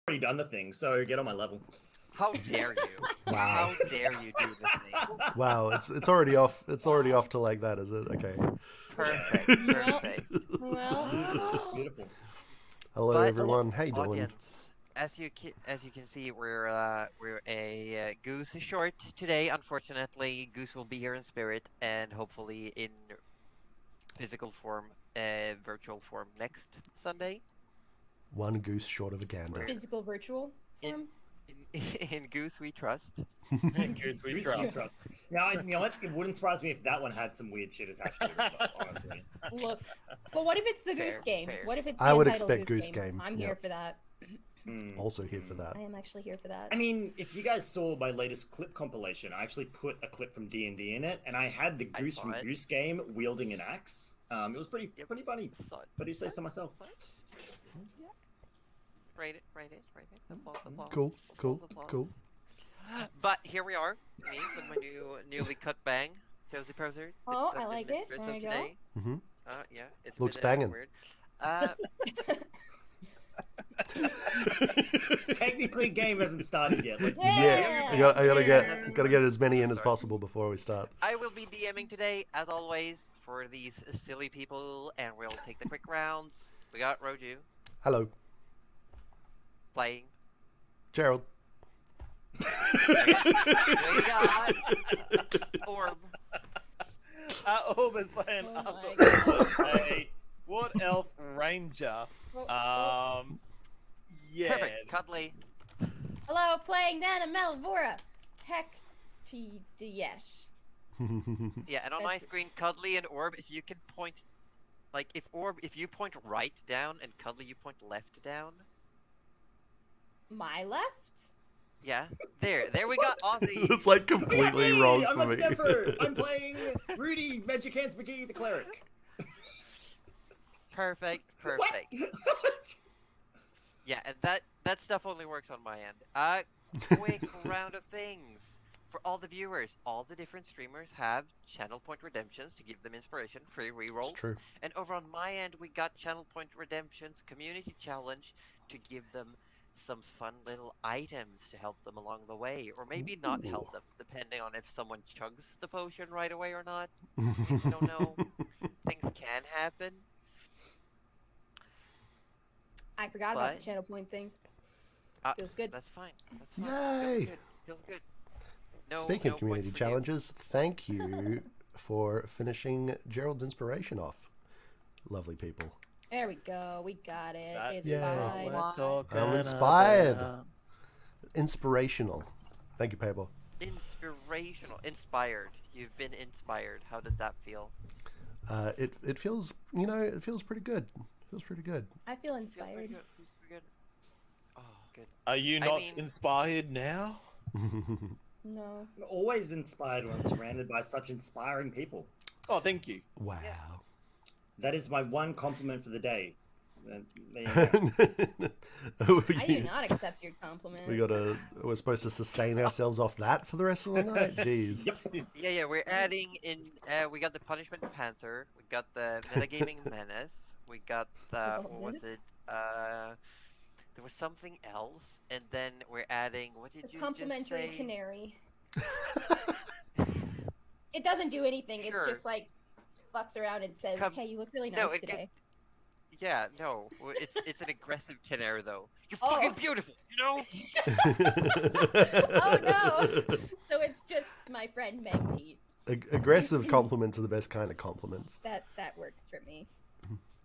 already done the thing, so get on my level. How dare you? Wow. How dare you do this thing? Wow, it's already off. It's already off to like that, is it? Okay. Perfect. Well, Perfect. well. Beautiful. Hello, But, everyone. How you doing? Audience, as you can see, we're a Goose short today. Unfortunately, Goose will be here in spirit and hopefully in physical form, virtual form next Sunday. One goose short of a gander. Physical virtual form. In Goose we trust. Goose, we trust. Now, you know what? It wouldn't surprise me if that one had some weird shit attached to it, as well, honestly. Look, but what if it's the Fair, Goose Game? fair. What if it's the I would Untitled expect Goose Game. I'm here Yep. for that. Also here for that. I am actually here for that. I mean, if you guys saw my latest clip compilation, I actually put a clip from D&D in it, and I had the Goose saw from it. Goose Game wielding an axe. It was pretty funny. So, What do you say so myself? yeah. Rate it. Applause, applause. Cool, cool, Applause, applause. cool. But here we are, me with my newly cut bang, Josie Proser. Oh, I like it. There you go. Mm-hmm. Yeah, it's Looks been, banging. weird. Technically, game hasn't started yet. Like, Yeah. I gotta get as many in as possible before we start. I will be DMing today, as always, for these silly people, and we'll take the quick rounds. We got Roju Hello, playing. Gerald. We got Orb. Orb is playing Oh my a Wood Elf Ranger. Yeah. Perfect. Cuddly. Hello, playing Nana Malavora. Heck, TDS. Yeah, and on my screen, Cuddly and Orb, if you can point, like, if you point right down and Cuddly, you point left down. My left? Yeah, there we got Ozzy. It's like completely Hey, wrong I'm for a me. stepper. I'm playing Rudy Magic Hands McGee, the cleric. Perfect. Yeah, and that stuff only works on my end. Quick round of things. For all the viewers, all the different streamers have channel point redemptions to give them inspiration, free rerolls. It's true. And over on my end, we got channel point redemptions, community challenge to give them some fun little items to help them along the way, or maybe not help them, depending on if someone chugs the potion right away or not. You don't know. Things can happen. I forgot about the But- channel point thing. Feels good. That's fine. Yay! Feels good. No, Speaking no of community points for you. challenges, thank you for finishing Gerald's inspiration off. Lovely people. There we go. We got it. That's It's Yeah. fine. what we're talking I'm inspired. about. Inspirational. Thank you, Paybo. Inspirational. Inspired. You've been inspired. How does that feel? It feels, it feels pretty good. Feels pretty good. I feel Feels pretty inspired. good. Feels pretty good. Oh, good. Are you I not mean- inspired now? No. I'm always inspired when surrounded by such inspiring people. Oh, thank you. Wow. That is my one compliment for the day. There you go. I do not accept your compliment. We're supposed to sustain ourselves off that for the rest of the night? Jeez. Yep. Yeah, we're adding in, we got the Punishment Panther, we got the Metagaming Menace, we got the, Oh, what was menace? it, there was something else, and then we're adding, what did The you complimentary just say? canary. It doesn't do anything. Sure. It's just like fucks around and says, Come- "Hey, you look really nice No, today." Yeah, no, it's an aggressive canary though. You're Oh. fucking beautiful, you know? Oh no! So it's just my friend Meg Pete. Aggressive compliments are the best kind of compliments. That works for me.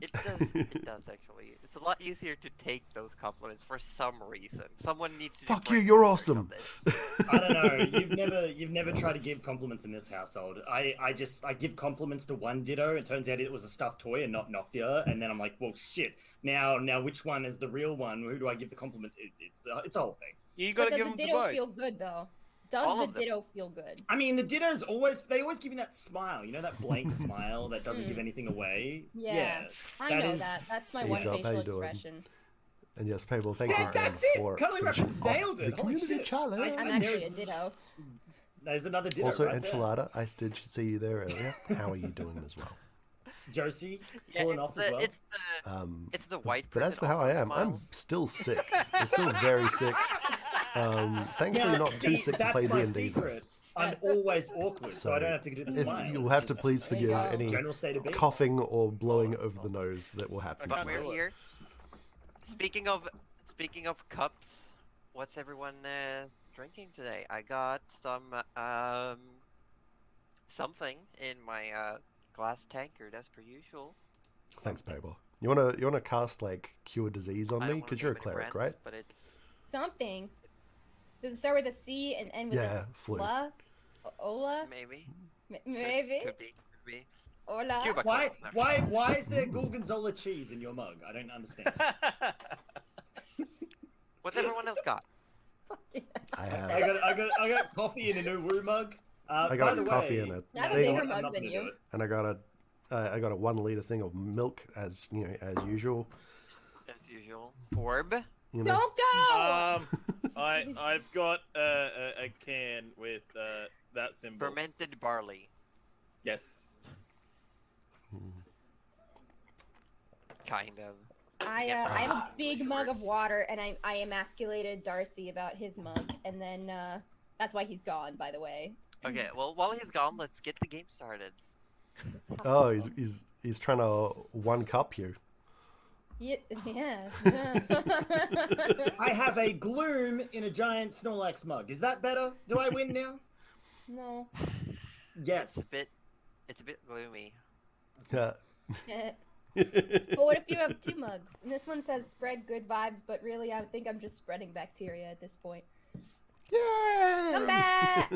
It does actually. It's a lot easier to take those compliments for some reason. Someone needs to. do Fuck you, brain you're research on awesome. this. I don't know. You've never tried to give compliments in this household. I give compliments to one ditto. It turns out it was a stuffed toy and not Noctia. And then I'm like, well, shit. Now which one is the real one? Who do I give the compliment? It's a whole thing. You But gotta does give the them to ditto both. feel good though? All Does of the them. ditto feel good? I mean, the dittos they always give me that smile. You know, that blank smile that doesn't give anything away. Yeah. I that know is- that. That's my Hey, one Job, how facial you doing? expression. And yes, Paybo, thank you Yeah, again that's it. for Cuddly finishing Reference off nailed it. the Holy community shit. challenge. I'm And actually a ditto. There's another ditto Also, right there. Enchilada, I did see you there earlier. How are you doing as well? Josie Yeah, pulling off as well. it's the white. But as for how I am, I'm still sick. I'm still very sick. Thankfully, not too sick to play that's my D&D. secret. I'm always awkward, so I don't have to do the smile. You'll It's have to just please forgive any general state of being. coughing or blowing over the nose that will happen. But we're here. Speaking of cups, what's everyone drinking today? I got some something in my glass tankard as per usual. Thanks, Paper. You wanna cast like cure disease on I me don't wanna because you're a name any cleric, brands, right? But it's Something. Does it start with a C and end with Yeah, a flu. La? Ola? maybe. Maybe? Could be. Ola? Cuba Why? Club, no. Why is there gorgonzola cheese in your mug? I don't understand. What's everyone else got? I have. I got coffee in a new woo mug. I by got the coffee way, in a I have a thing, bigger I'm mug not than gonna you. do it. and I got a 1 liter thing of milk as as usual. As usual. Orb. You know. Don't go! I've got a can with that symbol. Fermented barley. Yes. Kind of. I have a big mug of water, and I emasculated Darcy about his mug, and then that's why he's gone, by the way. Okay, well, while he's gone, let's get the game started. Oh, he's trying to one cup you. Yeah. I have a gloom in a giant Snorlax mug. Is that better? Do I win now? No. Yes. It's a bit gloomy. Yeah. But what if you have 2 mugs? And this one says spread good vibes, but really I think I'm just spreading bacteria at this point. Yay! Come back!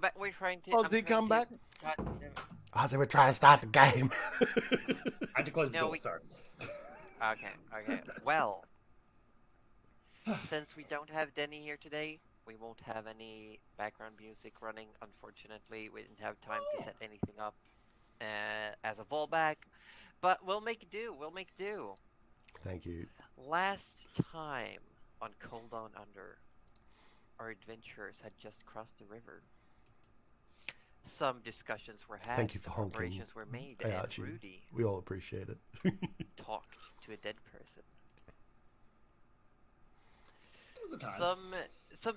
But we're trying to. Ozzy, come back. God damn it. I said we're trying to start the game. I had to close the No, door. we- Sorry. Okay. Well, since we don't have Denny here today, we won't have any background music running. Unfortunately, we didn't have time to set anything up as a fallback, but we'll make do. Thank you. Last time on Cold On Under, our adventurers had just crossed the river. Some discussions were had. Thank you for some honking. preparations were made, Hey, and Archie. Rudy We all appreciate it. talked to a dead person. It was a time.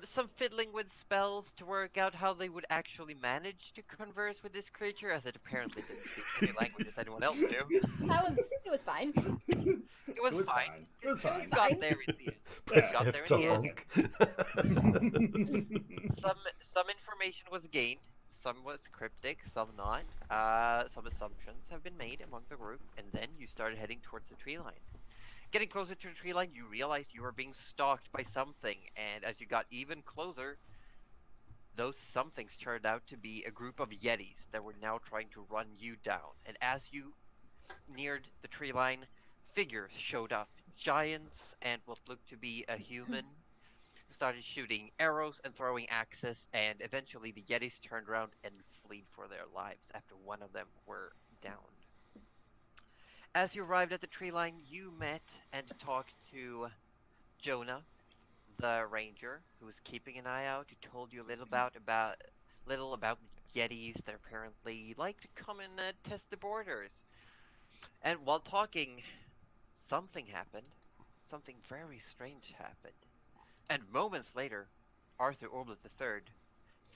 Some fiddling with spells to work out how they would actually manage to converse with this creature, as it apparently didn't speak any languages anyone else knew. It was fine. It was fine. It was fine. We got there in the end. Press got F there to in the end. honk. Some information was gained, some was cryptic, some not. Some assumptions have been made among the group, and then you started heading towards the tree line. Getting closer to the tree line, you realized you were being stalked by something, and as you got even closer, those somethings turned out to be a group of Yetis that were now trying to run you down. And as you neared the tree line, figures showed up. Giants and what looked to be a human started shooting arrows and throwing axes, and eventually the Yetis turned around and fled for their lives after one of them were downed. As you arrived at the tree line, you met and talked to Jonah, the ranger, who was keeping an eye out, who told you a little about the Yetis that apparently like to come and test the borders. And while talking, something happened. Something very strange happened. And moments later, Arthur Orblet III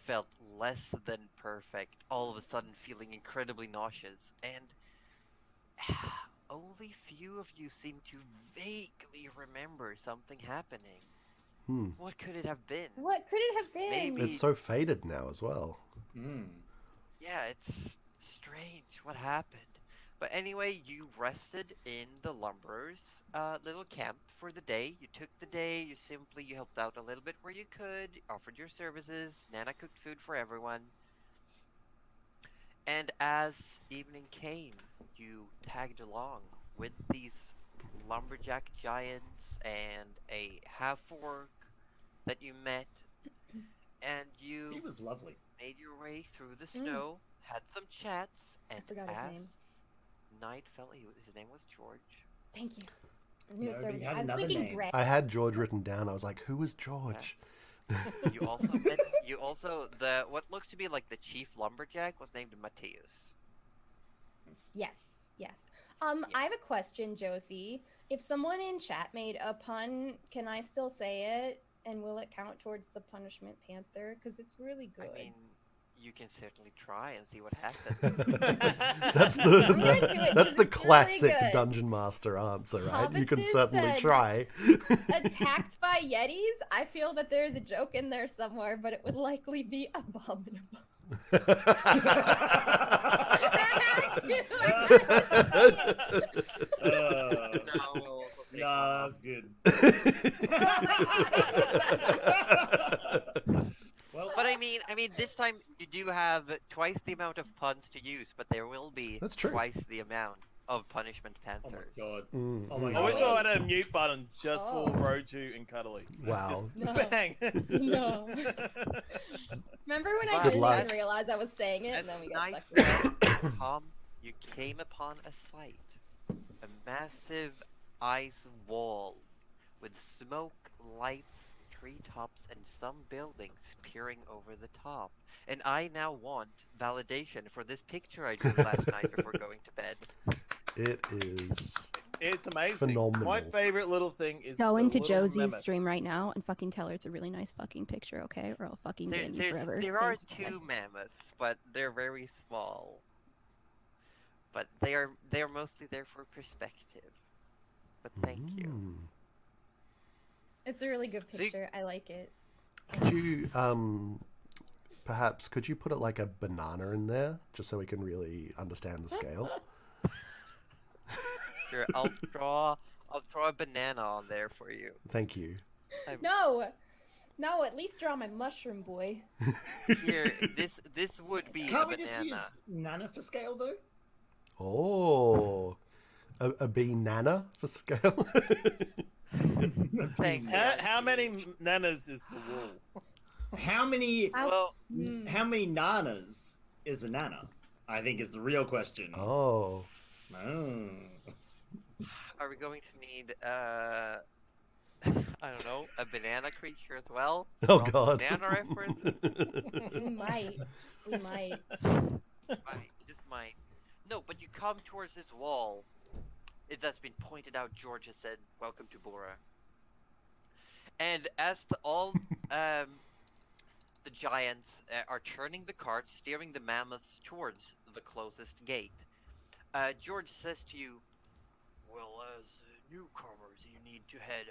felt less than perfect, all of a sudden feeling incredibly nauseous, and only few of you seem to vaguely remember something happening. What could it have been? What could it have been? Maybe- It's so faded now as well. Yeah, it's strange what happened. But anyway, you rested in the lumberers' little camp for the day. You took the day, you helped out a little bit where you could, offered your services, Nana cooked food for everyone. And as evening came, you tagged along with these lumberjack giants and a half-orc that you met, and you He was lovely. made your way through the snow, had some chats, and forgot his as name. night fell, his name was George. Thank you. No, but he had I was another thinking name. Brett. I had George written down. I was like, who was George? You also met, what looks to be like the chief lumberjack was named Mateus. Yes, yes. I have a question, Josie. If someone in chat made a pun, can I still say it? And will it count towards the punishment panther? Because it's really good. I mean, you can certainly try and see what happens. That's I'm gonna do it that's 'cause the it's really classic good. Dungeon Master answer, right? You can Hobbitses certainly said- try. Attacked by yetis? I feel that there's a joke in there somewhere, but it would likely be abominable. I had to say it. No, we'll take one Nah, off. that's good. Well, But I mean, this time you do have twice the amount of puns to use, but there will be That's true. twice the amount of punishment oh my panthers. god. Mm, Oh my mm. I wish God. I had a mute button just for Oh. Roju and Cuddly. Wow. No. Just bang. No. Remember when I Good didn't luck. even realize I was saying it, As and then we got night sucked in? went on, you came upon a sight. A massive ice wall with smoke, lights, treetops, and some buildings peering over the top. And I now want validation for this picture I drew last night before going to bed. It is. It's amazing. Phenomenal. My favorite little thing is Go the into little Josie's mammoth. stream right now and fucking tell her it's a really nice fucking picture, okay? Or I'll fucking ban you forever. There are Thanks, two bye. mammoths, but they're very small. But they are mostly there for perspective. But thank you. Mm. It's a really good See- picture. I like it. Could you perhaps could you put it like a banana in there just so we can really understand the scale? Sure, I'll draw a banana on there for you. Thank you. No! No, at least draw my mushroom boy. Here, this would be Can't a we just banana. use Nana for scale though? Oh, a bee nana for scale. Thank you. How many nanas is the wall? How many Well, how many nanas is a nana? I think is the real question. Oh, Oh. are we going to need I don't know, a banana creature as well? oh From God. Banana reference? We might. We might. Just might. No, but you come towards this wall. It has been pointed out. George has said, "Welcome to Bora." And as the giants are turning the carts, steering the mammoths towards the closest gate, George says to you, "Well, as newcomers, you need to head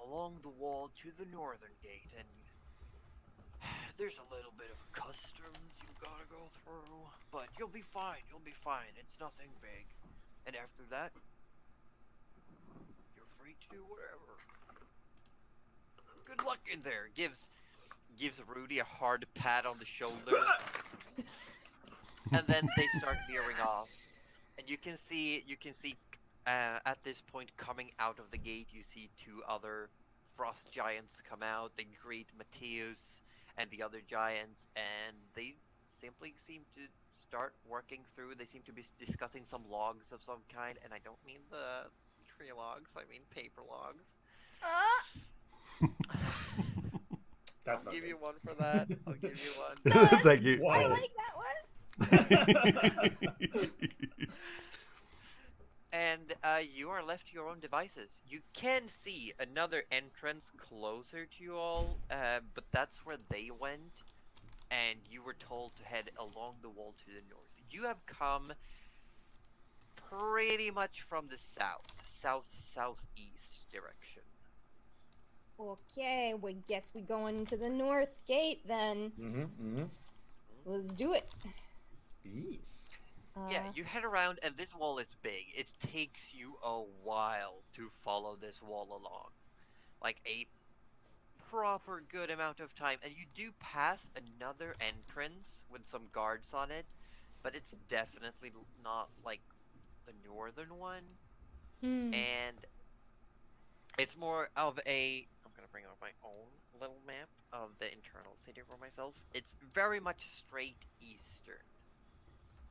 along the wall to the northern gate, and there's a little bit of customs you've got to go through, but you'll be fine. You'll be fine. It's nothing big. And after that, you're free to do whatever. Good luck in there." Gives Rudy a hard pat on the shoulder, and then they start veering off. And you can see at this point, coming out of the gate, you see two other frost giants come out. They greet Matthäus and the other giants, and they simply seem to start working through. They seem to be discussing some logs of some kind, and I don't mean the tree logs, I mean paper logs. That's I'll not give good. you one for that. I'll give you one. Thank you. Whoa. I like that one. And you are left to your own devices. You can see another entrance closer to you all, but that's where they went, and you were told to head along the wall to the north. You have come pretty much from the southeast direction. Okay, we guess we going to the north gate then. Let's do it. Yes. Yeah, you head around, and this wall is big. It takes you a while to follow this wall along. Like a proper good amount of time. And you do pass another entrance with some guards on it, but it's definitely not like the northern one. And it's more of a... I'm gonna bring up my own little map of the internal city for myself. It's very much straight eastern.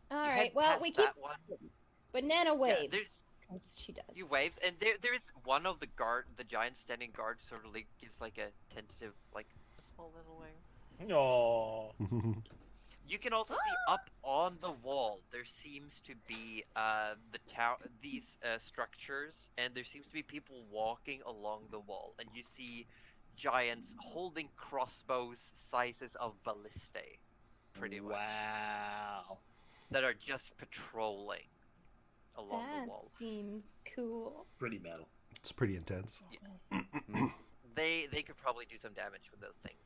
All You right. head Well, past we keep that one. banana waves. there's- 'cause she does. You waves, and there is one of the giant standing guard sort of like gives like a tentative, like a small little wave. Oh. You can also see up on the wall. There seems to be these structures, and there seems to be people walking along the wall, and you see giants holding crossbows sizes of ballistae, pretty much, Wow. that are just patrolling along the That wall. seems cool. Pretty metal. It's pretty intense. They could probably do some damage with those things.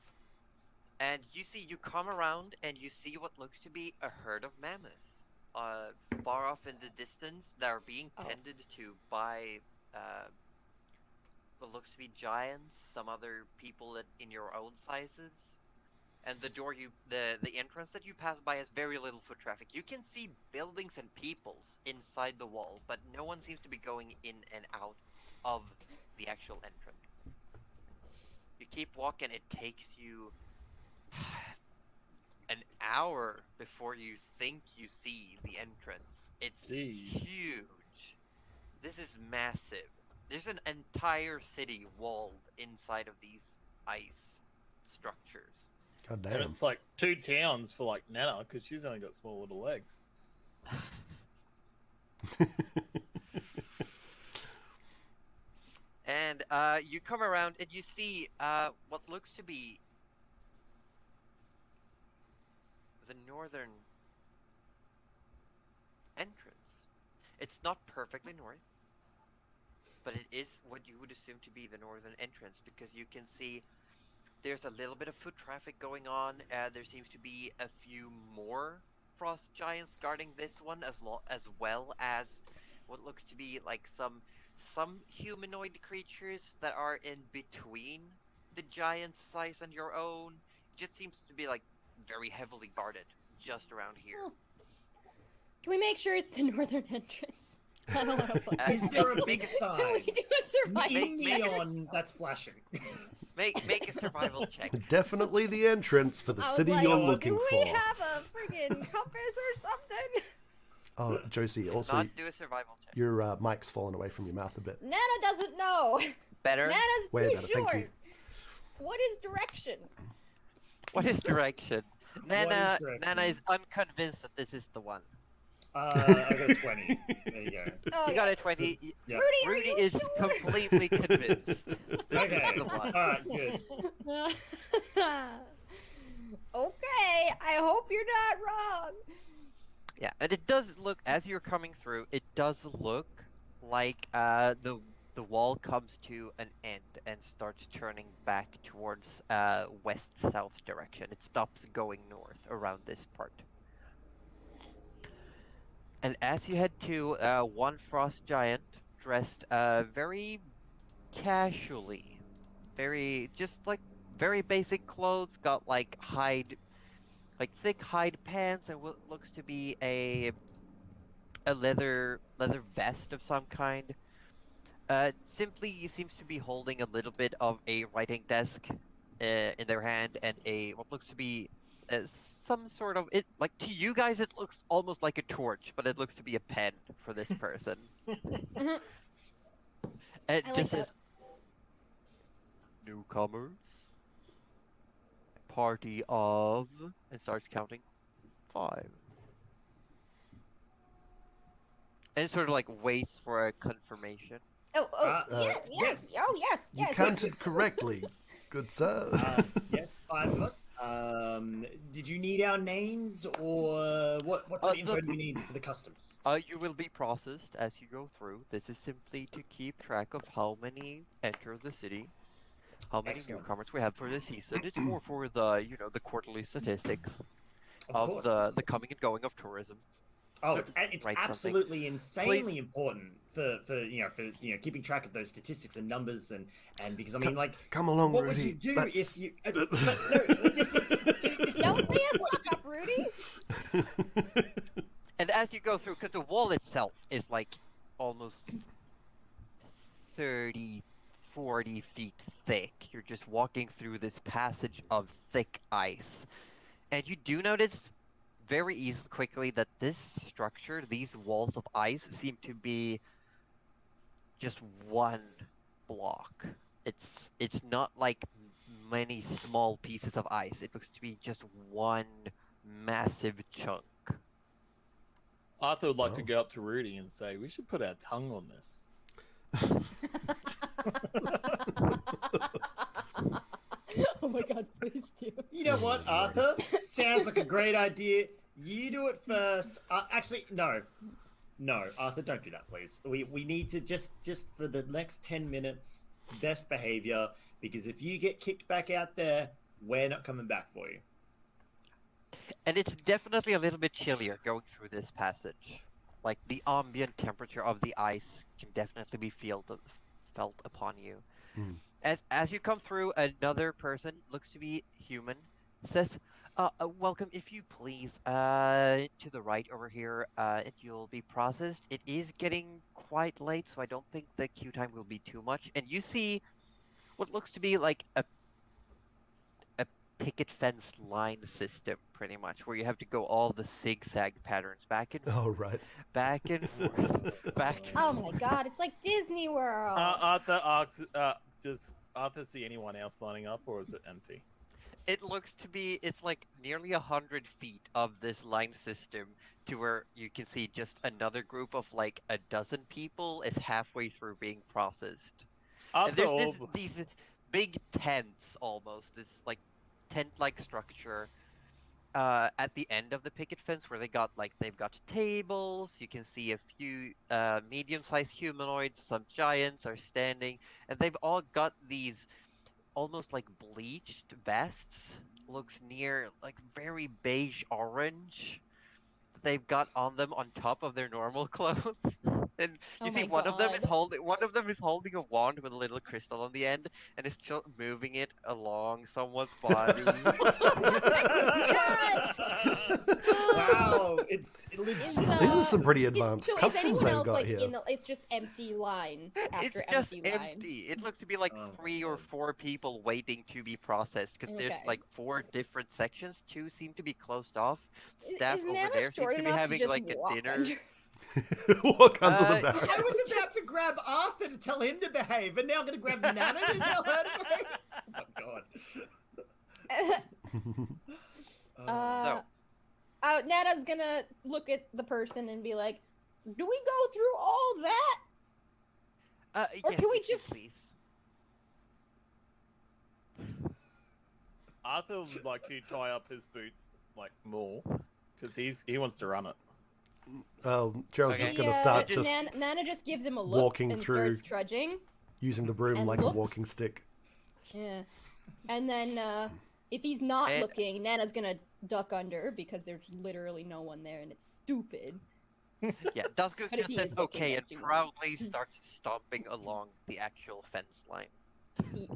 And you come around and you see what looks to be a herd of mammoths, far off in the distance, that are being tended to by what looks to be giants, some other people in your own sizes. And the entrance that you pass by has very little foot traffic. You can see buildings and peoples inside the wall, but no one seems to be going in and out of the actual entrance. You keep walking, it takes you an hour before you think you see the entrance. It's huge. This is massive. There's an entire city walled inside of these ice structures. God And damn. it's like 2 towns for like Nana, because she's only got small little legs. And you come around and you see what looks to be the northern entrance. It's not perfectly north, but it is what you would assume to be the northern entrance, because you can see there's a little bit of foot traffic going on. There seems to be a few more frost giants guarding this one, as well as what looks to be like some humanoid creatures that are in between the giant's size and your own. It just seems to be like very heavily guarded just around here. Oh. Can we make sure it's the northern entrance? I don't want to play. Is there a big Can sign? we do a survival In check? neon that's flashing. Make a survival check. Definitely the entrance for the I was city like, you're do looking we for. have a friggin' compass or something? Oh, Josie, also, Not do a survival check. your mic's fallen away from your mouth a bit. Nana doesn't know. Better? Nana's Way too better, thank you. short. What is direction? What is direction? Nana direction? is unconvinced that this is the one. I got a 20. There you go. Oh, You got a 20. Yeah. Rudy is completely convinced. This Okay. is the one. Alright, good. Okay, I hope you're not wrong. Yeah, and it does look, as you're coming through, it does look like the wall comes to an end and starts turning back towards west-south direction. It stops going north around this part. And as you head to one frost giant dressed very casually, very basic clothes, got like thick hide pants and what looks to be a leather vest of some kind. Simply he seems to be holding a little bit of a writing desk in their hand, and what looks to be some sort of, it like, to you guys it looks almost like a torch, but it looks to be a pen for this person. And it I like just that. says, "Newcomers, party of," and starts counting 5. And it sort of like waits for a confirmation. Yes. Oh, yes. You Yes. counted correctly, good sir. Yes, 5 of us. Did you need our names, or what sort of info do you need for the customs? You will be processed as you go through. This is simply to keep track of how many enter the city, how many Excellent. newcomers we have for this season. It's more for the, the quarterly statistics Of of course. the coming and going of tourism. Oh, So, it's write something. absolutely insanely Please. important for keeping track of those statistics and numbers and because I mean, like, Come along, what Rudy. would you do That's- if you? But no, this is Don't be a suck up, Rudy. And as you go through, because the wall itself is like almost 30, 40 feet thick. You're just walking through this passage of thick ice. And you do notice very quickly that this structure, these walls of ice, seem to be just one block. It's not like many small pieces of ice. It looks to be just one massive chunk Arthur would like to Oh. go up to Rudy and say, "We should put our tongue on this." Oh my god, please do. You know what, Arthur? Sounds like a great idea. You do it first. Actually, no. No, Arthur, don't do that, please. We need to just for the next 10 minutes, best behavior, because if you get kicked back out there, we're not coming back for you. And it's definitely a little bit chillier going through this passage. Like, the ambient temperature of the ice can definitely be felt upon you. Hmm. As you come through, another person, looks to be human, says, welcome, if you please, to the right over here, and you'll be processed. It is getting quite late, so I don't think the queue time will be too much. And you see what looks to be like a picket fence line system, pretty much, where you have to go all the zigzag patterns back and Oh, right. back and forth, back and Oh forth. my god, it's like Disney World. Arthur asks, "Does Arthur see anyone else lining up, or is it empty?" It looks to be, it's like nearly 100 feet of this line system to where you can see just another group of like a dozen people is halfway through being processed. And Arthur, there's these big tents almost, this like tent-like structure at the end of the picket fence where they've got tables. You can see a few medium-sized humanoids, some giants are standing, and they've all got these almost like bleached vests. Looks near like very beige orange. They've got on them on top of their normal clothes. And you Oh see my one of them is God. holding a wand with a little crystal on the end and is moving it along someone's body. Wow, it's legit. These are some pretty advanced So is customs anyone they've else got like here. in the? It's just empty line It's after just empty line. empty. It looks to be like Oh my 3 or God. 4 people waiting to be processed because there's Okay. like 4 different sections. 2 seem to be closed off. Staff Is over Nana there seems short to be enough having just like a walk dinner. under? Walk under the Uh, barrel. I was about to grab Arthur to tell him to behave, and now I'm going to grab Nana to tell her to behave. Oh my god. Nana's gonna look at the person and be like, "Do we go through all that?" Or yes, can we if you just- please? Arthur would like to tie up his boots like more because he wants to run it. Oh, Gerald's Okay. just going to Yeah, start just Nana just gives him a look walking and through- starts trudging. using the broom and like a looks. walking stick. Yeah, and then if he's not And- looking, Nana's gonna duck under because there's literally no one there and it's stupid. Yeah, Duskus But if just he says is looking okay at and you. proudly starts stomping along the actual fence line.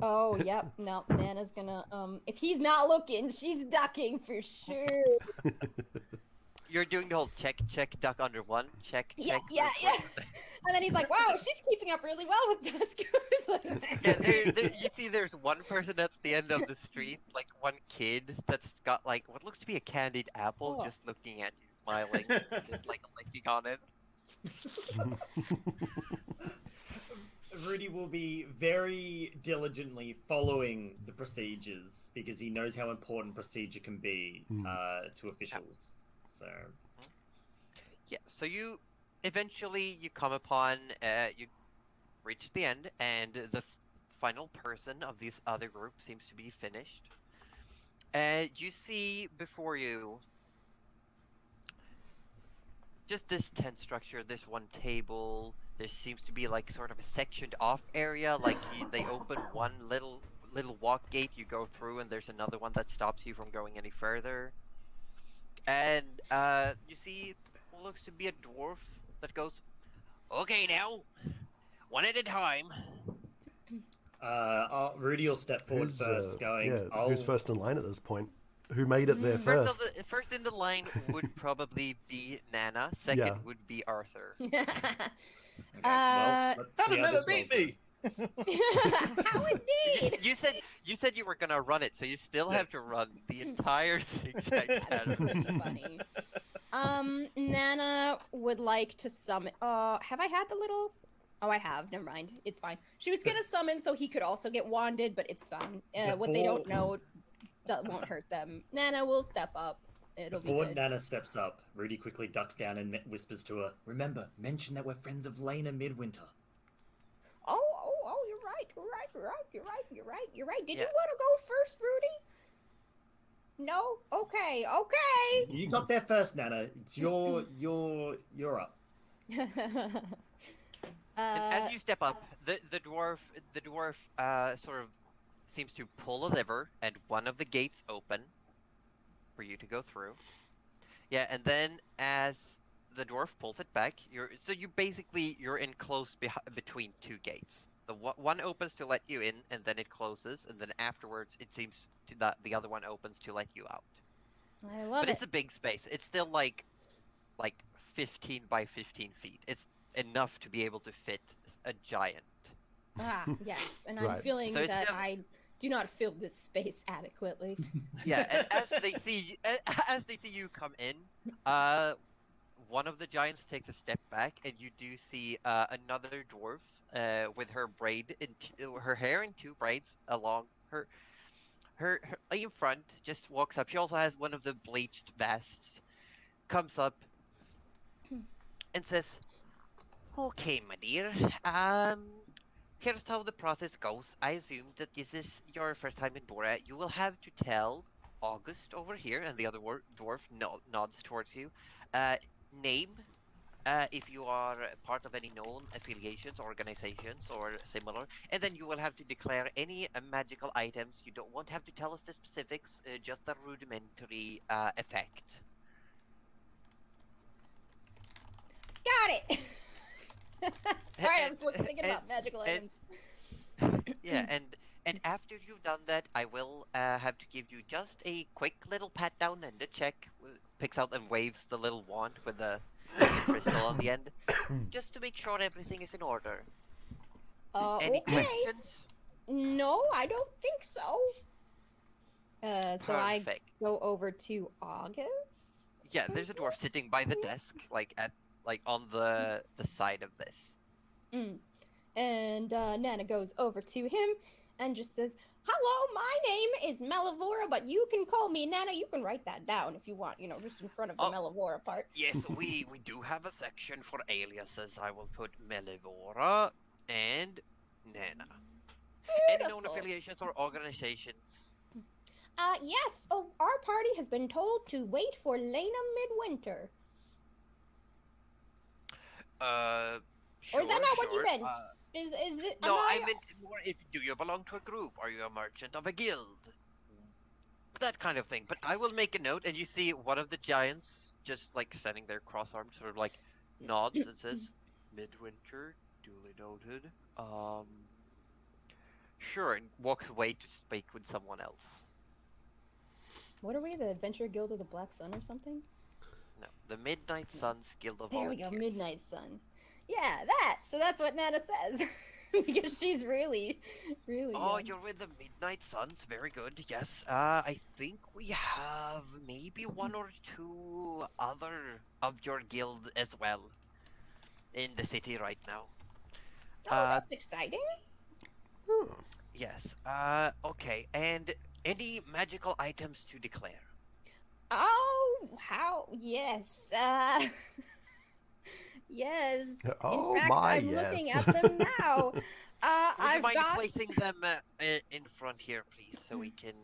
Oh, yep. No, Nana's gonna if he's not looking, she's ducking for sure. You're doing the whole check, duck under one, check, Yeah, check. yeah, yeah. And then he's like, "Wow, she's keeping up really well with Duskus." Yeah, you see there's one person at the end of the street, like one kid that's got like what looks to be a candied apple Oh. just looking at you, smiling, just like licking on it. Rudy will be very diligently following the procedures because he knows how important procedure can be to officials. So, Yeah, so you eventually you come upon you reach the end and the final person of this other group seems to be finished. And you see before you just this tent structure, this one table. There seems to be like sort of a sectioned off area, like they open one little walk gate you go through, and there's another one that stops you from going any further. And you see what looks to be a dwarf that goes, "Okay, now, one at a time." Rudy will step forward first, going, yeah, who's first in line at this point? Who made it there first? First in the line would probably be Nana. Second Yeah. would be Arthur. Okay, well, let's How see did how Nana this beat goes. me? How indeed? You said you were gonna run it, so you still have to Yes. run the entire zigzag That's pattern. pretty funny. Nana would like to summon. Have I had the little? Oh, I have. Never mind. It's fine. She was gonna summon so he could also get wanded, but it's fine. What they don't know that won't hurt them. Nana will step up. It'll be Before good. Nana steps up, Rudy quickly ducks down and whispers to her, "Remember, mention that we're friends of Lena Midwinter." Oh, you're right. You're right. Did Yeah. you want to go first, Rudy? No? Okay. You got there first, Nana. It's you're up. And as you step up, the dwarf sort of seems to pull a lever, and one of the gates open for you to go through. Yeah, and then as the dwarf pulls it back, you're enclosed between two gates. The one opens to let you in, and then it closes, and then afterwards it seems that the other one opens to let you out. I love But it. it's a big space. It's still like 15 by 15 feet. It's enough to be able to fit a giant. Ah, yes. And I'm Right. feeling So it's that still- I do not fill this space adequately. Yeah, and as they see you come in, one of the giants takes a step back, and you do see another dwarf with her her hair in two braids along her in front. Just walks up. She also has one of the bleached vests. Comes up and says, "Okay, my dear. Here's how the process goes. I assume that this is your first time in Bora. You will have to tell August over here," and the other dwarf nods towards you. Name, if you are part of any known affiliations, organizations, or similar, and then you will have to declare any magical items. You won't have to tell us the specifics, just the rudimentary effect. Got it! Sorry, I was thinking about magical items. Yeah, and after you've done that, I will have to give you just a quick little pat down and a check. Picks out and waves the little wand with the crystal on the end, just to make sure everything is in order. Any Okay. questions? No, I don't think so. So I Perfect. go over to August. Yeah, there's a dwarf sitting by the desk, on the side of this. And Nana goes over to him and just says, "Hello, my name is Melivora, but you can call me Nana. You can write that down if you want, just in front of the Melivora part." Yes, we do have a section for aliases. I will put Melivora and Nana. Any known affiliations or organizations? Yes. Oh, our party has been told to wait for Lena Midwinter. Sure, Or is that not what you sure. meant? Is it? No, I meant more do you belong to a group? Are you a merchant of a guild? That kind of thing. But I will make a note, and you see one of the giants just standing there cross-armed, sort of nods and says, "Midwinter, duly noted." Sure, and walks away to speak with someone else. What are we? The Adventure Guild of the Black Sun or something? No, the Midnight Suns Guild of There Volunteers. we go, Midnight Sun. Yeah, that. So that's what Nana says. Because she's really Oh, young. you're with the Midnight Suns. Very good. Yes. I think we have maybe one or two other of your guild as well in the city right now. Oh, that's exciting. Yes. Okay. And any magical items to declare? Oh, how? Yes. Yes. Oh, in fact, my, I'm yes. looking at them now. Would I've you mind got. placing them in front here, please, so we can,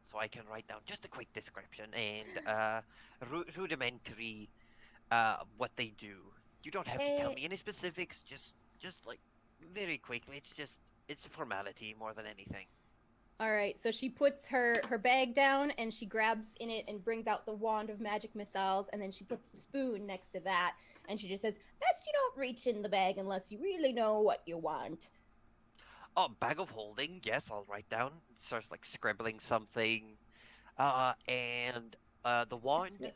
so I can write down just a quick description and rudimentary, what they do. You don't have to tell me any specifics. Just very quickly. It's a formality more than anything. All right, so she puts her bag down and she grabs in it and brings out the wand of magic missiles, and then she puts the spoon next to that, and she just says, "Best you don't reach in the bag unless you really know what you want." Oh, bag of holding. Yes, I'll write down. Starts scribbling something. And the wand.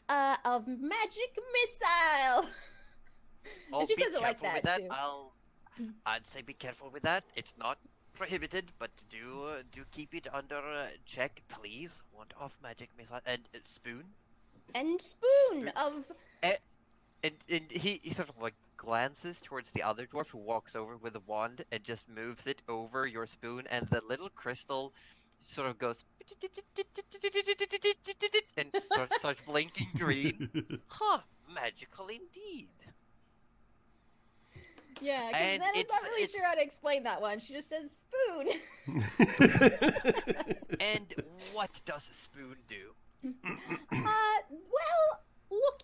Of magic missile. Oh, and she be says it like careful that with that. too. I'd say be careful with that. It's not prohibited, but do keep it under check, please. Wand of magic missile and spoon. And spoon of. And he sort of glances towards the other dwarf who walks over with the wand and just moves it over your spoon, and the little crystal sort of goes and starts blinking green. Huh, magical indeed. Yeah, because And then I'm not really sure how to it's explain that one. She just says spoon. and what does a spoon do? Well, look,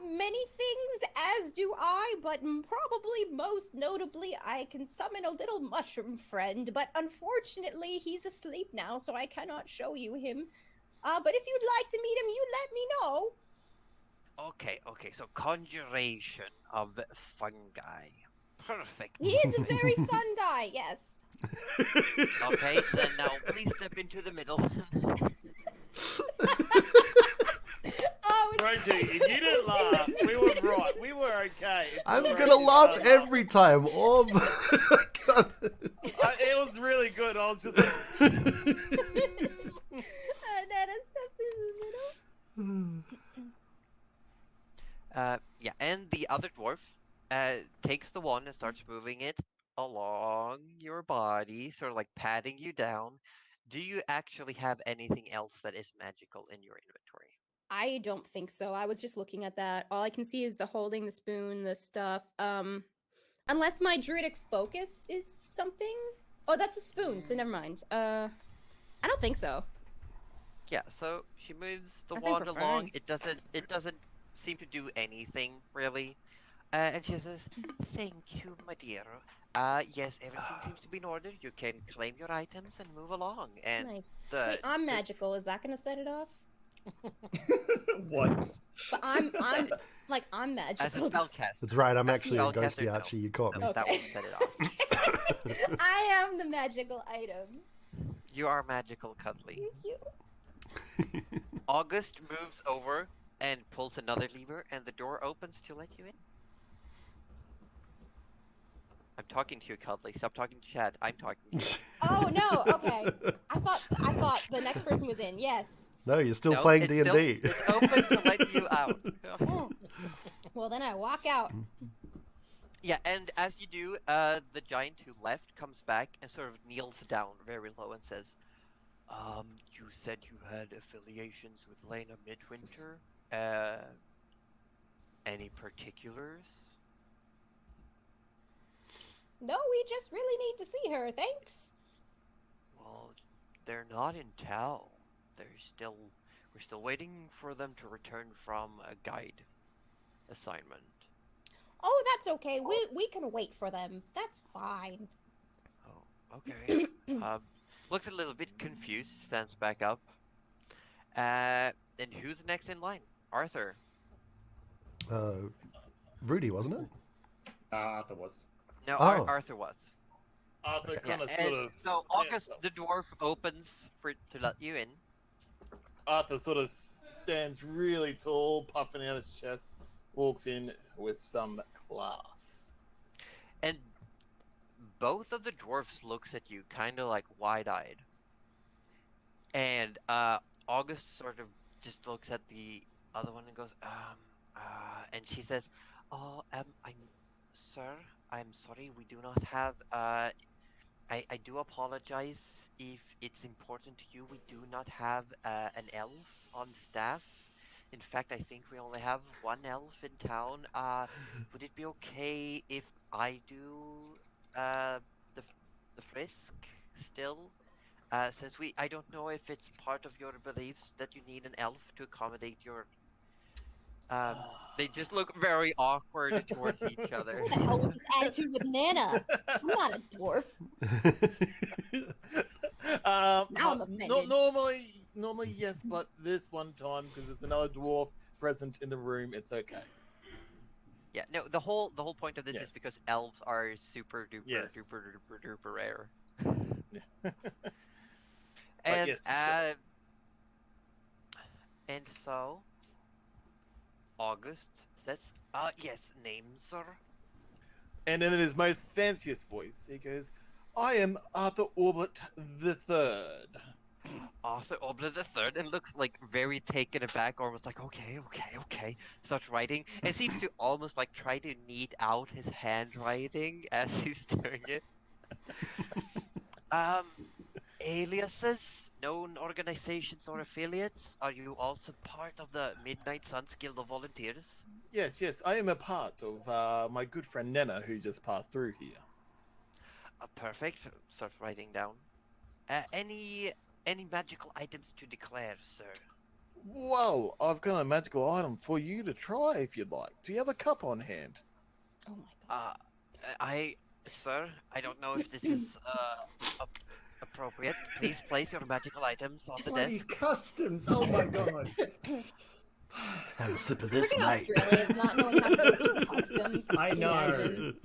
many things, as do I, but probably most notably, I can summon a little mushroom friend, but unfortunately, he's asleep now, so I cannot show you him. But if you'd like to meet him, you let me know. Okay, so conjuration of fungi. Perfect. He is a very fun guy, yes. Okay, then now please step into the middle. Oh, it's Rosie, if you didn't laugh, we were right. We were okay. I'm Rosie gonna laugh started every time, Orb. It was really good. I was just like, Nana steps in the middle. Yeah, and the other dwarf takes the wand and starts moving it along your body, sort of like patting you down. Do you actually have anything else that is magical in your inventory? I don't think so. I was just looking at that. All I can see is the holding the spoon, the stuff. Unless my druidic focus is something. Oh, that's a spoon, so never mind. I don't think so. Yeah, so she moves the I think wand we're along. fine. It doesn't seem to do anything really. And she says, "Thank you, my dear. Yes, everything seems to be in order. You can claim your items and move along." And Nice. the Wait, I'm magical. Is that gonna set it off? What? But I'm as a magical. spellcaster, That's right, I'm As a actually a spellcaster, ghosty no. Archie. You caught me. That Okay. won't set it off. I am the magical item. You are magical, Cuddly. Thank you. August moves over and pulls another lever, and the door opens to let you in. I'm talking to you, Cuddly. Stop talking to Chad. I'm talking to you. Oh no. Okay. I thought the next person was in. Yes. No, you're still No, playing it's D&D. It's open to let you out. Oh. Well, then I walk out. Yeah, and as you do, the giant who left comes back and sort of kneels down very low and says, you said you had affiliations with Lena Midwinter? Any particulars? No, we just really need to see her. Thanks. Well, they're not in town. We're still waiting for them to return from a guide assignment. Oh, that's okay. We can wait for them. That's fine. Oh, okay. Looks a little bit confused, stands back up. And who's next in line? Arthur. Rudy, wasn't it? Arthur was. No, Oh. Arthur was. Arthur Okay. kind of and sort of. so August, the dwarf, opens to let you in. Arthur sort of stands really tall, puffing out his chest, walks in with some class. And both of the dwarfs looks at you kind of like wide-eyed. And August sort of just looks at the other one and goes, and she says, "Oh, sir, I'm sorry, we do not have, I do apologize if it's important to you. We do not have an elf on staff. In fact, I think we only have one elf in town. Would it be okay if I do the frisk still? Since I don't know if it's part of your beliefs that you need an elf to accommodate your." They just look very awkward towards each other. What the hell was this attitude with Nana? I'm not a dwarf. Now I'm offended. Normally yes, but this one time because it's another dwarf present in the room, it's okay. Yeah, no, the whole point of this is Yes. because elves are super duper Yes. duper duper duper rare. But And yes, sure. and so August says, yes, name, sir." And then in his most fanciest voice, he goes, "I am Arthur Orbit the Third." Arthur Obler the Third, and looks like very taken aback, almost like okay. Starts writing, and seems to almost like try to knead out his handwriting as he's doing it. aliases, known organizations or affiliates? Are you also part of the Midnight Suns Guild of Volunteers? Yes, yes, I am a part of my good friend Nena, who just passed through here. Perfect. Start writing down. Any magical items to declare, sir? Well, I've got a magical item for you to try if you'd like. Do you have a cup on hand? Oh my god. Sir, I don't know if this is appropriate. Please place your magical items on the Bloody desk. customs! Oh my god! Have a sip of this, Fucking mate. Australians not knowing how to do customs. I know. Imagine.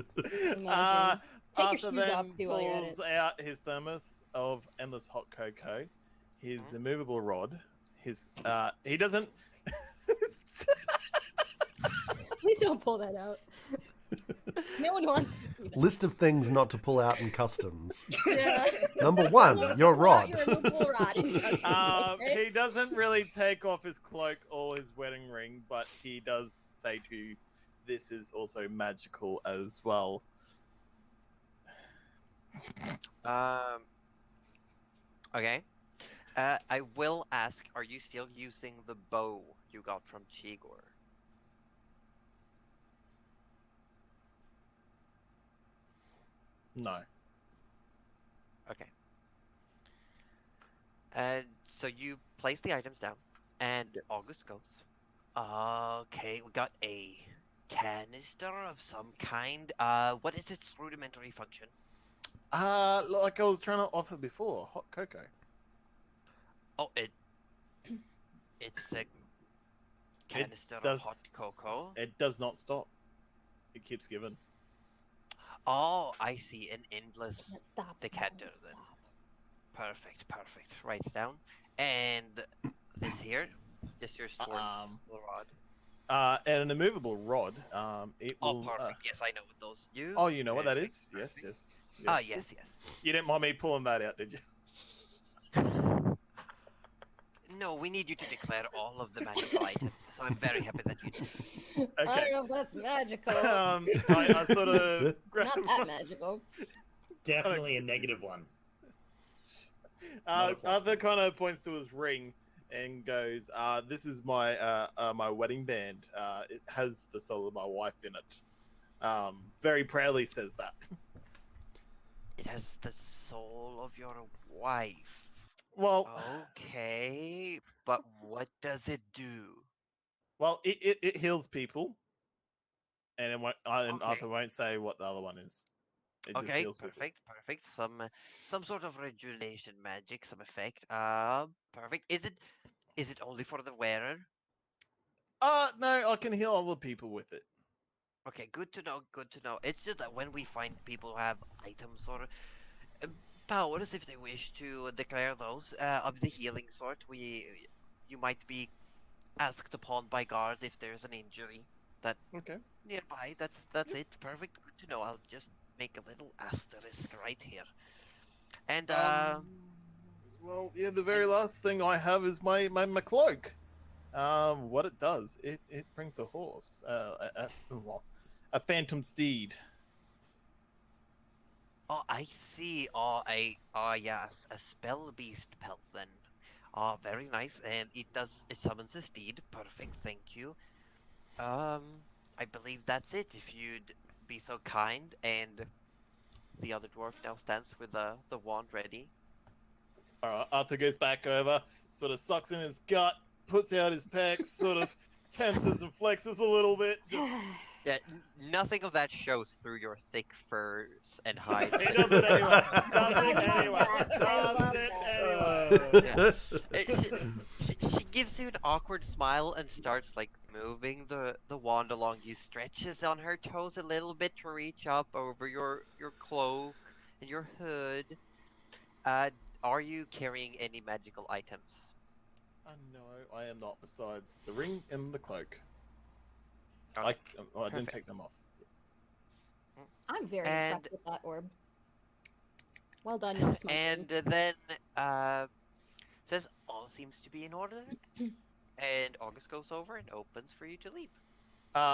Imagine. Take Arthur your shoes off then too while you're at pulls it. out his thermos of endless hot cocoa, his immovable rod, his he doesn't. Please don't pull that out. No one wants to see that. List of things not to pull out in customs. Yeah. Number 1, your rod. Your immovable rod in customs, okay? He doesn't really take off his cloak or his wedding ring, but he does say to you, "This is also magical as well." Okay. I will ask, are you still using the bow you got from Chigor? No. Okay. And so you place the items down, and Yes. August goes, okay, we got a canister of some kind. What is its rudimentary function? Like I was trying to offer before, hot cocoa. Oh, it's a canister of does- hot cocoa. It does not stop. It keeps giving. Oh, I see, an endless Can't stop. decanter Can't then. stop. Perfect. Writes down. And this here, just your towards the rod. And an immovable rod. It Oh, will. perfect. Yes, I know what those use. Oh, you know what that Perfect, is? Yes, perfect. yes. Ah, yes. You didn't mind me pulling that out, did you? No, we need you to declare all of the magical items, so I'm very happy that you did. I Okay. don't know if that's magical. I sort of Not that magical. Definitely a negative one. Not a plus Arthur kind of points to his ring and goes, "This is my my wedding band. It has the soul of my wife in it." Very proudly says that. It has the soul of your wife. Well, Okay, but what does it do? well, it heals people, and Okay. Arthur won't say what the other one is. It just Okay, heals people. perfect. Some sort of rejuvenation magic, some effect. Perfect. Is it only for the wearer? No, I can heal other people with it. Okay, good to know. It's just that when we find people who have items or powers, if they wish to declare those of the healing sort, you might be asked upon by guard if there's an injury Okay. nearby. That's it. Perfect. Good to know. I'll just make a little asterisk right here. And Well, yeah, the very last thing I have is my cloak. What it does, it brings a horse, a phantom steed. oh, I see. Yes, a spell beast pelt then. Very nice. And it summons a steed. Perfect. Thank you. I believe that's it. If you'd be so kind, and the other dwarf now stands with the wand ready. All right, Arthur goes back over, sort of sucks in his gut, puts out his pecs, sort of tenses and flexes a little bit. Just Yeah, nothing of that shows through your thick furs and hides. he does it anyway. She gives you an awkward smile and starts like moving the wand along you, stretches on her toes a little bit to reach up over your cloak and your hood. Are you carrying any magical items? No, I am not. Besides the ring and the cloak, Oh, I didn't perfect. take them off. I'm very And- impressed with that orb. Well done, no smoking. And then says all seems to be in order, and August goes over and opens for you to leave.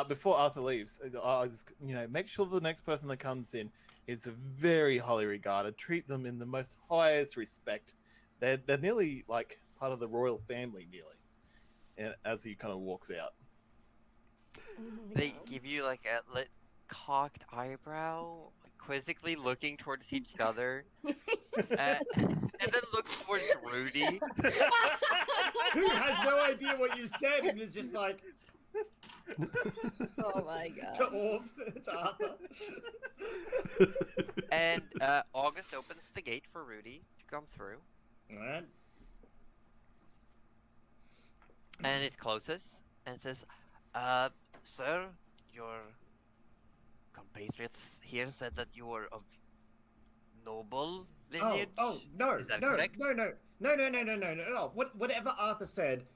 before Arthur leaves, I was, make sure the next person that comes in is very highly regarded. Treat them in the most highest respect. They're nearly like part of the royal family, nearly. And as he kind of walks out, They give you like a cocked eyebrow, quizzically looking towards each other, and then look towards Rudy. Who has no idea what you said and is just like Oh my god. to Arthur. And August opens the gate for Rudy to come through, All right. and it closes and says, "Sir, your compatriots here said that you were of noble lineage. Oh no, Is that no, correct? no. Whatever Arthur said,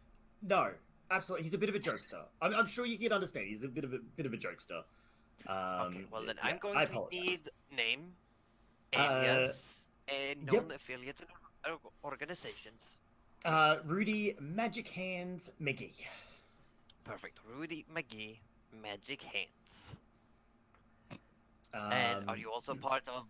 no, absolutely. He's a bit of a jokester. I'm sure you can understand. He's a bit of a jokester. Okay, well then I'm going I to apologize. need name, alias, and known yep. affiliates and organizations. Rudy Magic Hands McGee. Perfect. Rudy McGee, Magic Hands. And are you also part of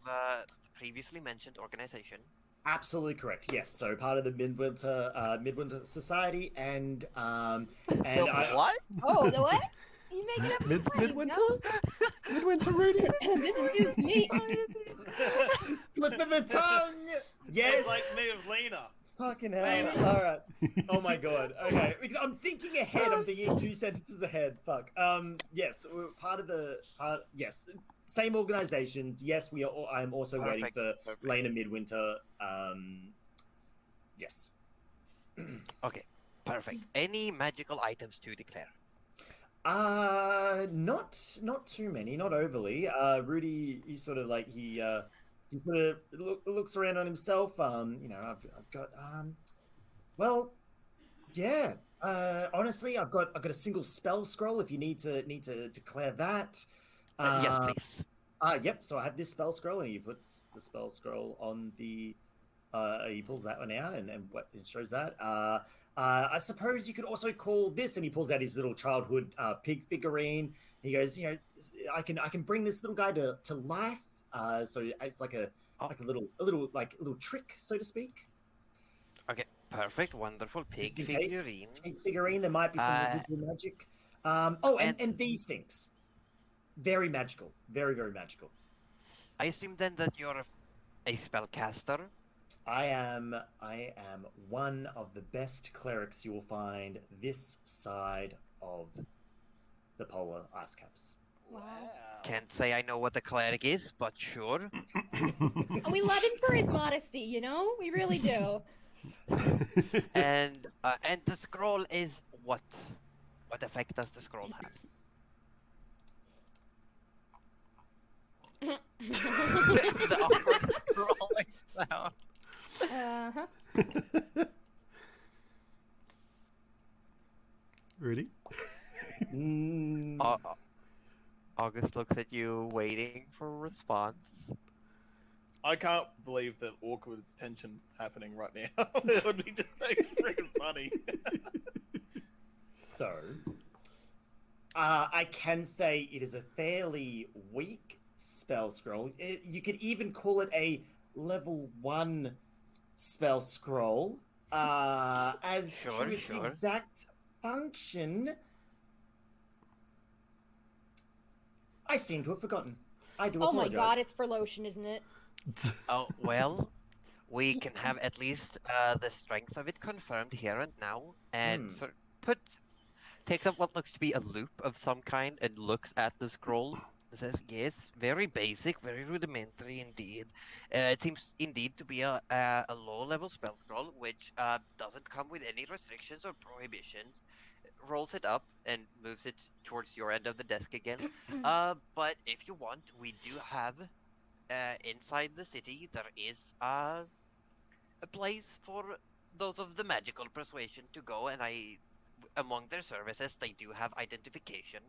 previously mentioned organization? Absolutely correct. Yes. So part of the Midwinter Society and What? Oh, the what? You making up Midwinter? No? Midwinter, Rudy? This is news to me. Slip of the tongue. Yes. it's like me with Lena. Fucking hell. All right. Oh my god. Okay. Because I'm thinking ahead. I'm thinking 2 sentences ahead. Fuck. Yes. We're part of the. Yes. Same organizations. Yes. We are. I'm also waiting for Perfect. Lena Midwinter. Yes. Okay, perfect. Any magical items to declare? Not too many. Not overly. Rudy. He's sort of like he sort of looks around on himself. I've got well, yeah. Honestly, I've got a single spell scroll. If you need to declare that. Yes, please. Yep. So I have this spell scroll, and he puts the spell scroll on the. He pulls that one out, and it shows that. I suppose you could also call this, and he pulls out his little childhood pig figurine. He goes, I can bring this little guy to life. So it's like a little trick, so to speak. Okay, perfect, wonderful pig Just in case. figurine. Pig figurine. There might be some residual magic. And these things, very magical, very very magical. I assume then that you're a spellcaster. I am one of the best clerics you will find this side of the polar ice caps. Wow. Can't say I know what a cleric is, but sure. And we love him for his modesty, we really do. And the scroll is what? What effect does the scroll have? The awkward scrolling sound. Uh-huh. Rudy? August looks at you, waiting for a response. I can't believe that awkward tension happening right now. It would be just so freaking funny. So, I can say it is a fairly weak spell scroll. You could even call it a level 1 spell scroll. As Sure, to its sure. exact function, I seem to have forgotten. I do Oh my apologize. god, it's for lotion, isn't it? Oh, well, we can have at least the strength of it confirmed here and now, and sort of takes up what looks to be a loop of some kind and looks at the scroll and says, yes, very basic, very rudimentary indeed. It seems indeed to be a low-level spell scroll, which doesn't come with any restrictions or prohibitions. Rolls it up and moves it towards your end of the desk again. But if you want, we do have inside the city, there is a place for those of the magical persuasion to go, and among their services, they do have identification.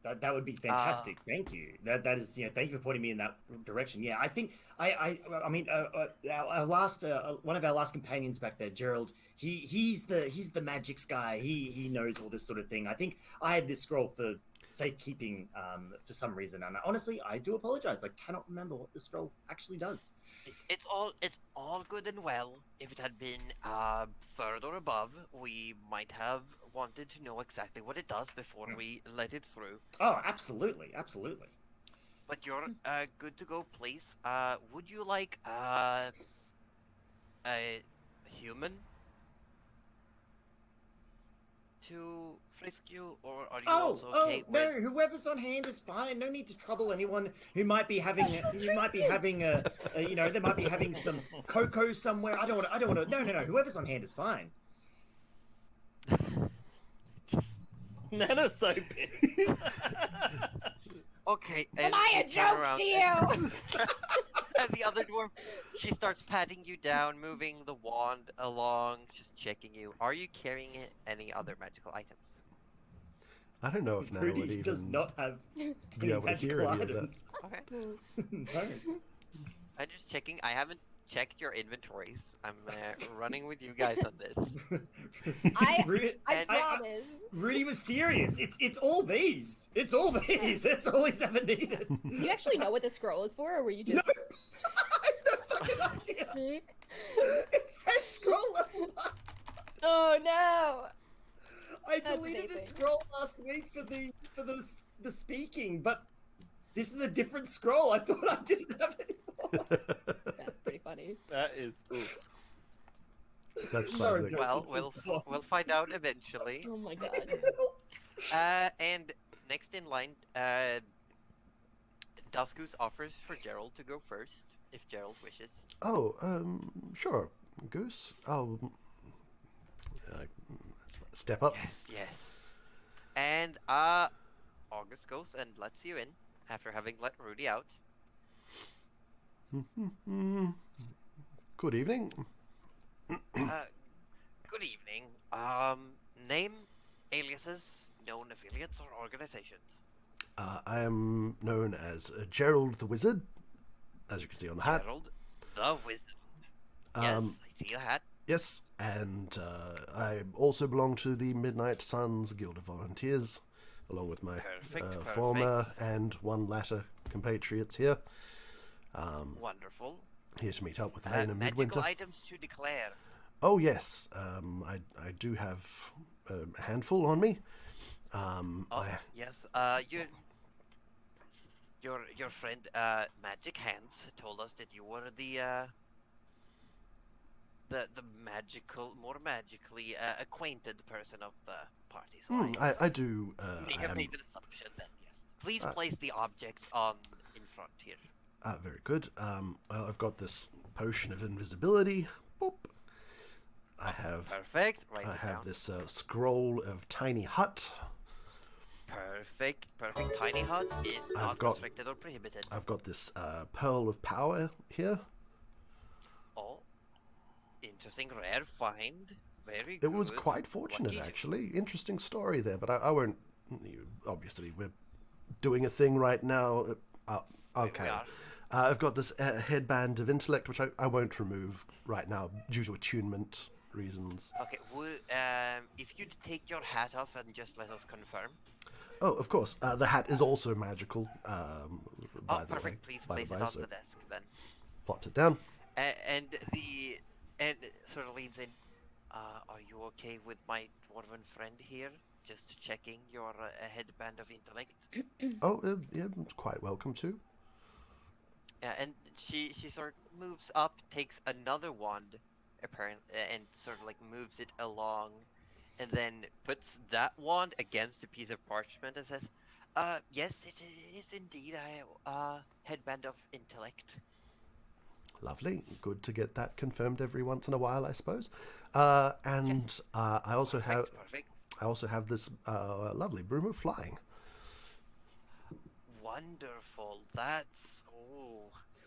That would be fantastic. Thank you. That is, thank you for pointing me in that direction. Yeah, I think I mean, our last one of our last companions back there, Gerald. He's the magics guy. He knows all this sort of thing. I think I had this scroll for safekeeping for some reason, and honestly, I do apologize. I cannot remember what the scroll actually does. It's all good and well. If it had been third or above, we might have wanted to know exactly what it does before we let it through. Oh, absolutely. But you're good to go, please. Would you like a human to frisk you, or are you also okay with... No, whoever's on hand is fine. No need to trouble anyone who might be having there might be having some cocoa somewhere. I don't want to. No. Whoever's on hand is fine. Nana's so pissed. Okay. Am I a joke to you? And the other dwarf, she starts patting you down, moving the wand along, just checking you. Are you carrying any other magical items? I don't know if Nana would Rudy even does not have be any able to hear magical any of that. items. Okay. No. I'm just checking. I haven't checked your inventories. I'm running with you guys on this. I promise. Rudy was serious. It's all these. It's all these. That's all he's ever needed. Do you actually know what the scroll is for, or were you just... No. I have no fucking idea. It says scroll level 1. Oh no! I That's deleted a amazing. scroll last week for the speaking, but this is a different scroll. I thought I didn't have it anymore. That's pretty funny. That is oof. That's Sorry, classic. Joseph. Well, we'll find out eventually. Oh my god. And next in line, Duskus offers for Gerald to go first, if Gerald wishes. Oh, sure, Goose. I'll step up. Yes. And August goes and lets you in after having let Rudy out. Good evening. Good evening. Name, aliases, known affiliates or organizations. I am known as Gerald the Wizard, as you can see on the hat. Gerald, the Wizard. Yes, I see the hat. Yes, and I also belong to the Midnight Suns Guild of Volunteers, along with my Perfect. former and one latter compatriots here. Wonderful. Here to meet up with Lena Magical Midwinter. items to declare. Oh yes, I do have a handful on me. Yes. Your friend Magic Hands told us that you were the more magically acquainted person of the party. So I do. may I have am, made an assumption then. Yes. Please place the objects on in front here. very good. Well, I've got this potion of invisibility. Boop. I have. Perfect. Write I it have down. this scroll of tiny hut. Perfect. Tiny hut is not got- restricted or prohibited. I've got this pearl of power here. Oh, interesting. Rare find. Very good. It was quite fortunate, Lucky. actually. Interesting story there, but I won't. Obviously, we're doing a thing right now. Okay. We are. I've got this headband of intellect, which I won't remove right now due to attunement reasons. Okay, if you'd take your hat off and just let us confirm. Oh, of course. The hat is also magical. By the Perfect. way, Please by the place way, it on so the desk then. plot it down. And sort of leans in. Are you okay with my dwarven friend here? Just checking your headband of intellect. Oh, yeah, quite welcome to. Yeah, and she sort of moves up, takes another wand, apparently, and sort of like moves it along, and then puts that wand against a piece of parchment and says, yes, it is indeed a headband of intellect. Lovely. Good to get that confirmed every once in a while, I suppose. And I also have Perfect. this lovely broom of flying. Wonderful. That's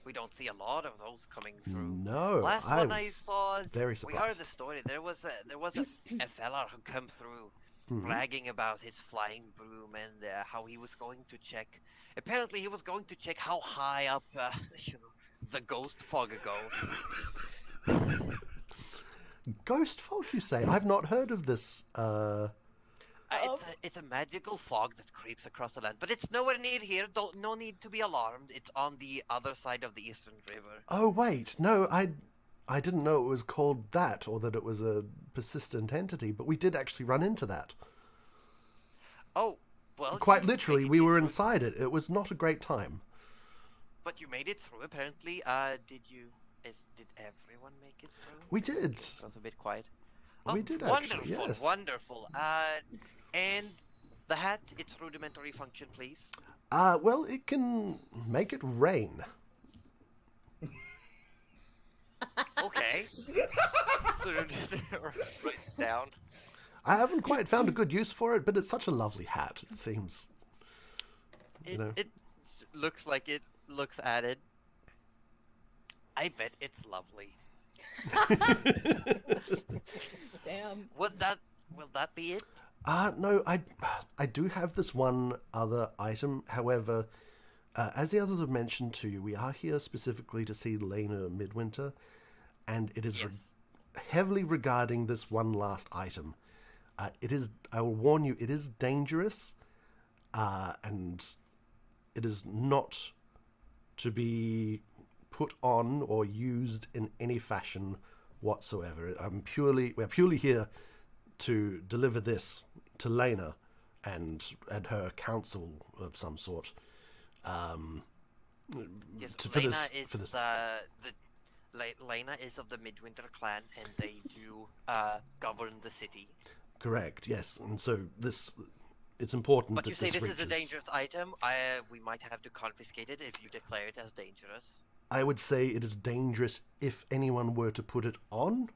we don't see a lot of those coming through. No, Last I one I was saw, very we heard surprised. the story. There was a fella who come through bragging about his flying broom and how he was going to check. Apparently, he was going to check how high up, the ghost fog goes. Ghost fog, you say? I've not heard of this. It's a magical fog that creeps across the land, but it's nowhere near here. No need to be alarmed. It's on the other side of the Eastern River. Oh wait, no, I didn't know it was called that, or that it was a persistent entity. But we did actually run into that. Oh, well. Quite literally, we were inside it. It was not a great time. But you made it through, apparently. Did everyone make it through? We did. It was a bit quiet. We did wonderful, actually. Yes. Wonderful. And the hat, its rudimentary function, please. Well, it can make it rain. Okay. So write it down. I haven't quite found a good use for it, but it's such a lovely hat. It seems. It looks like it looks added. I bet it's lovely. Damn. Will that be it? No, I do have this one other item. However, as the others have mentioned to you, we are here specifically to see Lena Midwinter, and it is heavily regarding this one last item. It is, I will warn you, it is dangerous, and it is not to be put on or used in any fashion whatsoever. We're purely here to deliver this to Lena and her council of some sort. Yes, Lena is of the Midwinter clan, and they do govern the city. Correct. Yes, and so it's important. But that you say this reaches... is a dangerous item. We might have to confiscate it if you declare it as dangerous. I would say it is dangerous if anyone were to put it on.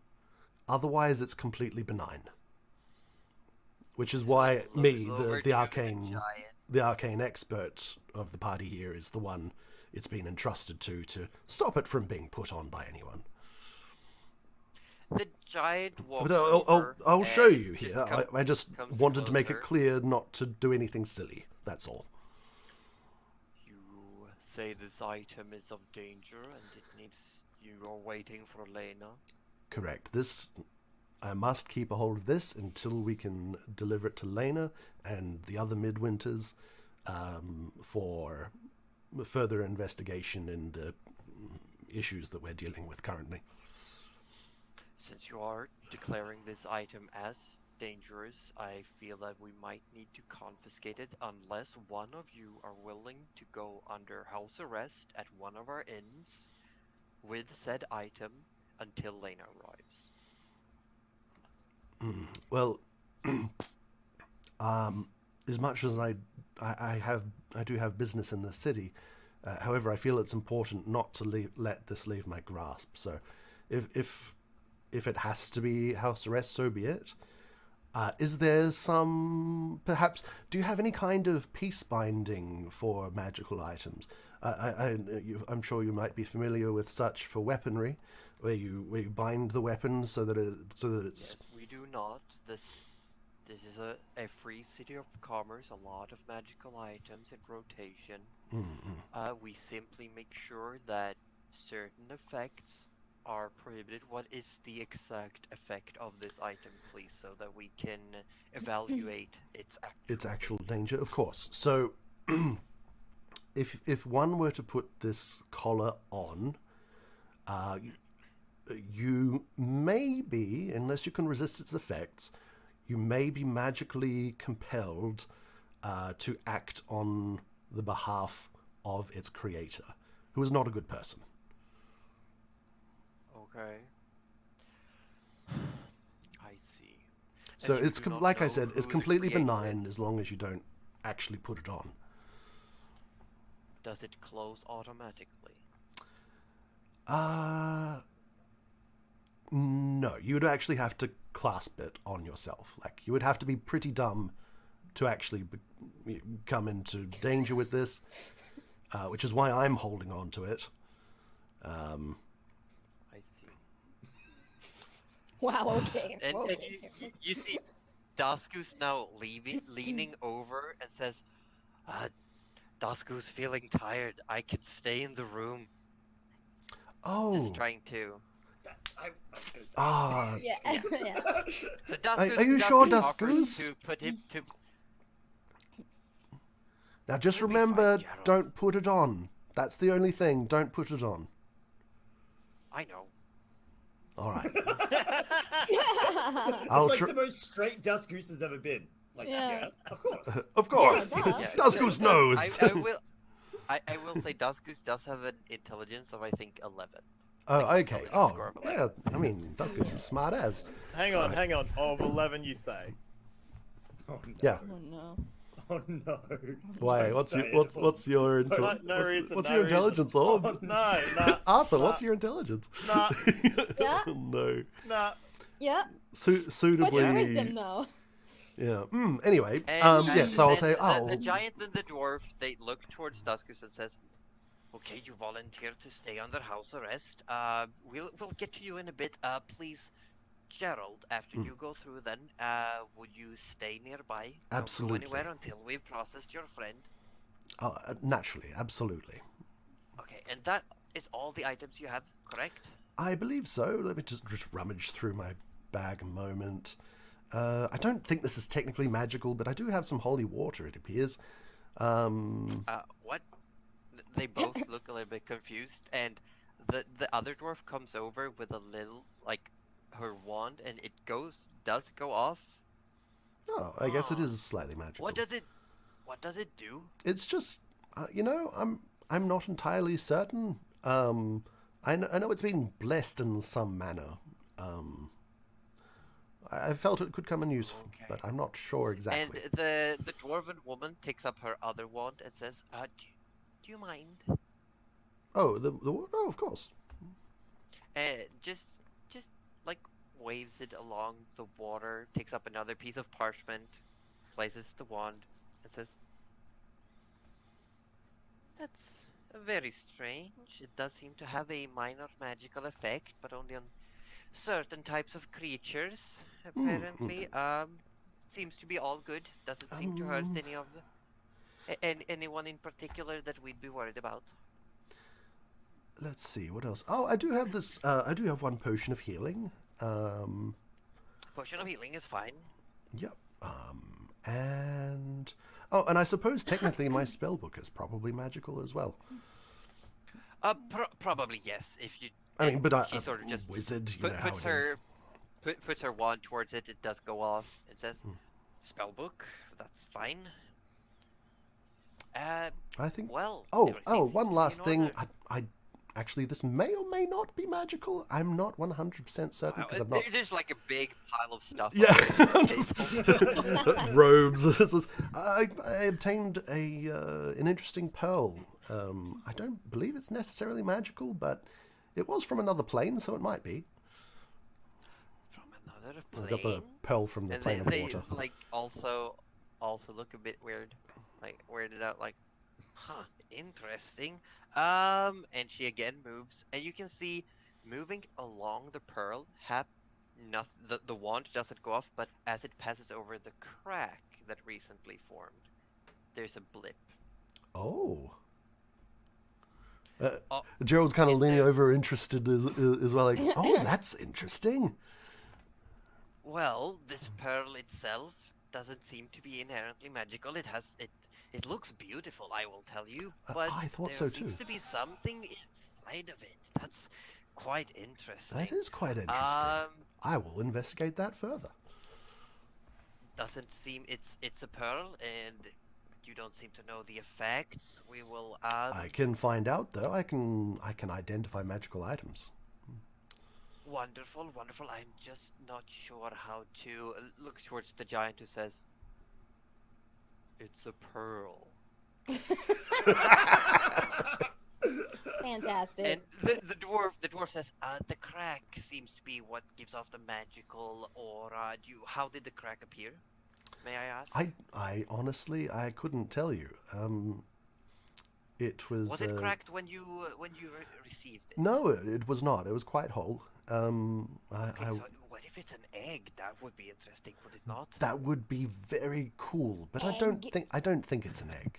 Otherwise, it's completely benign. Which is why the arcane expert of the party here is the one it's been entrusted to stop it from being put on by anyone. The giant walks But I'll show you here. I just wanted to make it clear not to do anything silly. That's all. You say this item is of danger and you are waiting for Lena? Correct. I must keep a hold of this until we can deliver it to Lena and the other Midwinters for further investigation in the issues that we're dealing with currently. Since you are declaring this item as dangerous, I feel that we might need to confiscate it unless one of you are willing to go under house arrest at one of our inns with said item until Lena arrives. Well, as much as I do have business in the city, however, I feel it's important not to let this leave my grasp. So, if it has to be house arrest, so be it. Is there some, perhaps, do you have any kind of peace binding for magical items? I'm sure you might be familiar with such for weaponry, where you bind the weapon so that it's. Yes, we do not. This is a free city of commerce. A lot of magical items in rotation. We simply make sure that certain effects are prohibited. What is the exact effect of this item, please, so that we can evaluate its actual danger? Of course. So, if one were to put this collar on, you may be, unless you can resist its effects, you may be magically compelled to act on the behalf of its creator, who is not a good person. Okay. I see. So it's like I said, it's completely benign as long as you don't actually put it on. Does it close automatically? No, you would actually have to clasp it on yourself. Like, you would have to be pretty dumb to actually come into danger with this, which is why I'm holding on to it. I see. Wow, okay. And okay. you see Dasku's now leaning over and says, Dasku's feeling tired. I can stay in the room. Oh. Just trying to. I was gonna say. Ah. Yeah. Yeah. So Dasku's, Are you sure, offers Daskus? to put him to. Now just You'll be fine, remember, Gerald. don't put it on. That's the only thing. Don't put it on. I know. All right. It's I'll like the most straight Dusk Goose has ever been. Like, Yeah. yeah, of course. Of course. Yeah, duh. Daskus knows. I will say Daskus does have an intelligence of I think 11. Oh, Like, okay. intelligence Oh, score of yeah. 11. I mean, Daskus is smart as. Hang on. Of 11, you say? Oh, no. Yeah. Oh no. Oh no. Why? Don't What's say your it. what's your No reason, what's no your reason. intelligence, Orb? Oh, No. Arthur, nah. what's your intelligence? Nah. Yeah. No. Nah. Yeah. What's Suitably. your wisdom though? Yeah. Anyway. And, Yeah. So I'll say. the giant and the dwarf, they look towards Daskus and says, "Okay, you volunteer to stay under house arrest. We'll get to you in a bit. Please, Gerald, after you go through, then would you stay nearby? Absolutely. Don't go anywhere until we've processed your friend. Naturally, absolutely. Okay, and that is all the items you have, correct? I believe so. Let me just rummage through my bag a moment. I don't think this is technically magical, but I do have some holy water, it appears. What? They both look a little bit confused, and the other dwarf comes over with a little, like, her wand, and it does go off. Oh, I guess it is slightly magical. What does it do? It's just, I'm not entirely certain. I know it's been blessed in some manner. I felt it could come in useful, Okay. but I'm not sure exactly. And the dwarven woman takes up her other wand and says, do you mind? Oh, oh, of course. Just like waves it along the water, takes up another piece of parchment, places the wand, and says, "That's very strange. It does seem to have a minor magical effect, but only on certain types of creatures. Apparently, seems to be all good. Doesn't seem to hurt any of the anyone in particular that we'd be worried about." Let's see, what else? Oh, I do have this, I do have one potion of healing. Potion of healing is fine. Yep. And... Oh, and I suppose technically my spellbook is probably magical as well. Probably yes. If you, I mean, but she sort of just wizard, you know how puts it is. puts her wand towards it. It does go off. It says, "Spellbook." That's fine. I think... Well. Oh, everything oh, seems one to be last in thing. order. I actually, this may or may not be magical. I'm not 100% certain because I'm not... There's like a big pile of stuff. Yeah, on the just table. robes. I obtained an interesting pearl. I don't believe it's necessarily magical, but it was from another plane, so it might be. From another I got the plane. pearl from the And plane of they water. like also look a bit weird, like weirded out, like, huh, interesting. And she again moves, and you can see moving along the pearl. The wand doesn't go off, but as it passes over the crack that recently formed, there's a blip. Oh. Oh, Gerald's kind of is leaning there- over, interested as well. Like, oh, that's interesting. Well, this pearl itself doesn't seem to be inherently magical. It looks beautiful, I will tell you, but I thought there so seems too. to be something inside of it. That's quite interesting. That is quite interesting. I will investigate that further. Doesn't seem it's a pearl, and you don't seem to know the effects. We will I can find out though. I can identify magical items. wonderful. I'm just not sure how to look towards the giant who says, "It's a pearl." Fantastic. And the dwarf says, "The crack seems to be what gives off the magical aura. How did the crack appear? May I ask?" I honestly, I couldn't tell you. It was. Was it cracked when you received it? No, it was not. It was quite whole. Okay, so what if it's an egg, that would be interesting, would it not? That would be very cool, but I don't think it's an egg.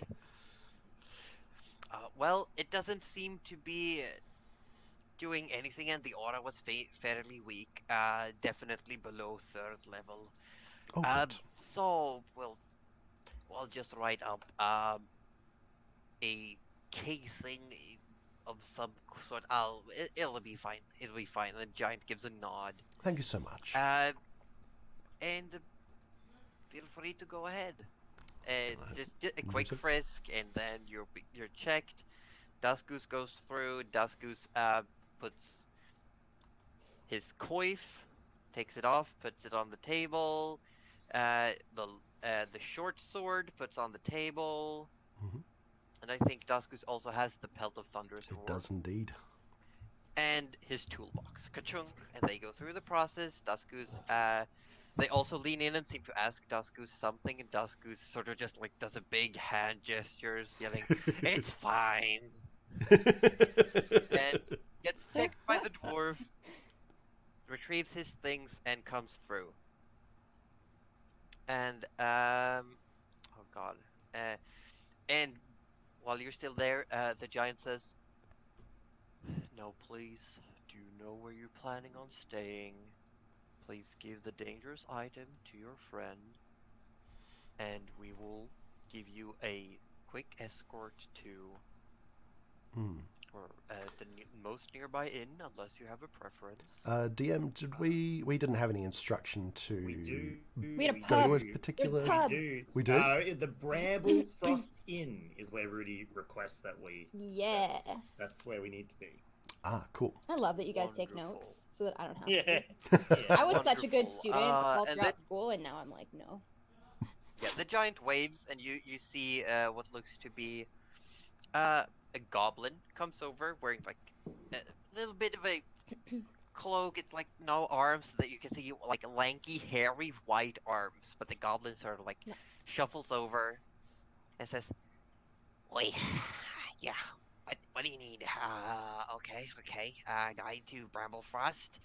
Well, it doesn't seem to be doing anything, and the aura was fairly weak. Definitely below 3rd level. Oh, good. So we'll just write up a casing of some sort. It'll be fine. It'll be fine. The giant gives a nod. Thank you so much. And feel free to go ahead. Just a quick Noted. frisk, and then you're checked. Duskus goes through. Duskus puts his coif, takes it off, puts it on the table. The short sword puts on the table. Mhm. And I think Duskus also has the Pelt of Thunder's It Roar. does indeed. And his toolbox. Ka-chunk! And they go through the process. Duskus, they also lean in and seem to ask Duskus something, and Duskus sort of just like does a big hand gestures, yelling, "It's fine!" And gets checked by the dwarf, retrieves his things, and comes through. And, oh god. And while you're still there, the giant says, "No, please. Do you know where you're planning on staying? Please give the dangerous item to your friend, and we will give you a quick escort to the most nearby inn, unless you have a preference." DM, did we didn't have any instruction to We do. We had a go pub. to a There's particular... a pub. We do? The Bramble Frost Inn is where Rudy requests that we. Yeah. That's where we need to be. Ah, cool. I love that you guys take Wonderful. notes so that I don't have Yeah. to. I was such a good Wonderful. student all And throughout then- school, and now I'm like, no. Yeah, the giant waves, and you see what looks to be a goblin comes over wearing like a little bit of a cloak. It's like no arms, so that you can see like lanky, hairy, white arms. But the goblin sort of like Nice. shuffles over and says, "Oi, yeah, what do you need? Okay. Guide to Bramblefrost.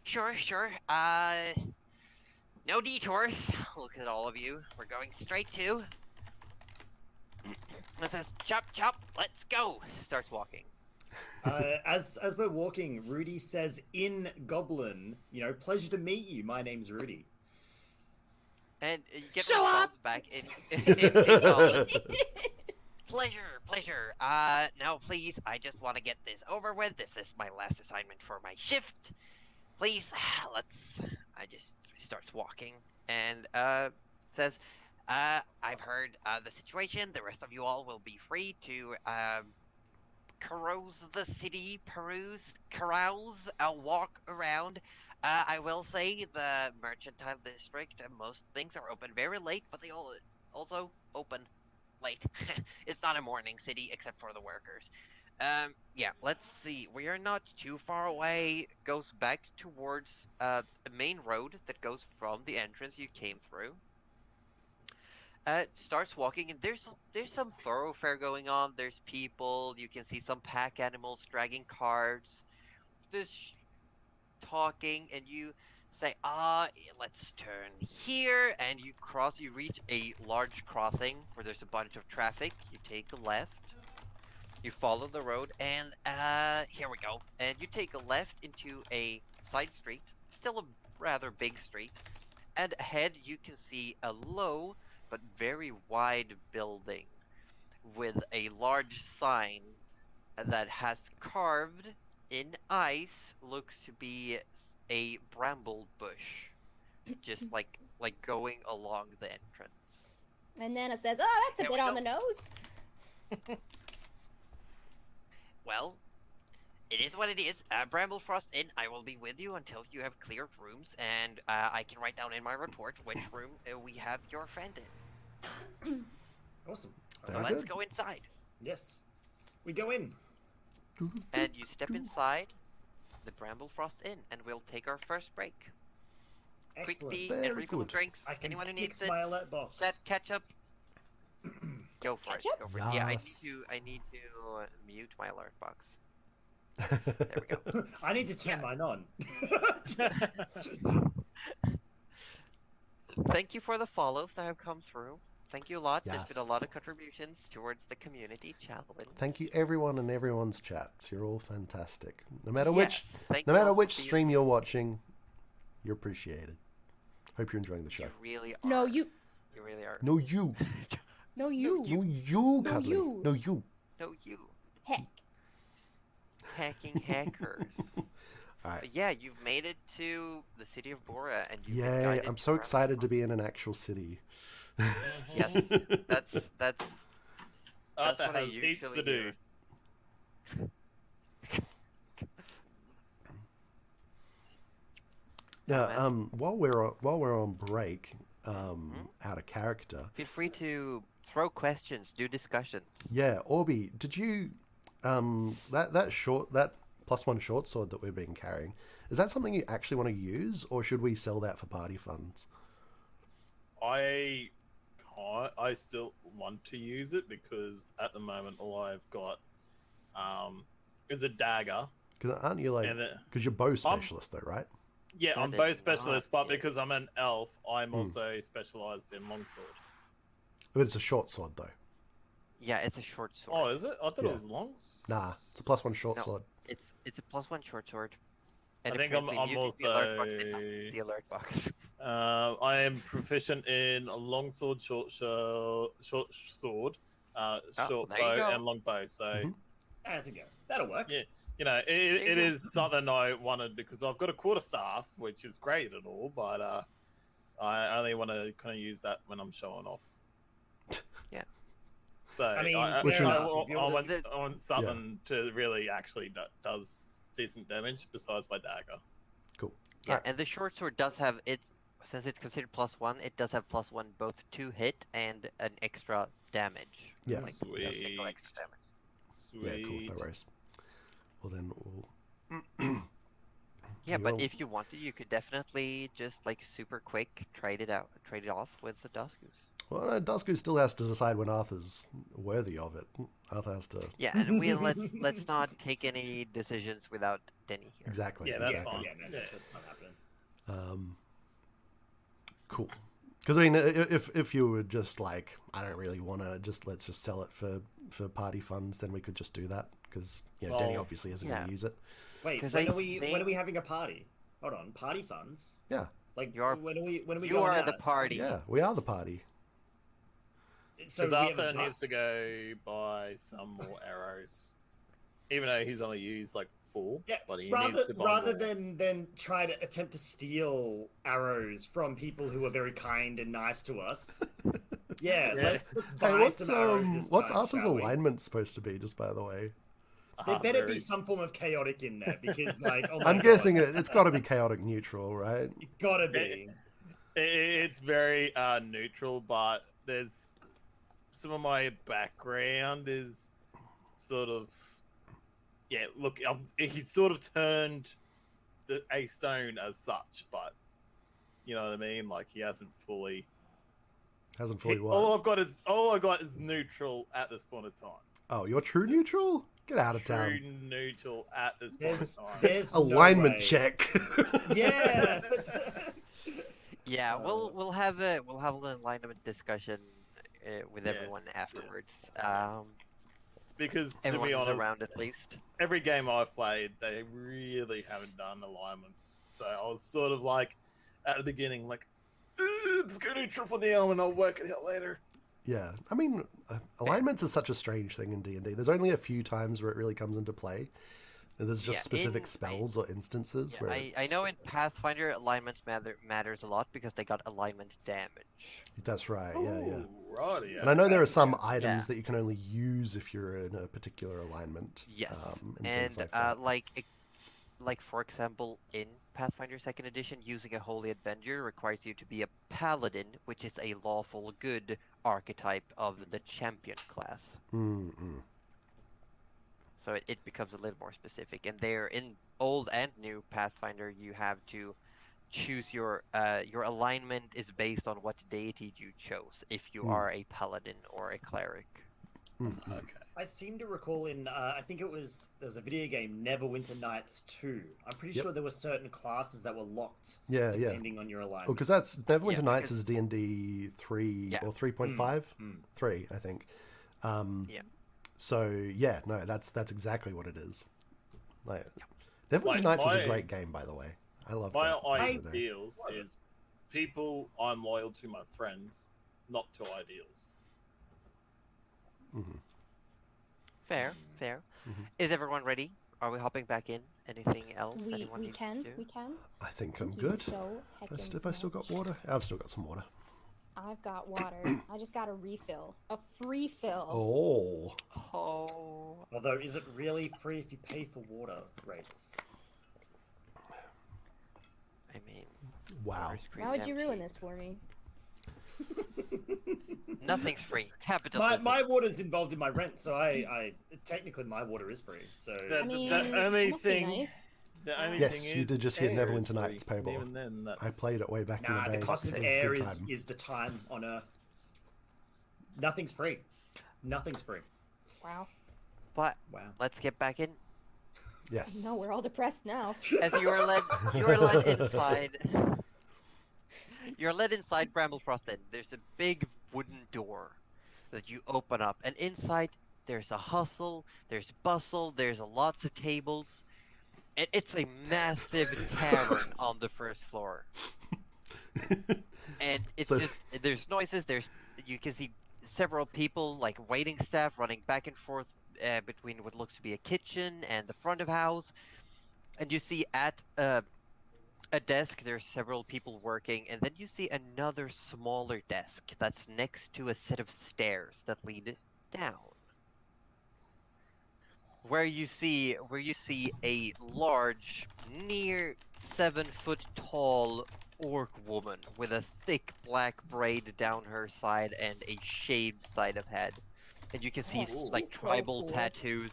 Sure. No detours. Look at all of you. We're going straight to." It says, "Chop, let's go." Starts walking. As we're walking, Rudy says in Goblin, "Pleasure to meet you. My name's Rudy." And you get Show response up! back in Goblin. Pleasure. No, please, I just want to get this over with. This is my last assignment for my shift. Please, I just starts walking and says, "I've heard the situation. The rest of you all will be free to carouse the city, carouse, walk around. I will say the mercantile district, most things are open very late, but they all also open late. It's not a morning city except for the workers. Yeah, let's see. We are not too far away. Goes back towards the main road that goes from the entrance you came through. Starts walking, and there's some thoroughfare going on. There's people. You can see some pack animals dragging carts. There's talking, and you say, let's turn here, and you reach a large crossing where there's a bunch of traffic. You take a left, you follow the road, and here we go. And you take a left into a side street, still a rather big street, and ahead you can see a low but very wide building with a large sign that has carved in ice, looks to be a bramble bush, just like going along the entrance. And Nana says, "Oh, that's a There bit we on go. the nose." Well, it is what it is. Bramblefrost Inn, I will be with you until you have cleared rooms, and I can write down in my report which room we have your friend in. Awesome. So Very let's good. go inside. Yes. We go in. And you step inside the Bramblefrost Inn, and we'll take our first break. Quick Excellent. pee Very and refill of good. drinks. I can Anyone who fix needs it, my alert box. chat, catch up. Go for Ketchup? it. Go for it. Yeah, Yes. I need to mute my alert box. There we go. I need to turn Yeah. mine on. thank you for the follows that have come through. Thank you a lot. There's been a lot Yes. of contributions towards the community challenge. Thank you, everyone in everyone's chats. You're all fantastic. No matter Yes, thank no you matter all for which being stream here. you're watching, you're appreciated. Hope you're enjoying the show. You really are. No, you. You really are. No, you. No, you. No, you, No, Cuddly. you. No, you. No, you. Heck. Hacking hackers. All right. But yeah, you've made it to the city of Bora, and you've been Yay! guided I'm so around. excited to be in an actual city. Yes, that's Arthur what I has heaps usually to do. hear. Yeah. man. While we're on break, out of character. Feel free to throw questions, do discussions. Yeah, Orby, did you that +1 short sword that we've been carrying, is that something you actually want to use, or should we sell that for party funds? I still want to use it because at the moment all I've got is a dagger. Because aren't you like, And then- because you're bow specialist though, right? Yeah, That I'm is both specialist, not but it. because I'm an elf, I'm also specialized in longsword. But it's a short sword though. Yeah, it's a short sword. Oh, is it? I thought Yeah. it was long. Nah, it's a +1 short No. sword. It's a +1 short sword. I And think apparently I'm muting the alert box also- did not mute the alert box. I am proficient in a longsword, short sword, short there you bow, go. and long bow. So Mhm. That's a go. That'll work. Yeah. it you go. is something I wanted because I've got a quarterstaff, which is great and all, but I only want to kind of use that when I'm showing off. Yeah. So I mean, Which fair is- enough. If you're- I want something to really actually does decent damage besides my dagger. Cool. Yeah, Alright. and the short sword does have it, since it's considered +1, it does have +1 both to hit and an extra damage. Yeah. Like a single extra Sweet. damage. Sweet. Yeah, cool. No worries. Well then, we'll... Yeah, You but will- if you wanted, you could definitely just like super quick trade it off with the Duskus. Well, no, Dusku still has to decide when Arthur's worthy of it. Arthur has to... Yeah, and let's not take any decisions without Denny here. Exactly. Yeah, that's exactly. fine. Yeah, no, that's not happening. Cool. Because I mean, if you were just like, I don't really want to, let's just sell it for party funds, then we could just do that. Because Denny Well, obviously isn't yeah. going to use it. Wait, 'Cause when I are we think- having a party? Hold on, party funds? Yeah, Like You are- when are we You going are out? the party. yeah, we are the party. So Because we have a Arthur needs bus. to go buy some more arrows, even though he's only used like 4. Yeah, but he rather needs to buy rather more. than try to attempt to steal arrows from people who are very kind and nice to us. Yeah, Yeah. let's buy Hey, what's some arrows this what's time, Arthur's shall we? alignment supposed to be? Just by the way, There better Very- be some form of chaotic in there because, like, oh my I'm God, guessing it's got to be chaotic neutral, right? it gotta be. It's very neutral, but there's some of my background is sort of Look, he's sort of turned a stone as such, but you know what I mean. Like he hasn't fully. Hasn't fully what? All I got is neutral at this point in time. Oh, you're true neutral? Get out of True town. neutral at this point in There's, time. there's no Alignment way. check. Yeah. Yeah, we'll have an alignment discussion with everyone Yes, afterwards. Because to Everyone be who's honest, around at least. every game I've played, they really haven't done alignments. So I was sort of like, at the beginning, like, let's go neutral for now, and I'll work it out later. Yeah, I mean, alignments is such a strange thing in D&D. There's only a few times where it really comes into play. And there's just Yeah, specific spells or instances Yeah, where I it's- know in Pathfinder alignments matters a lot because they got alignment damage. That's right, yeah. Ooh, righty, And I know there are okay. some items Yeah. that you can only use if you're in a particular alignment. Yes, and and things like that. like for example, in Pathfinder Second Edition, using a Holy Avenger requires you to be a Paladin, which is a lawful good archetype of the champion class. Mm-mm. So it becomes a little more specific. And there, in old and new Pathfinder, you have to choose your alignment is based on what deity you chose. If you Hmm. are a paladin or a cleric. Okay. I seem to recall in, I think there's a video game, Neverwinter Nights 2. I'm pretty sure there were certain classes that were locked Yeah, depending on your alignment. Oh, because that's Neverwinter Yeah, Nights because- is D&D 3 Yeah. or 3.5? 3, I think. Yeah. So, yeah, no, that's exactly what it is. Like, Neverwinter Like, Nights is a my- great game, by the way. I love My that. back in the day. ideals is people I'm loyal to my friends, not to ideals. Mhm. Fair, fair. Mhm. Is everyone ready? Are we hopping back in? Anything else We anyone needs to do? can. I think I'm Thank you good. so If I still got water? I've still got some water. I've got water. I just got a refill. A free fill. Oh. Oh, Although, is it really free if you pay for water rates? I mean, Wow. water's pretty Why would you damn ruin cheap. this for me? Nothing's free. Capitalism. My water's involved in my rent, so I technically my water is free. So The- I mean, the only must be thing- nice. The only Yes, thing you is, did just hear air is Neverwinter Nights free, and paywall. even then, I played it way back in nah, the day. the cost of It was a air good is time. the time on Earth. Nothing's free. Nothing's free. Wow. But Wow. let's get back in. Yes. No, we're all depressed now. As you are led inside. You're led inside Bramblefrost Inn. There's a big wooden door that you open up, and inside there's a hustle, there's bustle, there's lots of tables. It's a massive tavern on the first floor, and it's So- just there's noises. You can see several people like waiting staff running back and forth between what looks to be a kitchen and the front of house, and you see at a desk there's several people working, and then you see another smaller desk that's next to a set of stairs that lead down. Where you see a large, near 7 foot tall orc woman with a thick black braid down her side and a shaved side of head, and you can see Oh, like she's so tribal cool. tattoos,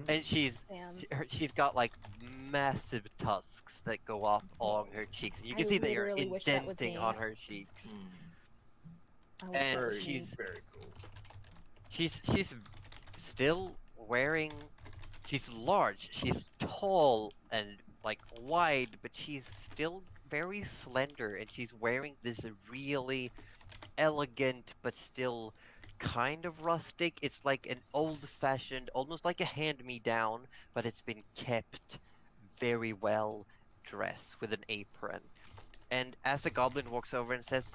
and Damn. she's got like massive tusks that go up along her cheeks, and you can I see they are literally wish that was indenting me. on her cheeks. I wish And that was Very, me. she's- very cool. She's still wearing. She's large. She's tall and like wide, but she's still very slender, and she's wearing this really elegant but still kind of rustic. It's like an old-fashioned, almost like a hand-me-down, but it's been kept very well dressed with an apron. And as a goblin walks over and says,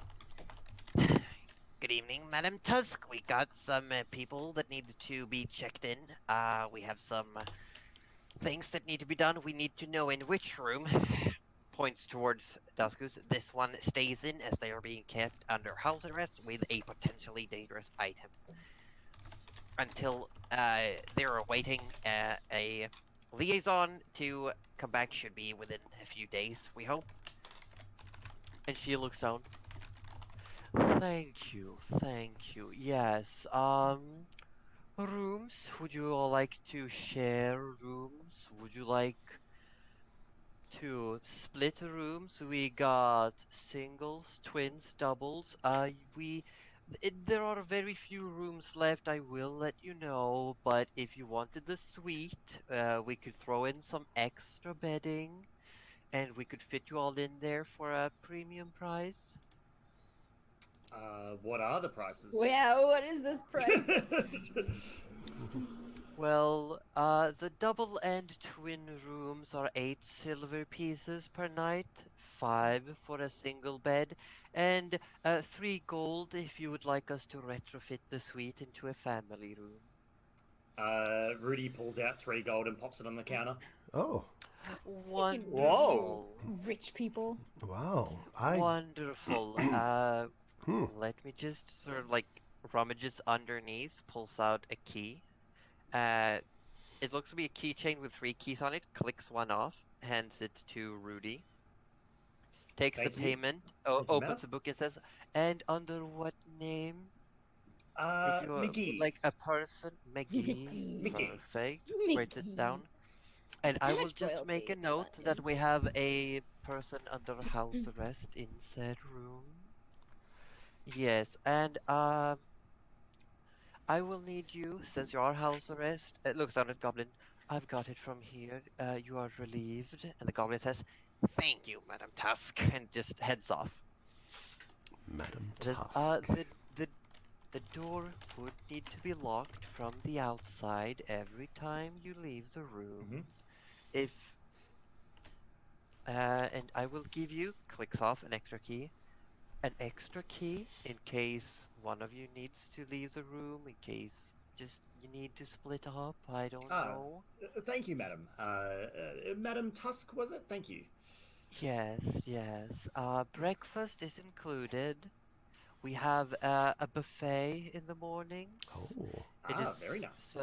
"Good evening, Madam Tusk. We got some people that need to be checked in. We have some things that need to be done. We need to know in which room." Points towards Duskus. "This one stays in as they are being kept under house arrest with a potentially dangerous item. Until they are awaiting a liaison to come back. Should be within a few days, we hope." And she looks down. Thank you, thank you. Yes, rooms? Would you all like to share rooms? Would you like to split rooms? We got singles, twins, doubles. There are very few rooms left, I will let you know, but if you wanted the suite, we could throw in some extra bedding, and we could fit you all in there for a premium price. What are the prices? Well, yeah, what is this price? Well, the double and twin rooms are 8 silver pieces per night, 5 for a single bed, and 3 gold if you would like us to retrofit the suite into a family room. Rudy pulls out 3 gold and pops it on the counter. Oh, Wonderful. Rich people. wow. Wonderful. Let me just sort of like rummages underneath, pulls out a key. It looks to be a keychain with 3 keys on it, clicks one off, hands it to Rudy. Takes Thank the you. payment, Thank you, opens madam. the book and says, "And under what name? If you Mickey. like a person, Maggie. Mickey. Perfect. Write it Mickey. down. And I will Much just make a royalty, it's note fine. that we have a person under house arrest in said room. Yes, and I will need you, since you are house arrest. It looks down at Goblin. I've got it from here. You are relieved. And the Goblin says, "Thank you, Madam Tusk," and just heads off. Madam It says, Tusk. the door would need to be locked from the outside every time you leave the room. Mhm. If and I will give you, clicks off, an extra key. An extra key in case one of you needs to leave the room, in case just you need to split up, I don't know. Thank you, madam. Madam Tusk, was it? Thank you. Yes. Breakfast is included. We have a buffet in the mornings. Oh. Very nice.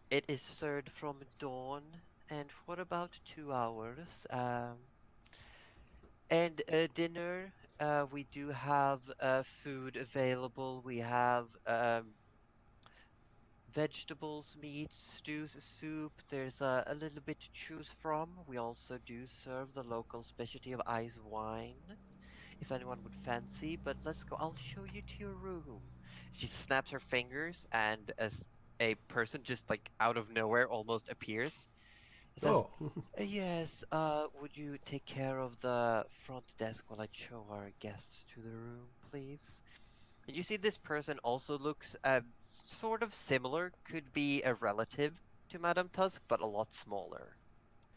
It is served from dawn and for about 2 hours. And dinner, we do have food available. We have vegetables, meats, stews, soup. There's a little bit to choose from. We also do serve the local specialty of ice wine, if anyone would fancy. But let's go. I'll show you to your room. She snaps her fingers, and as a person just like out of nowhere almost appears. It says, Oh. Yes, would you take care of the front desk while I show our guests to the room, please? And you see this person also looks sort of similar, could be a relative to Madame Tusk, but a lot smaller.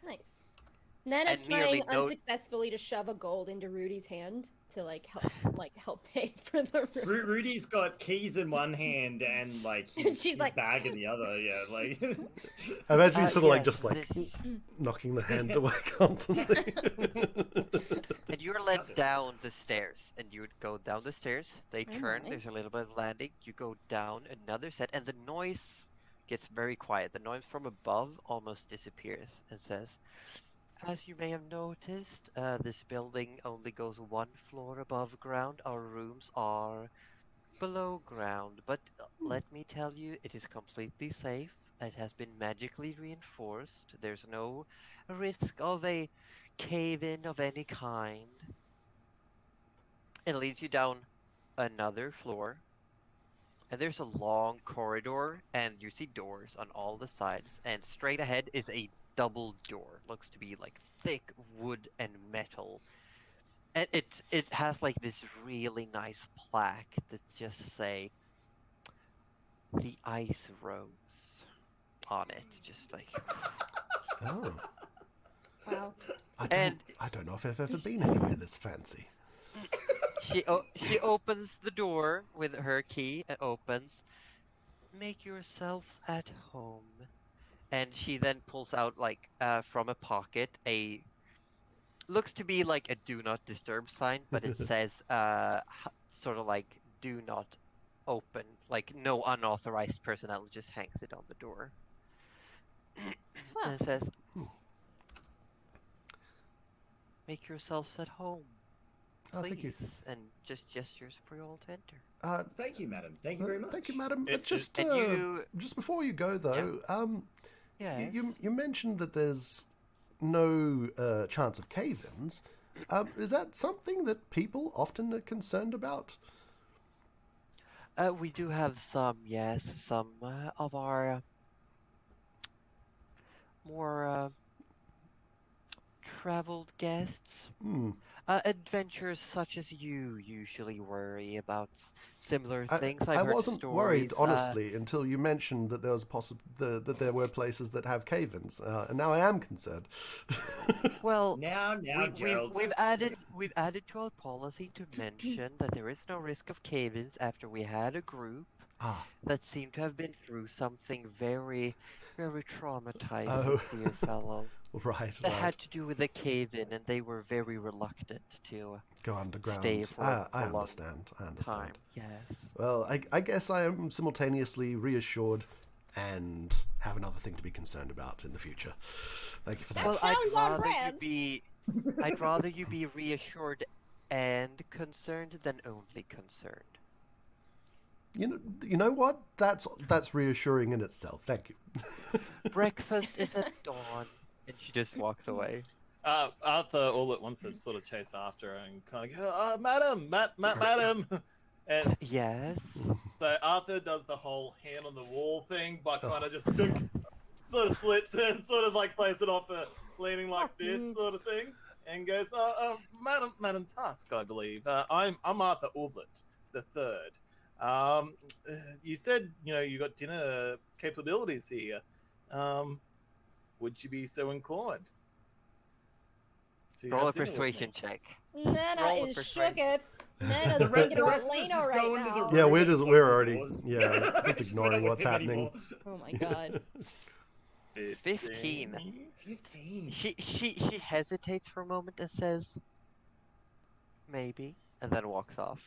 Nice. Nana's And merely trying note- unsuccessfully to shove a gold into Rudy's hand to help pay for the room. Rudy's got keys in one hand and his She's like, bag in the other. Yeah, like. I imagine he's sort of yes, just knocking the hand away constantly. And you're led down the stairs, and you would go down the stairs. They turn. Alright. There's a little bit of landing. You go down another set, and the noise gets very quiet. The noise from above almost disappears, and says, "As you may have noticed, this building only goes 1 floor above ground. Our rooms are below ground, but let me tell you, it is completely safe. It has been magically reinforced. There's no risk of a cave-in of any kind." It leads you down another floor, and there's a long corridor, and you see doors on all the sides, and straight ahead is a double door. Looks to be like thick wood and metal. And it has like this really nice plaque that just say "The Ice Rose" on it, just like. Oh. Wow. I don't know if I've ever been anywhere this fancy. She opens the door with her key. It opens. "Make yourselves at home." And she then pulls out from a pocket looks to be like a "Do Not Disturb" sign, but it says sort of like "Do Not Open," like no unauthorized personnel just hangs it on the door. And it says, "Make yourselves at home, Oh, please," thank you. and just gestures for you all to enter. Thank you, madam. Thank you very much. Thank you, madam. And Just you- before you go, though, Yes. you mentioned that there's no chance of cave-ins. Is that something that people often are concerned about? We do have some, yes, some of our more traveled guests. Hmm. Adventurers such as you usually worry about similar things. I I've heard wasn't stories. worried, honestly, until you mentioned that there was that there were places that have cave-ins, and now I am concerned. Well, Now, Gerald. we've added to our policy to mention that there is no risk of cave-ins after we had a group that seemed to have been through something very, very traumatizing, Oh. dear fellow. Right. That had to do with a cave-in, and they were very reluctant to Go underground. stay for I a long understand. I understand. time. Yes. Well, I guess I am simultaneously reassured and have another thing to be concerned about in the future. Thank you for that. Well, sounds on brand. I'd rather you be reassured and concerned than only concerned. You know what? That's reassuring in itself. Thank you. Breakfast is at dawn, and she just walks away. Arthur all at once has sort of chase after her and kind of go, "Oh, madam, madam," and Yes. So Arthur does the whole hand on the wall thing, but kind of just sort of slips and sort of like plays it off, leaning like this sort of thing, and goes, Madam Tusk, I believe. I'm Arthur Orblet the Third. You said you got dinner capabilities here. Would you be so inclined to Roll a have dinner with me? persuasion check. Nana Roll a is persuasion. shooketh. Nana's The thinking about rest of us Leno just right go into the now. room. Yeah, and close we're the already doors. just We're not ignoring with what's him happening. anymore. Oh my god. 15. 15. She hesitates for a moment and says, maybe, and then walks off.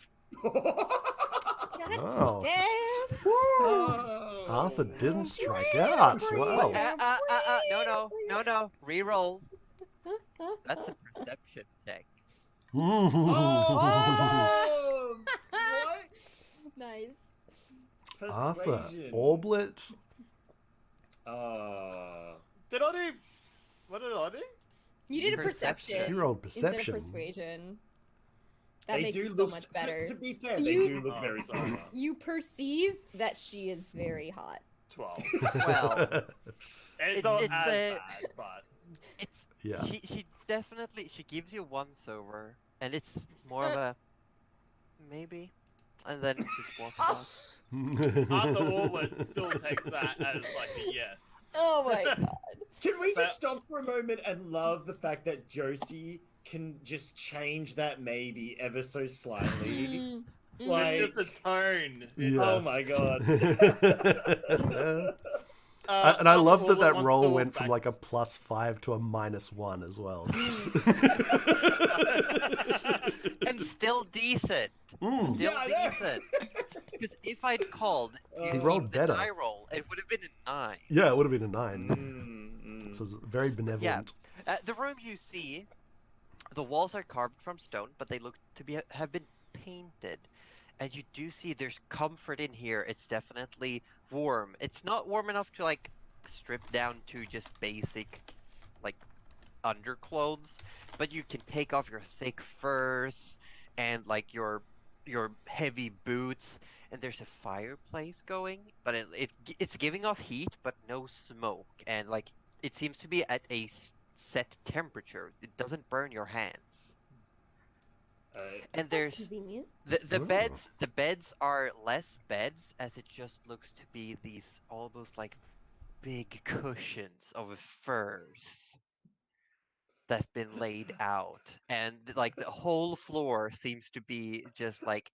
Oh, Damn. Oh. Arthur didn't strike out. Wow. No. Reroll. That's a perception check. Oh, what? Nice. Arthur Persuasion. Orblet. Did I do? What did I do? You did a Perception. perception. You rolled Instead perception. of persuasion. That They makes do it so look much better. To be fair, You- they do look very sorry. similar. You perceive that she is very hot. 12. Well, It's It- not it's, as bad, but it's Yeah. she definitely gives you once over, and it's more of a maybe, and then just walks off. Arthur Orwood still takes that as like a yes. Oh my god. Can we But- just stop for a moment and love the fact that Josie can just change that maybe ever so slightly? Mm, mm. Like- It's just a tone. Yeah. Oh my god. And I Arthur love that Orwood that wants roll to went walk from back- like a +5 to a -1 as well. And still decent. Mm. Still Yeah, I know. decent. Because if I'd called, He keep rolled the better. die roll, it would have been a 9. Yeah, it would have been a 9. Mm. So it's very benevolent. The room you see, the walls are carved from stone, but they look to be have been painted. And you do see there's comfort in here. It's definitely warm. It's not warm enough to like strip down to just basic like underclothes, but you can take off your thick furs and like your heavy boots, and there's a fireplace going, but it's giving off heat but no smoke, and like it seems to be at a set temperature. It doesn't burn your hands. And That's there's convenient. the Ooh. beds are less beds, as it just looks to be these almost like big cushions of furs that've been laid out, and like the whole floor seems to be just like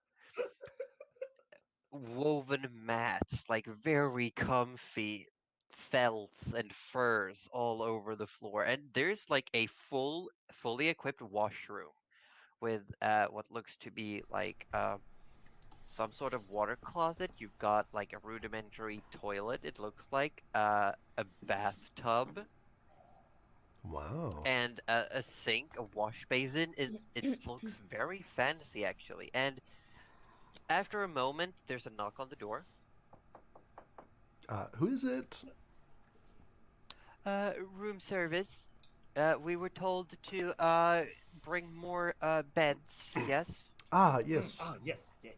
woven mats, like very comfy felts and furs all over the floor. And there's like a fully equipped washroom with what looks to be like some sort of water closet. You've got like a rudimentary toilet. It looks like a bathtub Wow. and a sink, a wash basin. It looks very fancy actually. And after a moment, there's a knock on the door. Who is it? Room service. We were told to bring more beds. Yes. Ah, yes. Oh, yes. Yeah.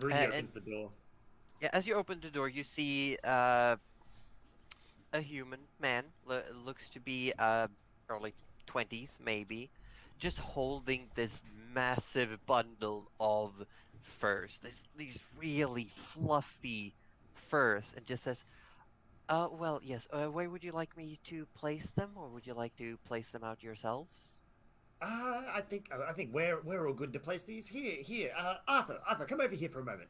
Rudy And- opens the door. Yeah. As you open the door, you see a human man. Looks to be early 20s, maybe, just holding this massive bundle of furs. These really fluffy furs, and just says, well, yes. Where would you like me to place them, or would you like to place them out yourselves? I think we're all good to place these. Here. Arthur, come over here for a moment.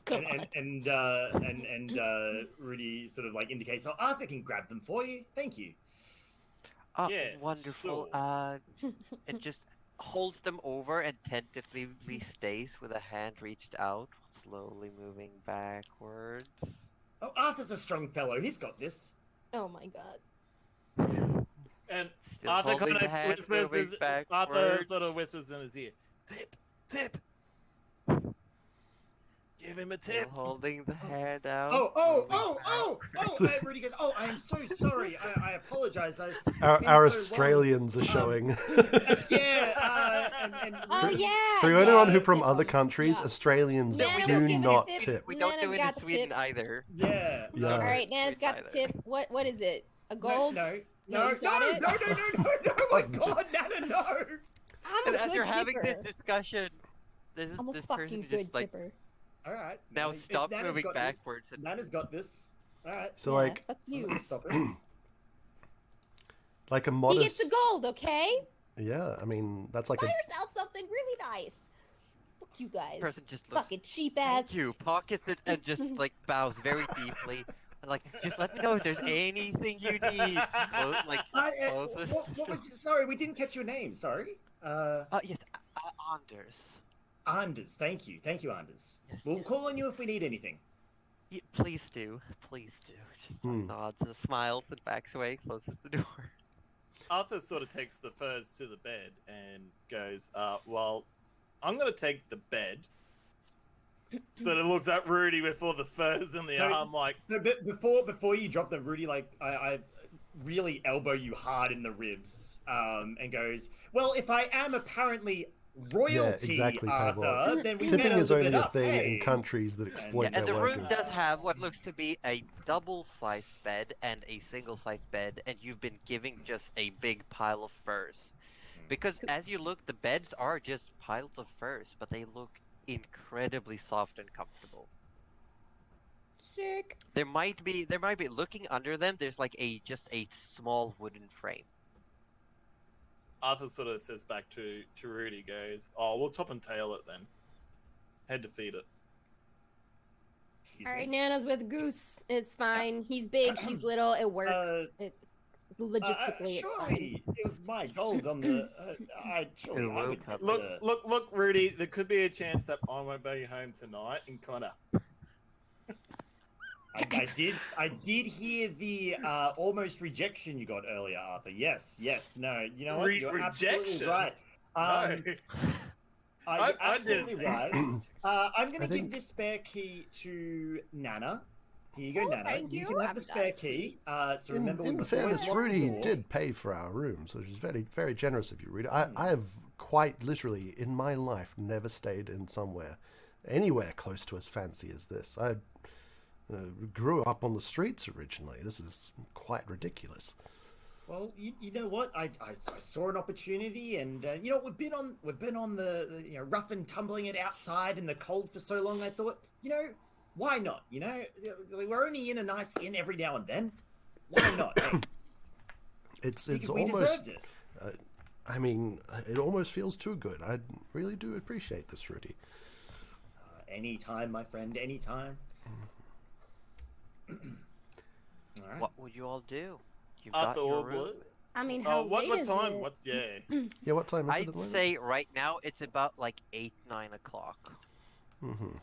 Come And Rudy sort of like indicates, so Arthur can grab them for you. Thank you. Yeah, Wonderful. sure. It just holds them over and tentatively stays with a hand reached out, slowly moving backwards. Oh, Arthur's a strong fellow. He's got this. Oh my god. And Still Arthur holding kind the of hand whispers. moving Arthur backwards. sort of whispers in his ear. Tip. Give him a Still tip. holding the hand out. Rudy goes, oh, I am so sorry. I apologize. Our Australians are showing. Oh yeah. For anyone who from other countries, Australians Nana's do giving not a tip. tip. We don't do Nana's it got in the Sweden tip. either. Yeah. Yeah. All right, Nana's got the Either. tip. What is it? A gold? No. No, you got it? No, my God, Nana, no. I'm a And as good you're having tipper. this discussion, this I'm a person fucking just good like tipper. All right. now If stop Nana's moving got this, backwards. And Nana's got this. All right. So Yeah, like fuck I'm you. gonna stop it. like a He modest. gets the gold, okay? Yeah, I mean that's like Buy a. yourself something really nice. Fuck you guys. person just looks Fucking cheap ass. thank you, pockets it, and just like bows very deeply. And, like, just let me know if there's anything you need. Closest. What was? Sorry, we didn't catch your name. Sorry. Yes, Anders. Anders. Thank you, Anders. We'll call on you if we need anything. Yeah, please do. Just nods and smiles and backs away, closes the door. Arthur sort of takes the furs to the bed and goes, well, I'm going to take the bed. Sort of looks at Rudy with all the furs in the arm, like... So before you drop them, Rudy, like, I really elbow you hard in the ribs, and goes, well, if I am apparently royalty, Yeah, exactly, Arthur, Pablo. then we Tipping better is live only it a up, thing hey? in countries that exploit And their the room workers. does have what looks to be a double-sized bed and a single-sized bed, and you've been giving just a big pile of furs. Because as you look, the beds are just piles of furs, but they look incredibly soft and comfortable. Sick. There might be looking under them. There's like just a small wooden frame. Arthur sort of says back to Rudy, goes, oh, we'll top and tail it then. Head to feed it. Excuse All right, me. Nana's with Goose. It's fine. He's big. She's little. It works. Logistically, it's fine. Surely it was my gold on the. I would have to- Look, Rudy, there could be a chance that I won't be home tonight and kind of... I did hear the almost rejection you got earlier, Arthur. Yes. No, you know what? You're absolutely Rejection? right. No. You're I absolutely didn't. right. I'm going to I give think- this spare key to Nana. Here you go, Oh, Nana. thank You you. can have I'm the spare done. key. So remember, we In must fairness, always lock the Rudy door. did pay for our rooms, which is very, very generous of you, Rudy. I have quite literally, in my life, never stayed in somewhere anywhere close to as fancy as this. I grew up on the streets originally. This is quite ridiculous. Well, you know what? I saw an opportunity, and you know we've been on the rough and tumbling it outside in the cold for so long. I thought, why not? We're only in a nice inn every now and then. Why not? Hey, It's because we almost. deserved it. I mean, it almost feels too good. I really do appreciate this, Rudy. Anytime, my friend. Anytime. All right. What would you all do? You've got Arthur your or room. Blue? I mean, how What late is time? it? What's... Yeah. Yeah, what time is it I'd at the moment? say right now it's about like 8, 9 o'clock. Mm-hmm.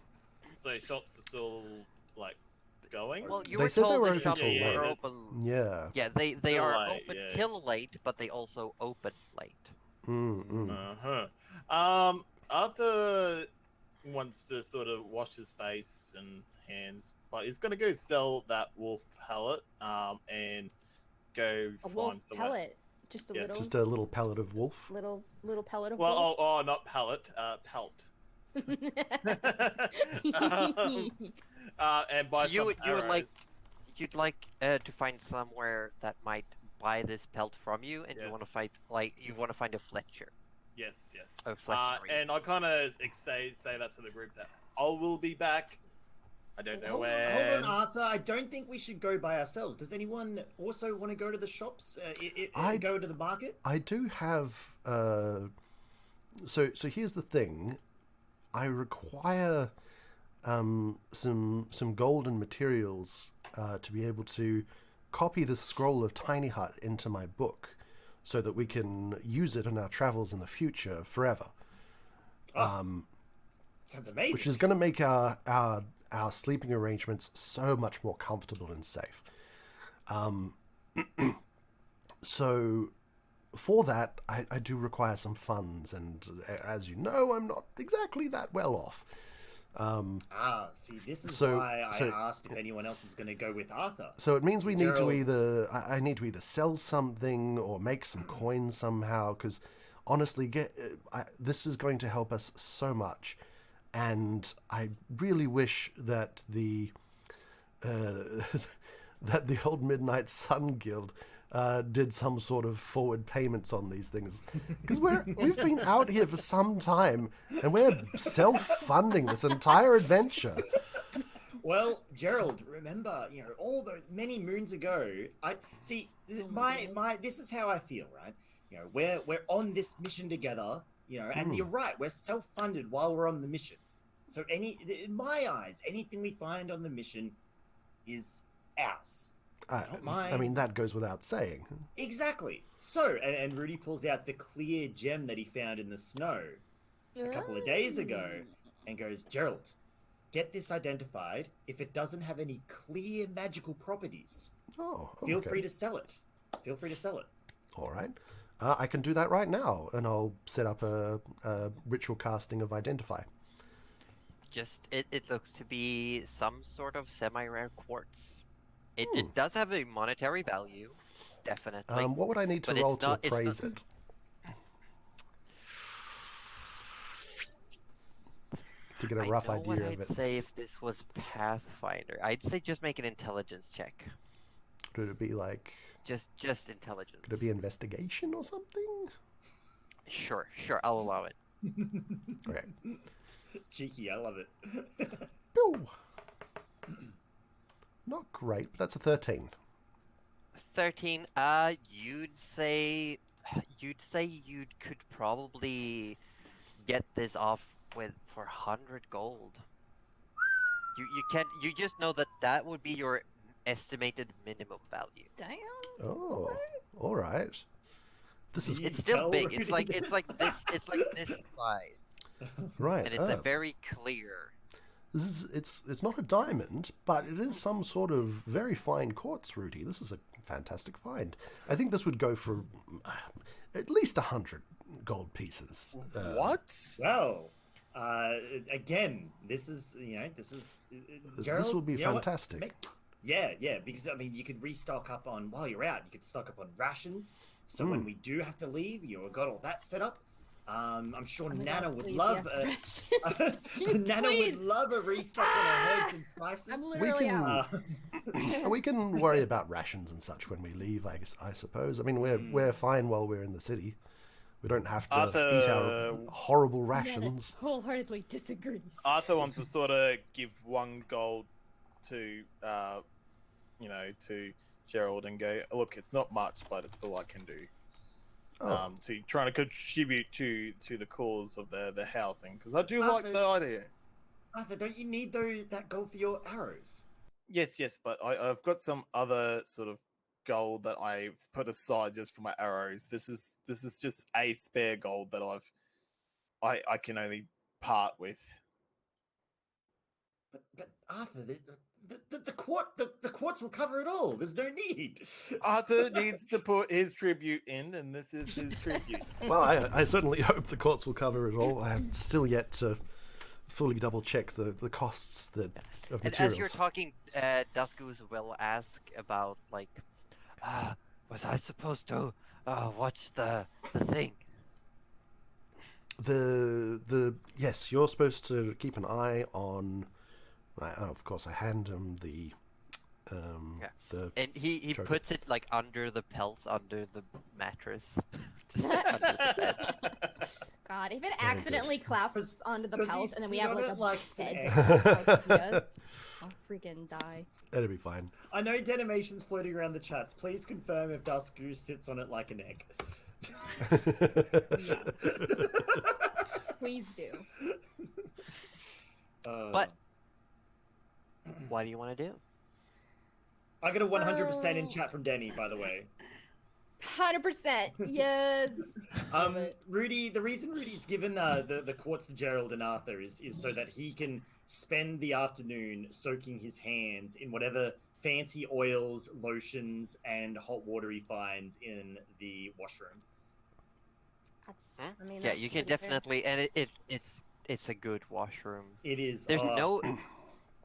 So shops are still, like, going? Well, you They were said they told were the open shops till were late. open. Yeah. Yeah, they Till are late, open yeah. till late, but they also open late. Mm-mm. Arthur wants to sort of wash his face and hands, but he's going to go sell that wolf pellet and go A find wolf somewhere. pellet. Just a Yes. little, Just a little pellet of wolf. little pellet of Well, wolf. not pellet, pelt. And buy You some would arrows. like- You'd like to find somewhere that might buy this pelt from you, and you want to Yes. find a Fletcher. Yes. Oh, Fletcher. And I kind of say that to the group that I will be back. I don't know Hold when. on, Arthur. I don't think we should go by ourselves. Does anyone also want to go to the shops? Go to the market? I do have. So here's the thing. I require some golden materials to be able to copy the scroll of Tiny Hut into my book, so that we can use it in our travels in the future forever. Sounds amazing. Which is going to make our sleeping arrangements so much more comfortable and safe. So for that, I do require some funds, and as you know, I'm not exactly that well off. See, this is So- why I so- asked if anyone else was going to go with Arthur. So it means we need to Gerald- either I need to either sell something or make some coins somehow. Because honestly, this is going to help us so much, and I really wish that the that the old Midnight Sun Guild did some sort of forward payments on these things, because we've been out here for some time and we're self-funding this entire adventure. Well, Gerald, remember, all the many moons ago, I see my this is how I feel, right? We're on this mission together, and you're right, we're self-funded while we're on the mission. So in my eyes, anything we find on the mission is ours. It's not mine. I mean, that goes without saying. Exactly. So, and Rudy pulls out the clear gem that he found in the snow a couple of days ago and goes, Gerald, get this identified. If it doesn't have any clear magical properties, feel free to sell it. Feel free to sell it. All right. I can do that right now, and I'll set up a ritual casting of Identify. It looks to be some sort of semi-rare quartz. It does have a monetary value, definitely. What would I need to but roll to appraise it? To get a rough idea of it. I'd say if this was Pathfinder, I'd say just make an intelligence check. Could it be like... Just intelligence. Could it be investigation or something? Sure, I'll allow it. Okay. Cheeky, I love it. No. Not great, but that's a 13. 13. You'd say you could probably get this off for 100 gold. You just know that would be your estimated minimum value. Damn. Oh, all right. This is It's still big. It's like this size. right. And it's a very clear. It's not a diamond, but it is some sort of very fine quartz, Rudy. This is a fantastic find. I think this would go for at least 100 gold pieces. What? Well, again, this is Gerald, this would be fantastic. Yeah, because I mean, you could restock up on while you're out. You could stock up on rations, so when we do have to leave, we've got all that set up. I'm sure Nana would love Nana would love a restock on her herbs and spices. I'm literally out. We can worry about rations and such when we leave, I suppose. I mean, we're fine while we're in the city. We don't have to eat our horrible rations. Nana wholeheartedly disagrees. Arthur wants to sort of give 1 gold to, to Gerald and go, look, it's not much, but it's all I can do. So you're trying to contribute to the cause of the housing, because I do like the idea. Arthur, don't you need that gold for your arrows? Yes, but I've got some other sort of gold that I've put aside just for my arrows. This is just a spare gold that I can only part with. But Arthur, the quartz will cover it all. There's no need. Arthur needs to put his tribute in, and this is his tribute. Well, I certainly hope the quartz will cover it all. I'm still yet to fully double check the costs of And materials. as you're talking, Duskus will ask about was I supposed to watch the thing? Yes, you're supposed to keep an eye on. Right, of course, I hand him the. And he trophy. puts it like under the pelts, under the mattress. Just under the bed. God, if it accidentally clasps onto the does he pelt and then we sit have on like it a like it's an bed, egg? like he does, I'll freaking die. It'll be fine. I know Denimation's floating around the chats. Please confirm if Dusk Goose sits on it like an egg. Please do. But what do you want to do? I got a 100% in chat from Denny, by the way. 100%. Yes. Rudy, the reason Rudy's given the quartz to Gerald and Arthur is so that he can spend the afternoon soaking his hands in whatever fancy oils, lotions, and hot water he finds in the washroom. That's, I mean, Yeah, that's you can really fair. definitely, and it's it's a good washroom. It is. There's no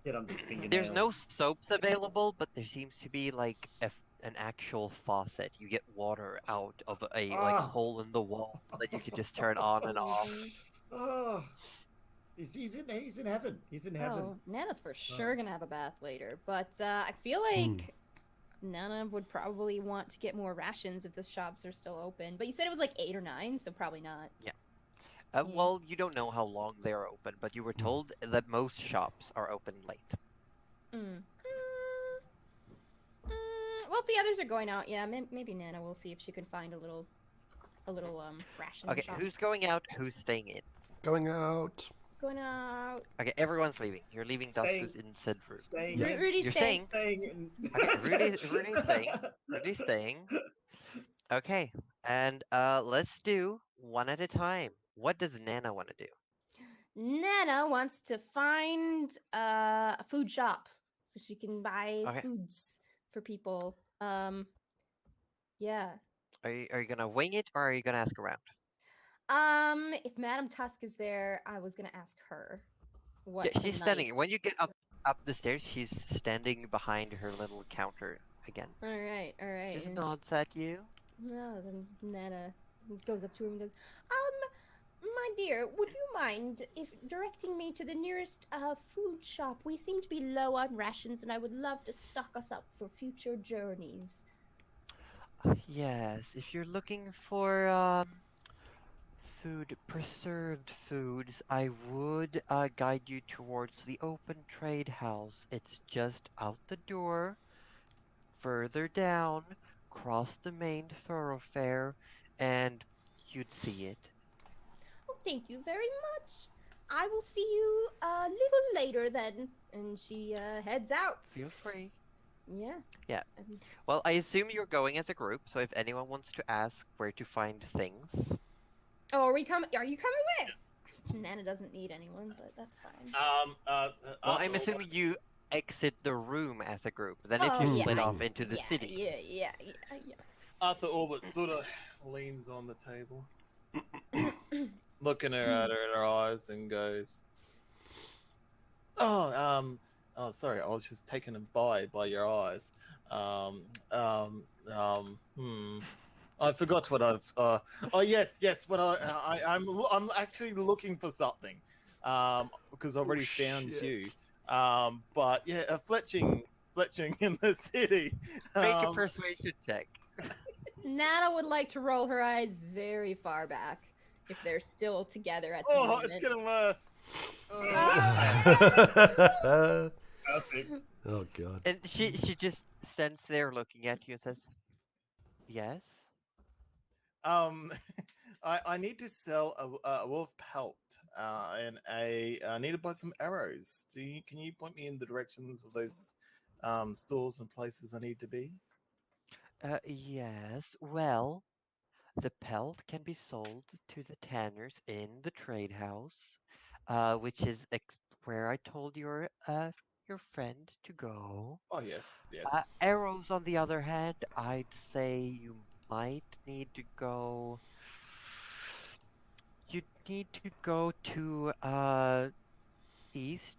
Get under the fingernails. there's no soaps available, but there seems to be like an actual faucet. You get water out of a like hole in the wall that you can just turn on and off. Oh, he's in heaven. He's in heaven. Oh, Nana's for sure gonna have a bath later, but I feel like Nana would probably want to get more rations if the shops are still open. But you said it was like 8 or 9, so probably not. Yeah. Well, you don't know how long they're open, but you were told that most shops are open late. Well, if the others are going out, yeah, maybe Nana will see if she can find a little ration Okay, shop. who's going out? Who's staying in? Going out. Going out? Okay, everyone's leaving. You're leaving Staying. Dusku's in said room. Staying. Yeah. Rudy's You're staying. Staying. Okay, Rudy's staying. Rudy's staying. Okay, and let's do one at a time. What does Nana want to do? Nana wants to find a food shop so she can buy foods for people. Yeah. Are you gonna wing it or are you gonna ask around? If Madame Tusk is there, I was gonna ask her. What? Yeah, she's standing. When you get up the stairs, she's standing behind her little counter again. All right. Just nods at you. No, then Nana goes up to her and goes, my dear, would you mind if directing me to the nearest food shop? We seem to be low on rations, and I would love to stock us up for future journeys. Yes, if you're looking for preserved foods, I would guide you towards the open trade house. It's just out the door, further down, cross the main thoroughfare, and you'd see it. Oh, thank you very much. I will see you a little later then. And she heads out. Feel free. Yeah. Yeah. Well, I assume you're going as a group, so if anyone wants to ask where to find things. Oh, are you coming with? Nana doesn't need anyone, but that's fine. Well, I'm assuming you exit the room as a group. Then if you split off into the city. Yeah. Arthur Orbit sort of leans on the table, looking at her in her eyes, and goes, "Oh, sorry, I was just taken aback by your eyes. I forgot what I've. Yes. What I'm actually looking for something. Because I already found you. But yeah, fletching in the city. Make a persuasion check. Nana would like to roll her eyes very far back if they're still together at the moment. It's getting worse. Perfect. Oh god. And she just stands there looking at you and says, "Yes." I need to sell a wolf pelt, and I need to buy some arrows. Can you point me in the directions of those stores and places I need to be? Yes. Well, the pelt can be sold to the tanners in the trade house, which is where I told your friend to go. Oh yes. Arrows, on the other hand, I'd say you might need to go. You need to go to east.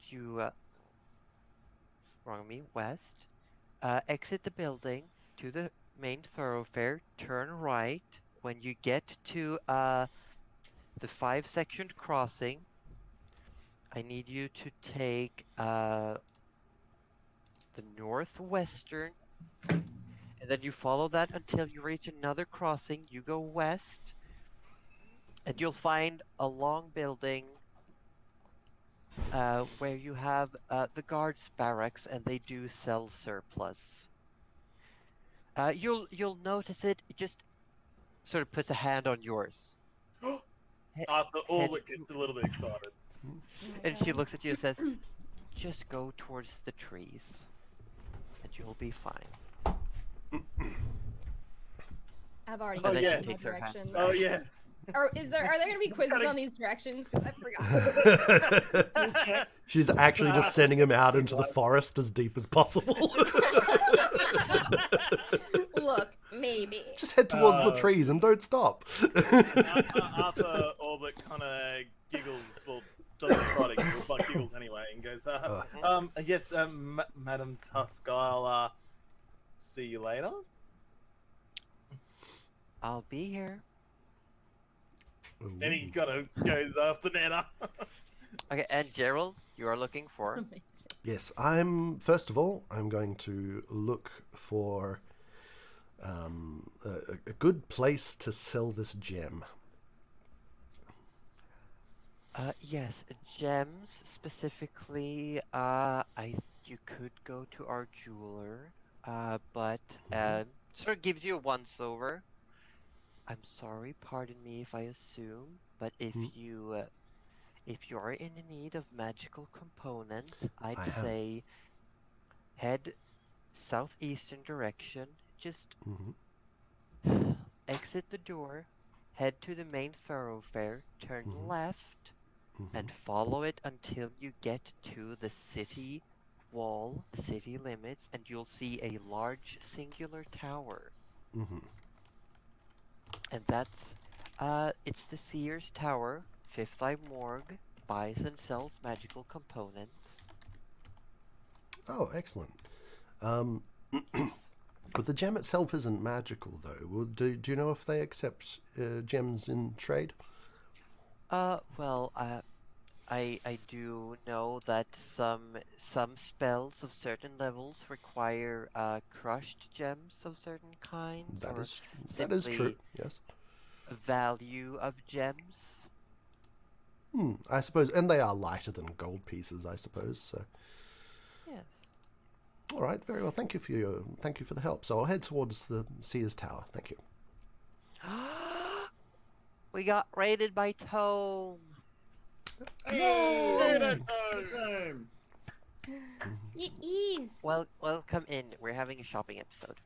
West. Exit the building to the main thoroughfare. Turn right. When you get to the 5-sectioned crossing, I need you to take the northwestern, and then you follow that until you reach another crossing. You go west, and you'll find a long building where you have the guards' barracks, and they do sell surplus. You'll notice it just sort of puts a hand on yours. Arthur Orbit gets a little bit excited. And she looks at you and says, "Just go towards the trees, and you'll be fine." I've already Oh, given yes. my directions. Oh yes. Are there going to be quizzes on these directions? Because I forgot. She's actually just sending him out into the forest as deep as possible. Look, maybe. Just head towards the trees and don't stop. Arthur Orbit kind of giggles, well, Yes, Madam Tusk, I'll see you later. I'll be here. Then he goes after Nana. Okay, and Gerald, you are looking for. Amazing. Yes, first of all, I'm going to look for a good place to sell this gem. Yes, gems specifically. You could go to our jeweler, but sort of gives you a once over. I'm sorry, pardon me if I assume, but if you are in need of magical components, I'd I am. say head southeastern direction. Just exit the door, head to the main thoroughfare, turn left, and follow it until you get to the city wall, the city limits, and you'll see a large singular tower. And that's, it's the Seer's Tower. Fifth Eye Morgue buys and sells magical components. Oh, excellent. But the gem itself isn't magical, though. Well, do you know if they accept gems in trade? Well, I do know that some spells of certain levels require crushed gems of certain kinds, That or is simply true. Yes. value of gems. I suppose, and they are lighter than gold pieces, I suppose. So. Yes. All right, very well. Thank you for the help. So I'll head towards the Seer's Tower. Thank you. We got raided by Tome. Hey, it's home. It is. Well, welcome in. We're having a shopping episode.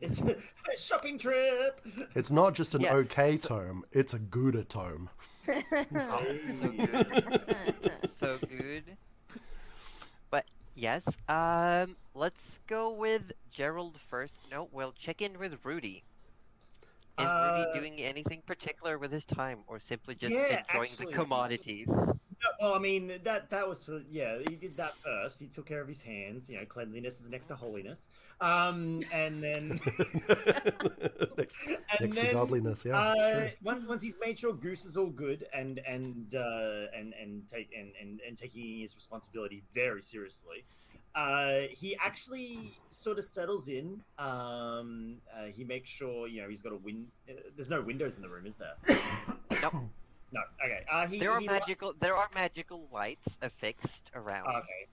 It's a shopping trip. It's not just an Yeah, okay tome; it's a gooder tome. Oh, so good. So good. But yes, let's go with Gerald first. No, we'll check in with Rudy. Is Rudy doing anything particular with his time, or simply just enjoying the commodities? Well, I mean, that was for, he did that first. He took care of his hands. You know, cleanliness is next to holiness. And then next to godliness, yeah. Once he's made sure Goose is all good and taking his responsibility very seriously, he actually sort of settles in. He makes sure, he's got there's no windows in the room, is there? Nope. No. Okay. There are magical lights affixed around. Okay.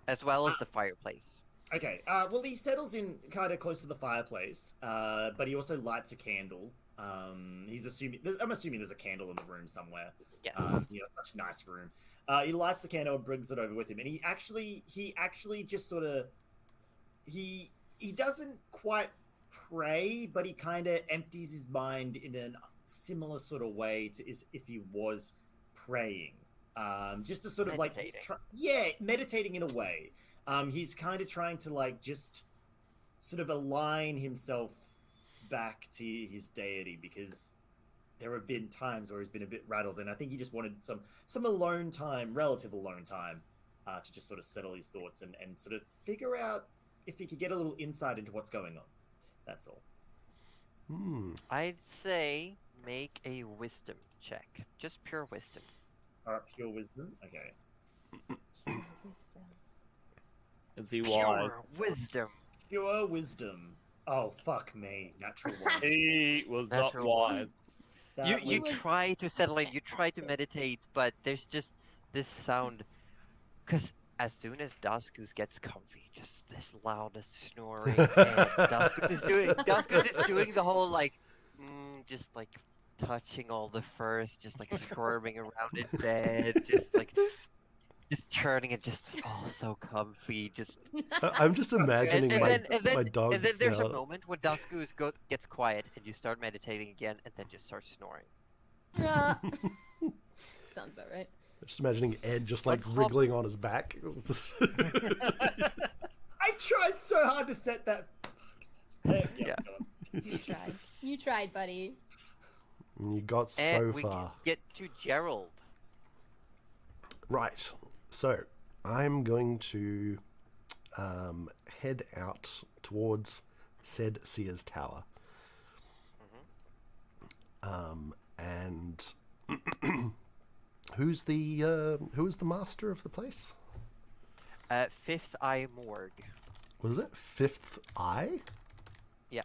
As well as the fireplace. Okay. Well, he settles in kind of close to the fireplace, but he also lights a candle. I'm assuming there's a candle in the room somewhere. Yes. Such a nice room. He lights the candle and brings it over with him, and he actually just sort of he doesn't quite pray, but he kind of empties his mind in a similar sort of way to as if he was praying. Just to sort of meditating in a way. He's kind of trying to just sort of align himself back to his deity, because there have been times where he's been a bit rattled, and I think he just wanted some alone time, relative alone time, to just sort of settle his thoughts and sort of figure out if he could get a little insight into what's going on. That's all. I'd say make a wisdom check. Just pure wisdom. Pure wisdom? Okay. Is he wise? Pure wisdom. Pure wisdom. Oh, fuck me. Natural one. He was Natural not wise. You try to settle in, you try to meditate, but there's just this sound. Because as soon as Daskus gets comfy, just this loudest snoring, and Daskus is doing the whole just touching all the furs, just squirming around in bed, just turning it, just so comfy, just. I'm just imagining my dog. And then there's a moment when Daskus gets quiet, and you start meditating again, and then just starts snoring. Sounds about right. Just imagining Ed just wriggling on his back. I tried so hard to set that. Yeah. You tried, buddy. And you got and so far. We get to Gerald. Right. So I'm going to head out towards said Seer's Tower. And who is the master of the place? Fifth Eye Morgue. What is it? Fifth Eye? Yeah.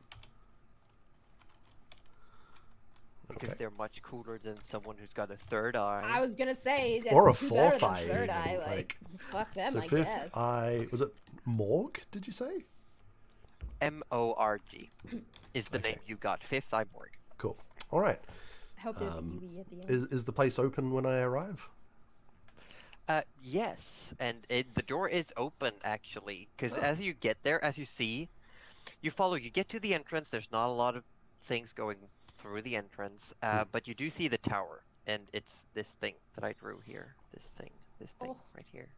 Because Okay. they're much cooler than someone who's got a third eye. I was gonna say that's Or a who better fourth than eye, third even, eye. like- Fuck them, So I Fifth guess. Eye, was it Morg? Did you say? M-O-R-G is the Okay. name you got. Fifth Eye Morgue. Cool. All right. I hope there's a UE at the end. Is the place open when I arrive? Yes, and the door is open actually, because Oh. as you get there, as you see, you get to the entrance. There's not a lot of things going through the entrance, but you do see the tower, and it's this thing that I drew here. This thing Oh. right here.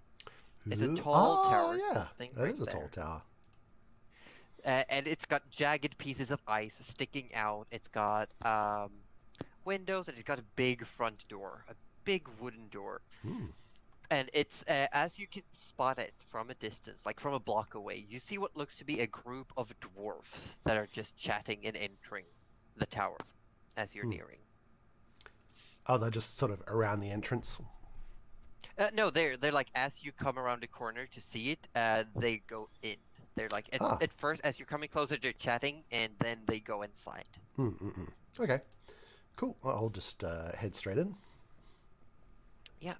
It's a tall tower. Yeah, this thing that right is a tall there. tower. And it's got jagged pieces of ice sticking out. It's got windows, and it's got a big front door, a big wooden door. And it's, as you can spot it from a distance, like from a block away, you see what looks to be a group of dwarfs that are just chatting and entering the tower as you're nearing. Oh, they're just sort of around the entrance. No, they're like, as you come around the corner to see it, they go in. They're like, at first, as you're coming closer, they're chatting, and then they go inside. Okay, cool. Well, I'll just head straight in. Yeah.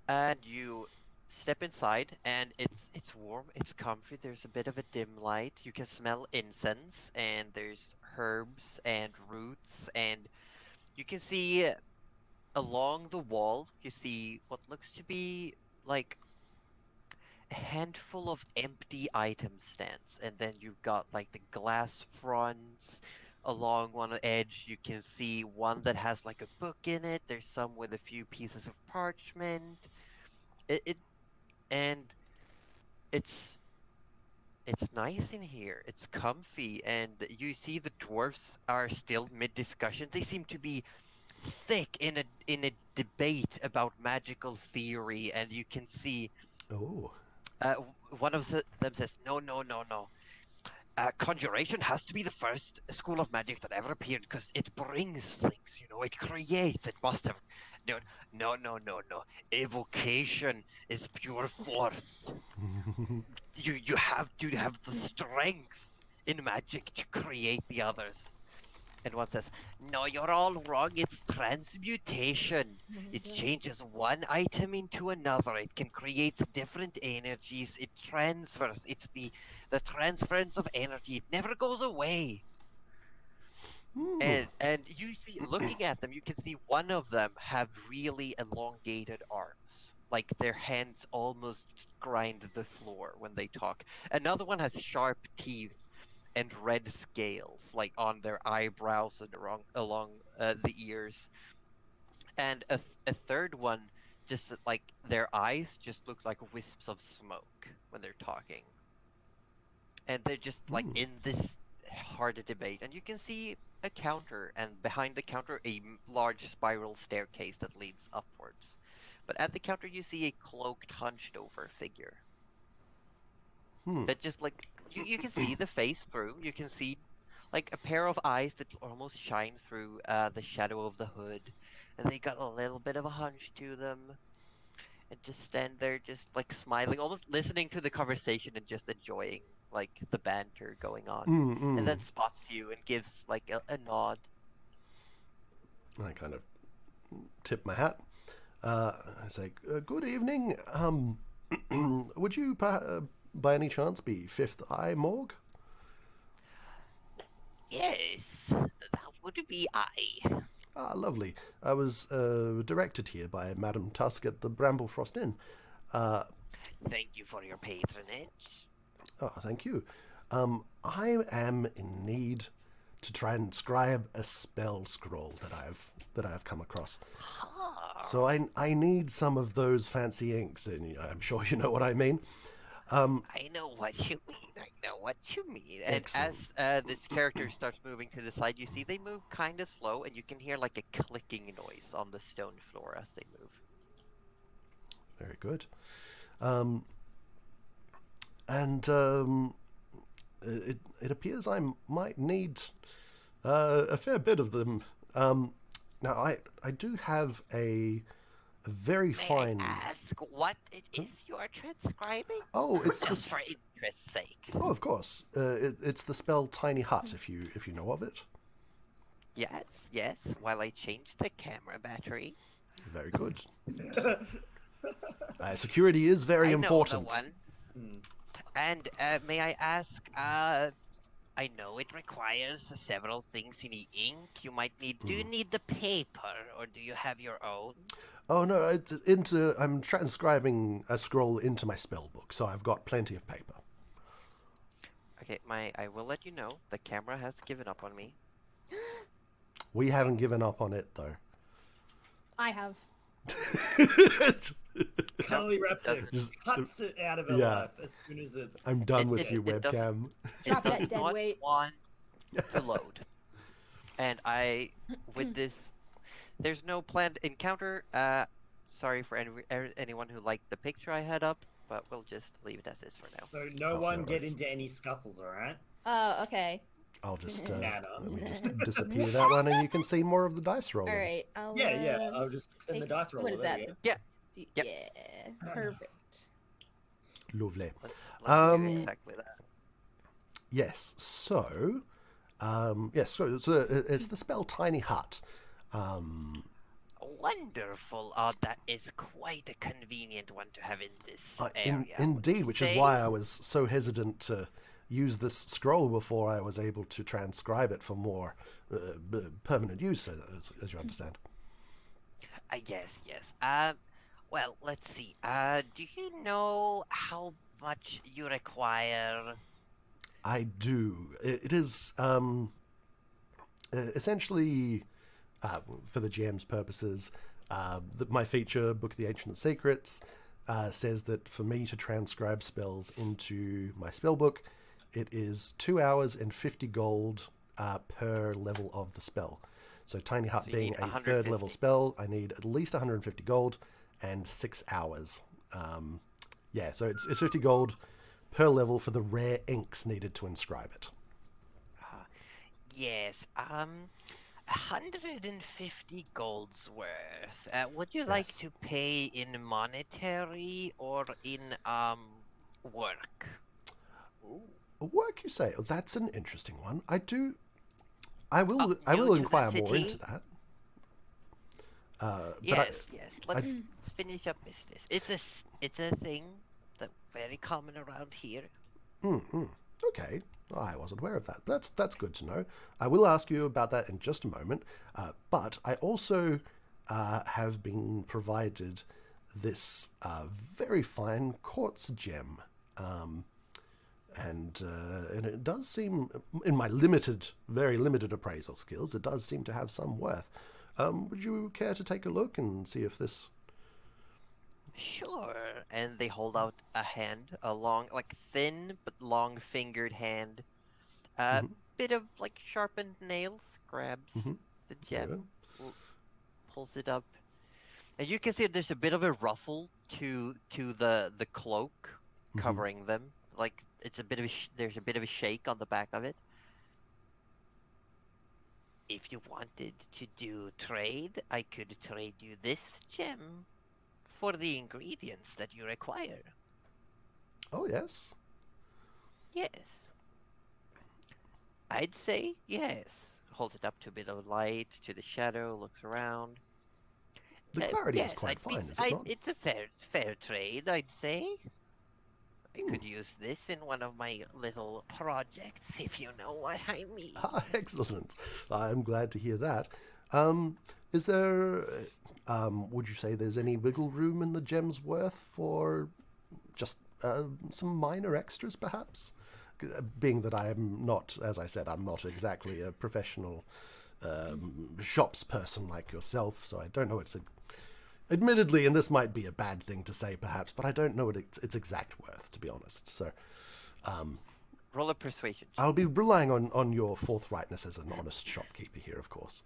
And you step inside, and it's warm, it's comfy. There's a bit of a dim light. You can smell incense, and there's herbs and roots, and you can see along the wall, you see what looks to be like a handful of empty item stands, and then you've got like the glass fronts. Along one edge, you can see one that has like a book in it. There's some with a few pieces of parchment. And it's nice in here. It's comfy, and you see the dwarfs are still mid-discussion. They seem to be thick in a debate about magical theory, and you can see one of them says, "No, no, no, no. Conjuration has to be the first school of magic that ever appeared because it brings things, it creates. It must have. No, no, no, no, no. Evocation is pure force. You have to have the strength in magic to create the others." And one says, "No, you're all wrong. It's transmutation. It changes one item into another. It can create different energies. It transfers. It's the transference of energy. It never goes away." And you see, looking at them, you can see one of them have really elongated arms. Like their hands almost grind the floor when they talk. Another one has sharp teeth and red scales, like on their eyebrows and along the ears. And a third one, just like their eyes just look like wisps of smoke when they're talking. And they're just like in this hard debate. And you can see a counter, and behind the counter a large spiral staircase that leads upwards. But at the counter you see a cloaked, hunched over figure. That just like you can see the face through. You can see like a pair of eyes that almost shine through the shadow of the hood, and they got a little bit of a hunch to them, and just stand there, just like smiling, almost listening to the conversation and just enjoying like the banter going on. And then spots you and gives like a nod. I kind of tip my hat. I say, "Good evening. Would you by any chance be Fifth Eye Morgue?" Yes, that would be I. Ah, lovely. I was directed here by Madame Tusk at the Bramblefrost Inn. Thank you for your patronage. Oh, thank you. I am in need to try and scribe a spell scroll that I've come across. So I need some of those fancy inks, and I'm sure you know what I mean. I know what you mean. And Excellent. as this character starts moving to the side, you see they move kind of slow, and you can hear like a clicking noise on the stone floor as they move. Very good. It appears I might need a fair bit of them. Now, I do have a very fine. May I ask what it is you are transcribing? Oh, it's Just the. for interest's sake. Oh, of course. It's the spell Tiny Hut. If you know of it. Yes, yes. While I change the camera battery. Very good. Security is very important. I know the one. And may I ask, I know it requires several things. You need ink. You might need. Do you need the paper, or do you have your own? Oh no, I'm transcribing a scroll into my spell book, so I've got plenty of paper. Okay, I will let you know. The camera has given up on me. We haven't given up on it though. I have. Cuddly Raptor cuts it out of her life as soon as it's... I'm done with you, webcam. Drop that dead weight. Want to load. And with this, there's no planned encounter. Sorry for anyone who liked the picture I had up, but we'll just leave it as is for now. So no one get into any scuffles, alright? Oh, okay. I'll just let me just disappear that one, and you can see more of the dice roll. All right. I'll just extend the dice roll. What is that? Yeah. Yeah. Perfect. Lovely. Let's do exactly that. Yes. So, So it's the spell Tiny Hut. Wonderful. Oh, that is quite a convenient one to have in this area. Indeed, which is why I was so hesitant to use this scroll before I was able to transcribe it for more permanent use, as you understand. Yes. Well, let's see. Do you know how much you require? I do. It is essentially, for the GM's purposes, my feature, Book of the Ancient Secrets, says that for me to transcribe spells into my spellbook, it is 2 hours and 50 gold per level of the spell. So Tiny Hut being a third level spell, I need at least 150 gold and 6 hours. So it's 50 gold per level for the rare inks needed to inscribe it. Yes. 150 gold's worth. Would you like to pay in monetary or in work? Work, you say? Oh, that's an interesting one. I will inquire more into that. Yes. Let's finish up business. It's a thing that's very common around here. Okay. I wasn't aware of that. That's good to know. I will ask you about that in just a moment. But I also have been provided this very fine quartz gem. And it does seem, in my very limited appraisal skills, it does seem to have some worth. Would you care to take a look and see if this... Sure. And they hold out a hand, a long, thin but long-fingered hand. Bit of, sharpened nails, grabs the gem, pulls it up. And you can see there's a bit of a ruffle to the cloak covering them. It's a bit of there's a bit of a shake on the back of it. If you wanted to do trade, I could trade you this gem for the ingredients that you require. Oh, yes? Yes. I'd say yes. Holds it up to a bit of light, to the shadow, looks around. The clarity is quite fine, is it not? It's a fair trade, I'd say. I could use this in one of my little projects, if you know what I mean. Excellent. I'm glad to hear that. Is there, would you say there's any wiggle room in the gem's worth for just some minor extras, perhaps? Being that I am not, as I said, I'm not exactly a professional shops person like yourself, so I don't know admittedly, and this might be a bad thing to say perhaps, but I don't know what its exact worth, to be honest. So, roll a persuasion. I'll be relying on your forthrightness as an honest shopkeeper here, of course.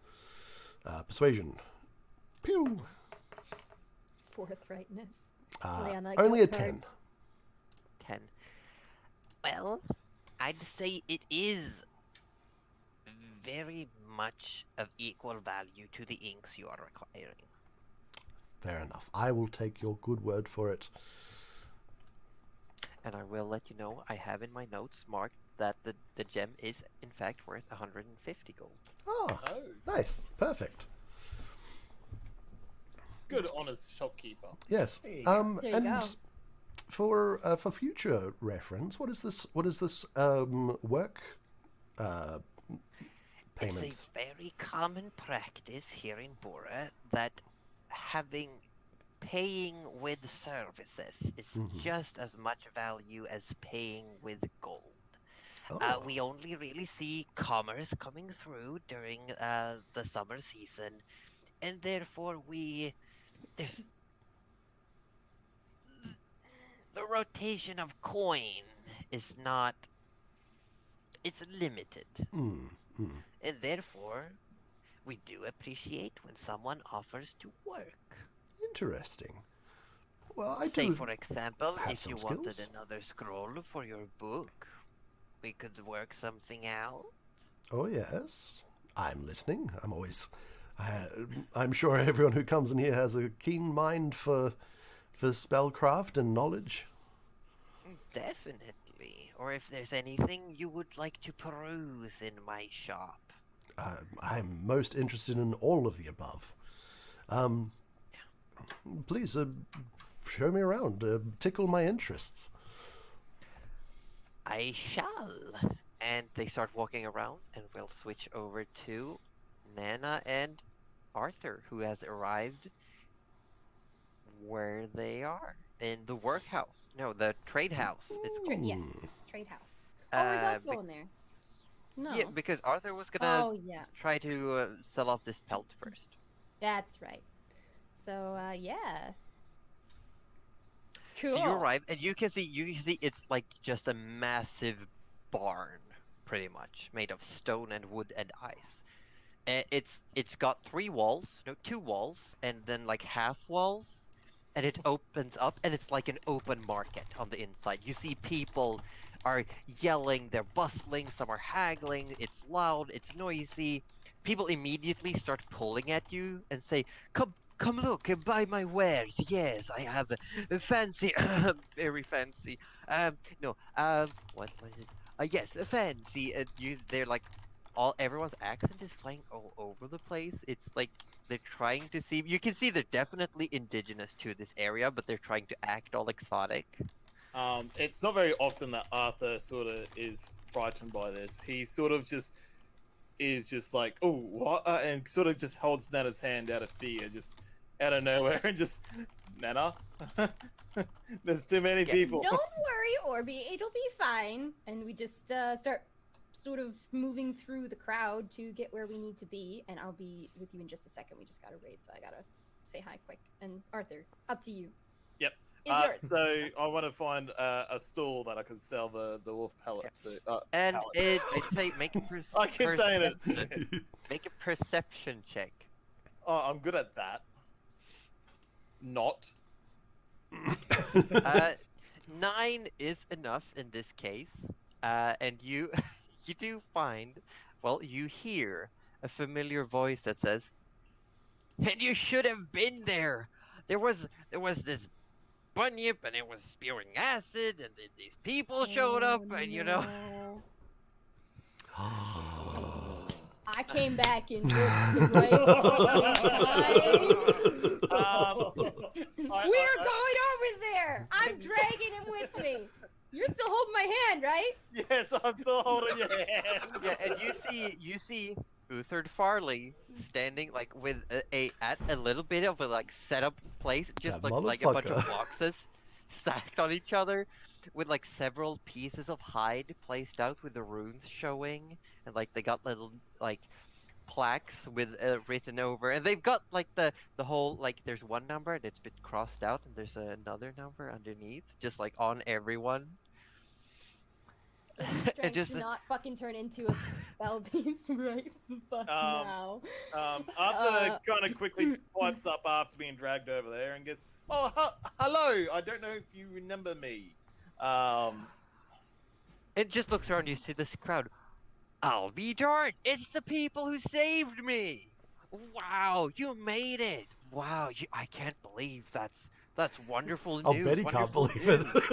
Persuasion. Pew! Forthrightness. Lay on that Only a gift card. 10. 10. Well, I'd say it is very much of equal value to the inks you are requiring. Fair enough. I will take your good word for it. And I will let you know, I have in my notes marked that the gem is in fact worth 150 gold. Oh, Oh, nice. Perfect. good, honest shopkeeper. Yes. There you go. There you And go. for future reference, what is this work payment? It's a very common practice here in Bora that paying with services is just as much value as paying with gold. Oh. We only really see commerce coming through during the summer season, and therefore there's the rotation of coin is not, it's limited, and therefore we do appreciate when someone offers to work. Interesting. Well, I Say, do for example, have if some you skills. wanted another scroll for your book, we could work something out. Oh yes, I'm listening. I'm always. I'm sure everyone who comes in here has a keen mind for spellcraft and knowledge. Definitely. Or if there's anything you would like to peruse in my shop. I'm most interested in all of the above. Please show me around. Tickle my interests. I shall. And they start walking around, and we'll switch over to Nana and Arthur, who has arrived where they are. In the workhouse. No, the trade house. It's called. Yes, trade house. Oh, we're both going there. No. Yeah, because Arthur was gonna Oh, yeah. try to sell off this pelt first. That's right. So, yeah. Cool. So you arrive, and you can see it's like just a massive barn, pretty much, made of stone and wood and ice. It's got 3 walls, no, 2 walls, and then like half walls, and it opens up, and it's like an open market on the inside. You see people are yelling, they're bustling, some are haggling, it's loud, it's noisy. People immediately start pulling at you and say, Come look, buy my wares. Yes, I have a fancy, very fancy. No, what was it? Yes, a fancy. They're like, everyone's accent is flying all over the place. It's like they're trying to see. You can see they're definitely indigenous to this area, but they're trying to act all exotic. It's not very often that Arthur sort of is frightened by this. He sort of just is just like, oh, what? And sort of just holds Nana's hand out of fear, just out of nowhere, and just, Nana, there's too many people. Don't worry, Orby. It'll be fine. And we just start sort of moving through the crowd to get where we need to be. And I'll be with you in just a second. We just got to raid, so I got to say hi quick. And Arthur, up to you. Yep. Is yours. So I want to find a stall that I can sell the wolf pellet to. And pellet. I'd say make a I keep saying it. Make a perception check. Oh, I'm good at that. Not. 9 is enough in this case, and you do find, well, you hear a familiar voice that says, "And you should have been there. There was this bunyip, and it was spewing acid, and these people showed up, and you know." I came back in just the right time. We're going over there. I'm dragging him with me. You're still holding my hand, right? Yes, I'm still holding your hand. Yeah, and you see Uthard Farley standing like with at a little bit of a like setup place, just That like a bunch of motherfucker. boxes stacked on each other, with like several pieces of hide placed out with the runes showing, and like they got little like plaques with written over, and they've got like the whole, like there's one number that's been crossed out, and there's another number underneath, just like on everyone. Strength just to not fucking turn into a spell beast right the fuck now. Arthur kind of quickly wipes up after being dragged over there and goes, Oh, hello. I don't know if you remember me. It just looks around. You see this crowd. I'll be darned! It's the people who saved me. Wow, you made it! Wow, I can't believe that's wonderful I'll news. bet he can't Wonderful believe it. news.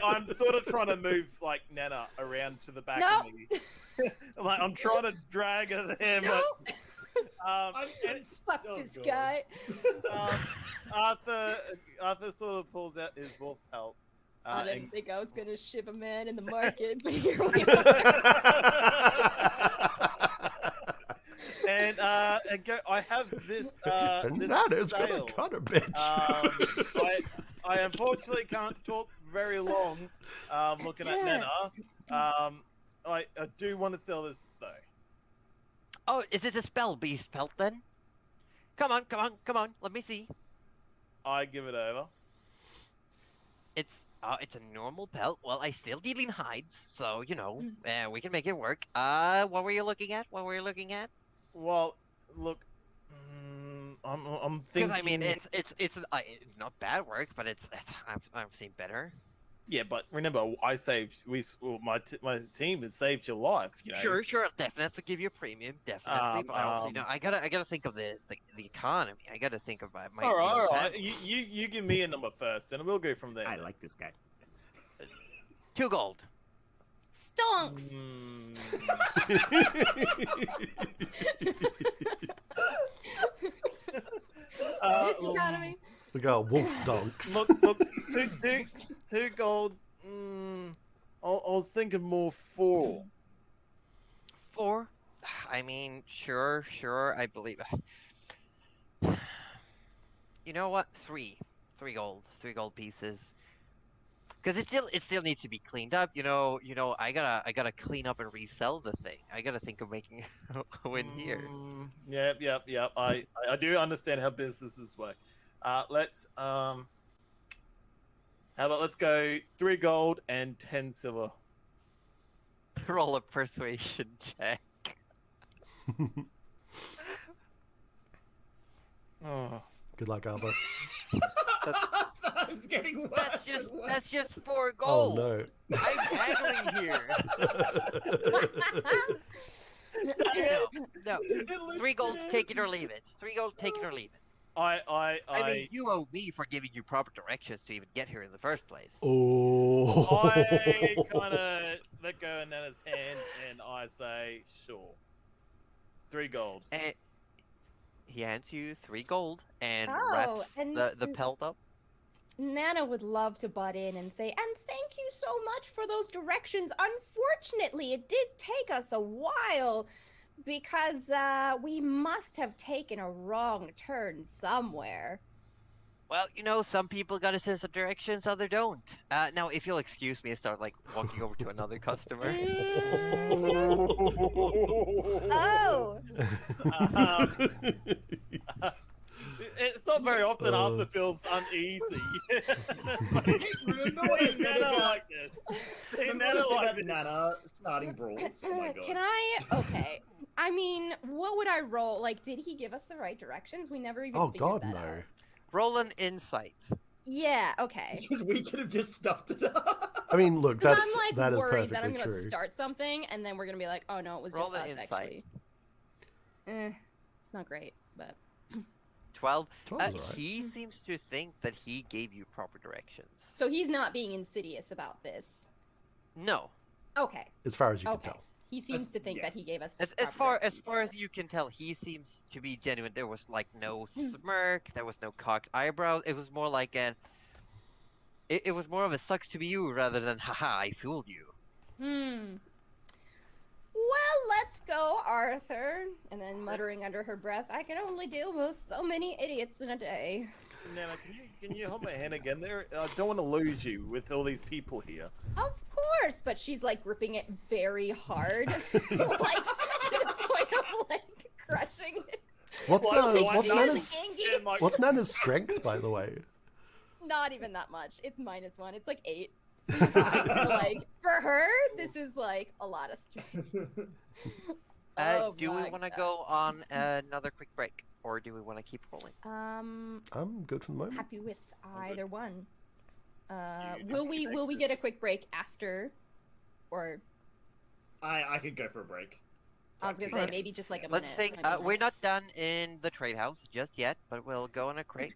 I'm sort of trying to move like Nana around to the back of me. Like I'm trying to drag her there, but Fuck this guy. Arthur sort of pulls out his wolf pelt. I didn't think I was gonna ship a man in the market, but here we are. And I have this. This Nana's sail. gonna cut a bitch. I unfortunately can't talk very long. Looking at Nana. I do want to sell this though. Oh, is this a spell beast pelt then? Come on, come on, come on. Let me see. I give it over. It's a normal pelt. Well, I still deal in hides, so you know, we can make it work. What were you looking at? What were you looking at? Well, look, I'm thinking. Because I mean, it's not bad work, but I've seen better. Yeah, but remember, my team has saved your life. You know. Sure, I'll definitely give you a premium, definitely. But I also, you know, I gotta think of the economy. I gotta think of my. All right. You give me a number first, and we'll go from there. I like this guy. 2 gold. Stonks. This economy. We got wolf stonks. Look, two gold. I was thinking more 4. 4? I mean, sure, I believe. You know what? 3 gold pieces. Because it still needs to be cleaned up. You know, I gotta clean up and resell the thing. I gotta think of making a win here. Yep. I do understand how businesses work. Let's how about let's go 3 gold and 10 silver. Roll a persuasion check. Oh. Good luck, Albert. It's getting worse. That's just 4 Oh gold. no. I'm haggling here. No. 3 gold, take it or leave it. 3 gold, take it or leave it. I mean, you owe me for giving you proper directions to even get here in the first place. Oh. I kind of let go of Nana's hand and I say, sure. 3 gold. And he hands you 3 gold and Oh, wraps and- the pelt up. Nana would love to butt in and say, and thank you so much for those directions. Unfortunately, it did take us a while because we must have taken a wrong turn somewhere. Well, you know, some people got a sense of directions, others don't. Now, if you'll excuse me, I start like walking over to another customer. Oh! It's not very often Arthur feels uneasy. Remember what I said Nana about like this. Remember Nana what I said like about this. Nana starting brawls? Oh my god. Can I? Okay. I mean, what would I roll? Like, did he give us the right directions? We never even Oh figured god, that no. out. Roll an insight. Yeah, okay. Because we could have just stuffed it up. I mean, look, Because that's I'm like that is worried that I'm perfectly gonna true. start something and then we're gonna be like, oh no, it was Roll just an us insight. actually. It's not great, but 12. 12 is alright. He seems to think that he gave you proper directions. so he's not being insidious about this. No. Okay. As far as you Okay. can tell. He seems to think yeah. that he gave us As proper far directions. as you can tell, he seems to be genuine. There was like no smirk, there was no cocked eyebrows. It was more like an. It was more of a sucks to be you rather than haha I fooled you. Well, let's go, Arthur. And then muttering under her breath, I can only deal with so many idiots in a day. Nana, can you hold my hand again? There, I don't want to lose you with all these people here. Of course, but she's like gripping it very hard, like to the point of like crushing it. What's Like, Nana's Angie. what's Nana's strength, by the way? Not even that much. It's -1. It's like 8. Like for her, this is like a lot of strength. Oh Do we my want to God. go on another quick break? or do we want to keep rolling? I'm good for the moment. Happy with I'm good. either one. You Will can we exit. get a quick break after, or I could go for a break. I was gonna say maybe just like a minute. Let's think. maybe We're less. not done in the trade house just yet, but we'll go on a quick.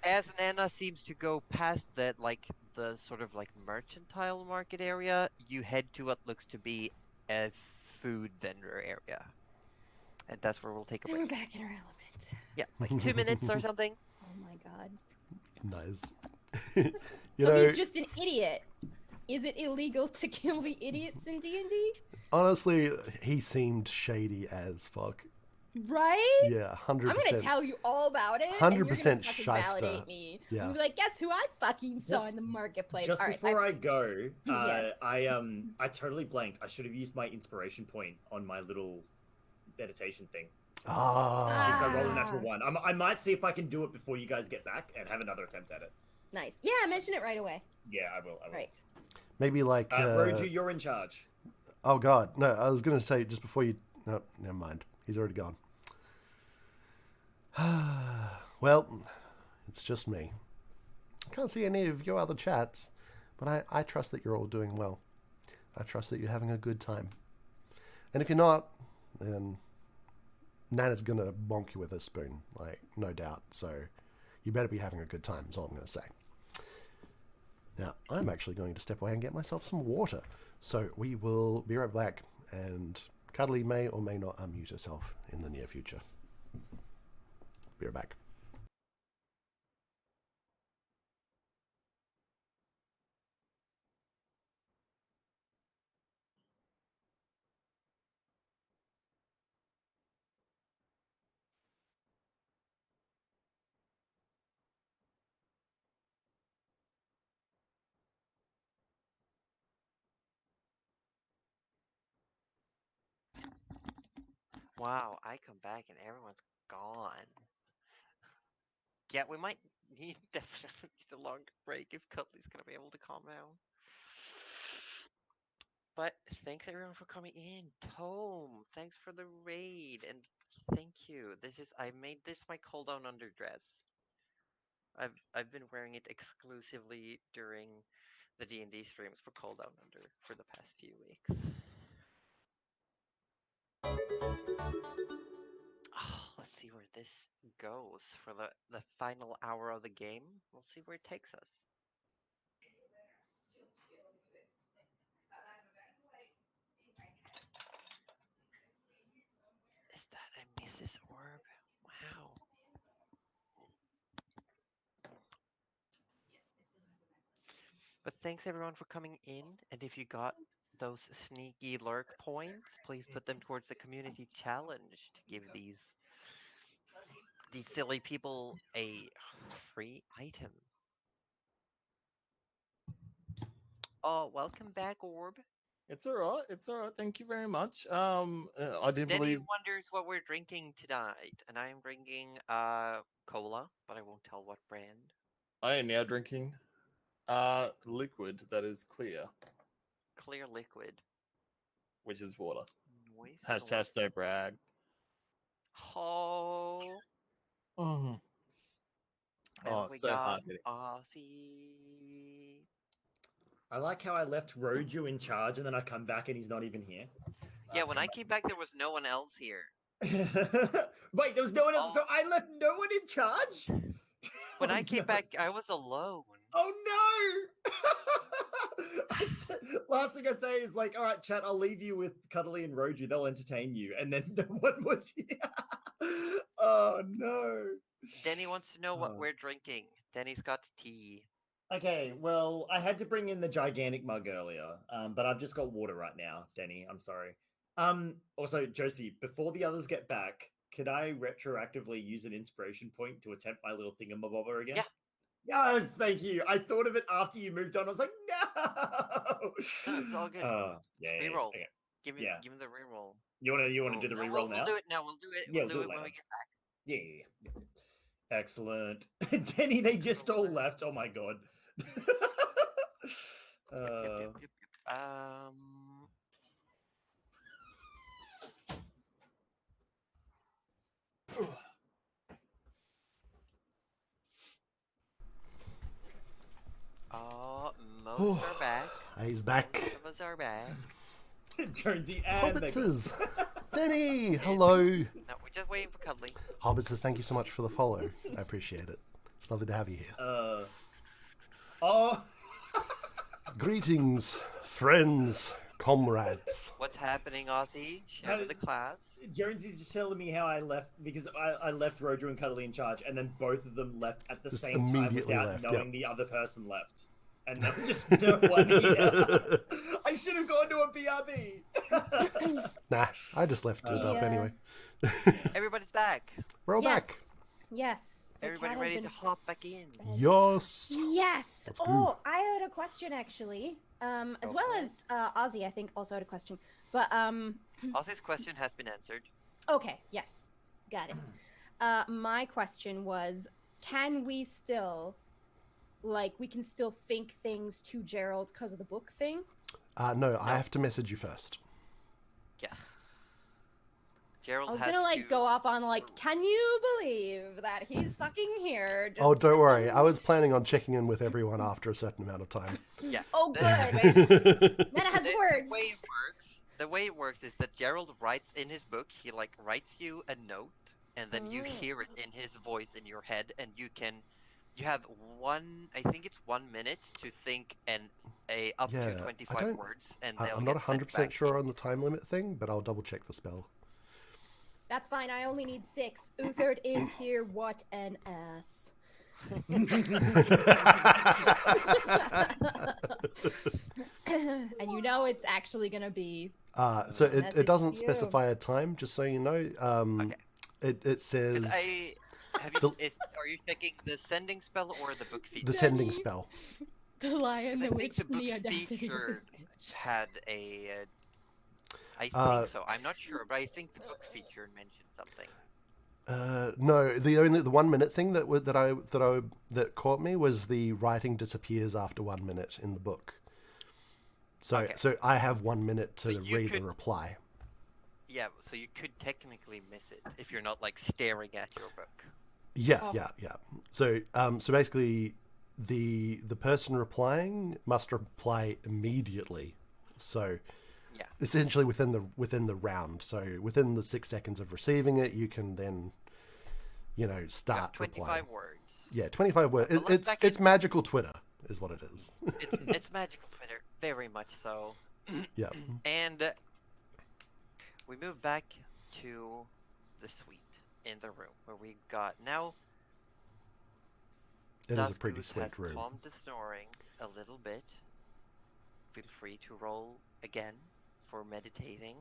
As Nana seems to go past that, like the sort of like mercantile market area, you head to what looks to be a food vendor area, and that's where we'll take a And we're break. back in our element. Yeah, like 2 minutes or something. Oh my god. Nice. So he's just an idiot. Is it illegal to kill the idiots in D&D? Honestly, he seemed shady as fuck. Right? Yeah, 100%. I'm gonna tell you all about it. 100% shyster. shyster. Validate me. Yeah. I'm be like, guess who I fucking saw Just- in the marketplace. Just all right, before I go, Yes. I totally blanked. I should have used my inspiration point on my little meditation thing. Ah. Because I rolled a natural 1. I might see if I can do it before you guys get back and have another attempt at it. Nice. Yeah, mention it right away. Yeah, I will. Right. Maybe like... Roju, you're in charge. Oh, God. No, I was going to say just before you... No, never mind. He's already gone. Well, it's just me. Can't see any of your other chats, but I trust that you're all doing well. I trust that you're having a good time. And if you're not, then Nana's going to bonk you with a spoon, like, no doubt. So you better be having a good time, is all I'm going to say. Now, I'm actually going to step away and get myself some water. So we will be right back, and Cuddly may or may not unmute herself in the near future. Be right back. Wow, I come back and everyone's gone. Yeah, we might need definitely need a longer break if Cuddly's gonna be able to calm down. But thanks everyone for coming in. Tome, thanks for the raid, and thank you. I made this my cooldown underdress. I've been wearing it exclusively during the D&D streams for cooldown under for the past few weeks. Oh, let's see where this goes for the final hour of the game. We'll see where it takes us. Is that a Mrs. Orb? Wow. But thanks everyone for coming in, and if you got those sneaky lurk points, please put them towards the community challenge to give these silly people a free item. Oh, welcome back, Orb. It's alright. It's alright. Thank you very much. I didn't Denny believe. wonders what we're drinking tonight, and I am drinking cola, but I won't tell what brand. I am now drinking liquid that is clear, Clear liquid. which is water. Noise. Hashtag no brag. Oh. Oh, And we so got hard hitting. Aussie. I like how I left Roju in charge and then I come back and he's not even here. Yeah, when I came back, there was no one else here. Wait, there was no one else. Oh. So I left no one in charge? When Oh, I came no. back, I was alone. Oh no! Last thing I say is like, all right, chat, I'll leave you with Cuddly and Roju. They'll entertain you. And then no one was here. Oh no. Denny wants to know what Oh. we're drinking. Denny's got tea. Okay, well, I had to bring in the gigantic mug earlier, but I've just got water right now, Denny. I'm sorry. Also, Josie, before the others get back, could I retroactively use an inspiration point to attempt my little thingamabobber again? Yeah. Yes, thank you. I thought of it after you moved on. I was like, no. No, it's all good. Yeah. Reroll. Okay. Give me Yeah. the reroll. You wanna do the No, reroll now? We'll do it now. We'll do it. Yeah, We'll do it when later. we get back. Yeah. Excellent. Denny, they just all left. Oh my god. Yep. almost are back. He's back. Most of us are back. Jonesy and Hobbitses! Denny! Hello! No, we're just waiting for Cuddly. Hobbitses, thank you so much for the follow. I appreciate it. It's lovely to have you here. Oh, Greetings, friends, comrades. What's happening, Ozzy? Share with the class. Jonesy's just telling me how I left because I left Roger and Cuddly in charge, and then both of them left at the Just same time immediately without left, knowing yep. the other person left. And there was just no one here. I should have gone to a BRB. Nah, I just left it up Yeah. anyway. Everybody's back. We're all back. Yes. Yes. The Everybody cat has ready been to hop back in. Yes. Yes. Let's Oh, I had a question actually. As well Okay. as Ozzy, I think also had a question. But Ozzy's question has been answered. okay, yes, got it. My question was, can we still, we can still think things to Gerald because of the book thing? No, I have to message you first. Yes. Gerald I was has gonna to... go off on can you believe that he's fucking here? Just Oh, don't worry. I was planning on checking in with everyone after a certain amount of time. Yeah. Oh, good. The- Then it has words. The way it works is that Gerald writes in his book. He writes you a note, and then you hear it in his voice in your head, and you have I think it's 1 minute to think up to 25 words, and they'll I'm get not sent 100% back sure to on the time limit thing, but I'll double check the spell. That's fine. I only need 6. Uthard is here. What an ass. And you know it's actually gonna be. So it Message doesn't to you. specify a time, just so you know. Okay. It 'Cause says are you checking the sending spell or the book feature? the sending Daddy. spell. The Lion, I the think Witch, the and book the Audacity of feature this bitch. had a. I think so. I'm not sure, but I think the book feature mentioned something. No, the 1 minute thing that caught me was the writing disappears after 1 minute in the book. So Okay. so I have 1 minute to So you read the could- reply. Yeah, so you could technically miss it if you're not staring at your book. Yeah, Oh. yeah. So so basically the person replying must reply immediately. So Yeah. essentially within the round. So within the 6 seconds of receiving it, you can then start 25 replying. words. Yeah, 25 words. Well, let's back It's magical Twitter is what it is. It's magical Twitter, very much so. Yeah. And we move back to the suite in the room where we got now. It is a pretty Dusgoose sweet has room. calmed the snoring a little bit. Feel free to roll again for meditating.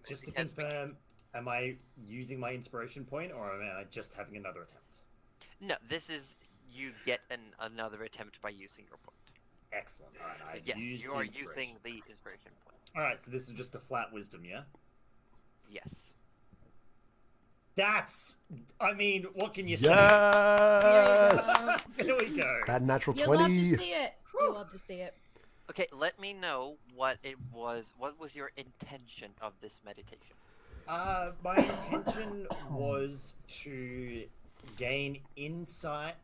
Just to Yes, we- confirm, am I using my inspiration point, or am I just having another attempt? No, this is you get another attempt by using your point. Excellent. All right, I Yes, used you the are inspiration. using the inspiration point. All right, so this is just a flat wisdom, yeah? Yes. I mean, what can you say? Yes! There we go. That natural You love 20. to see it. You love to see it. Okay, let me know what it was. What was your intention of this meditation? My intention was to gain insight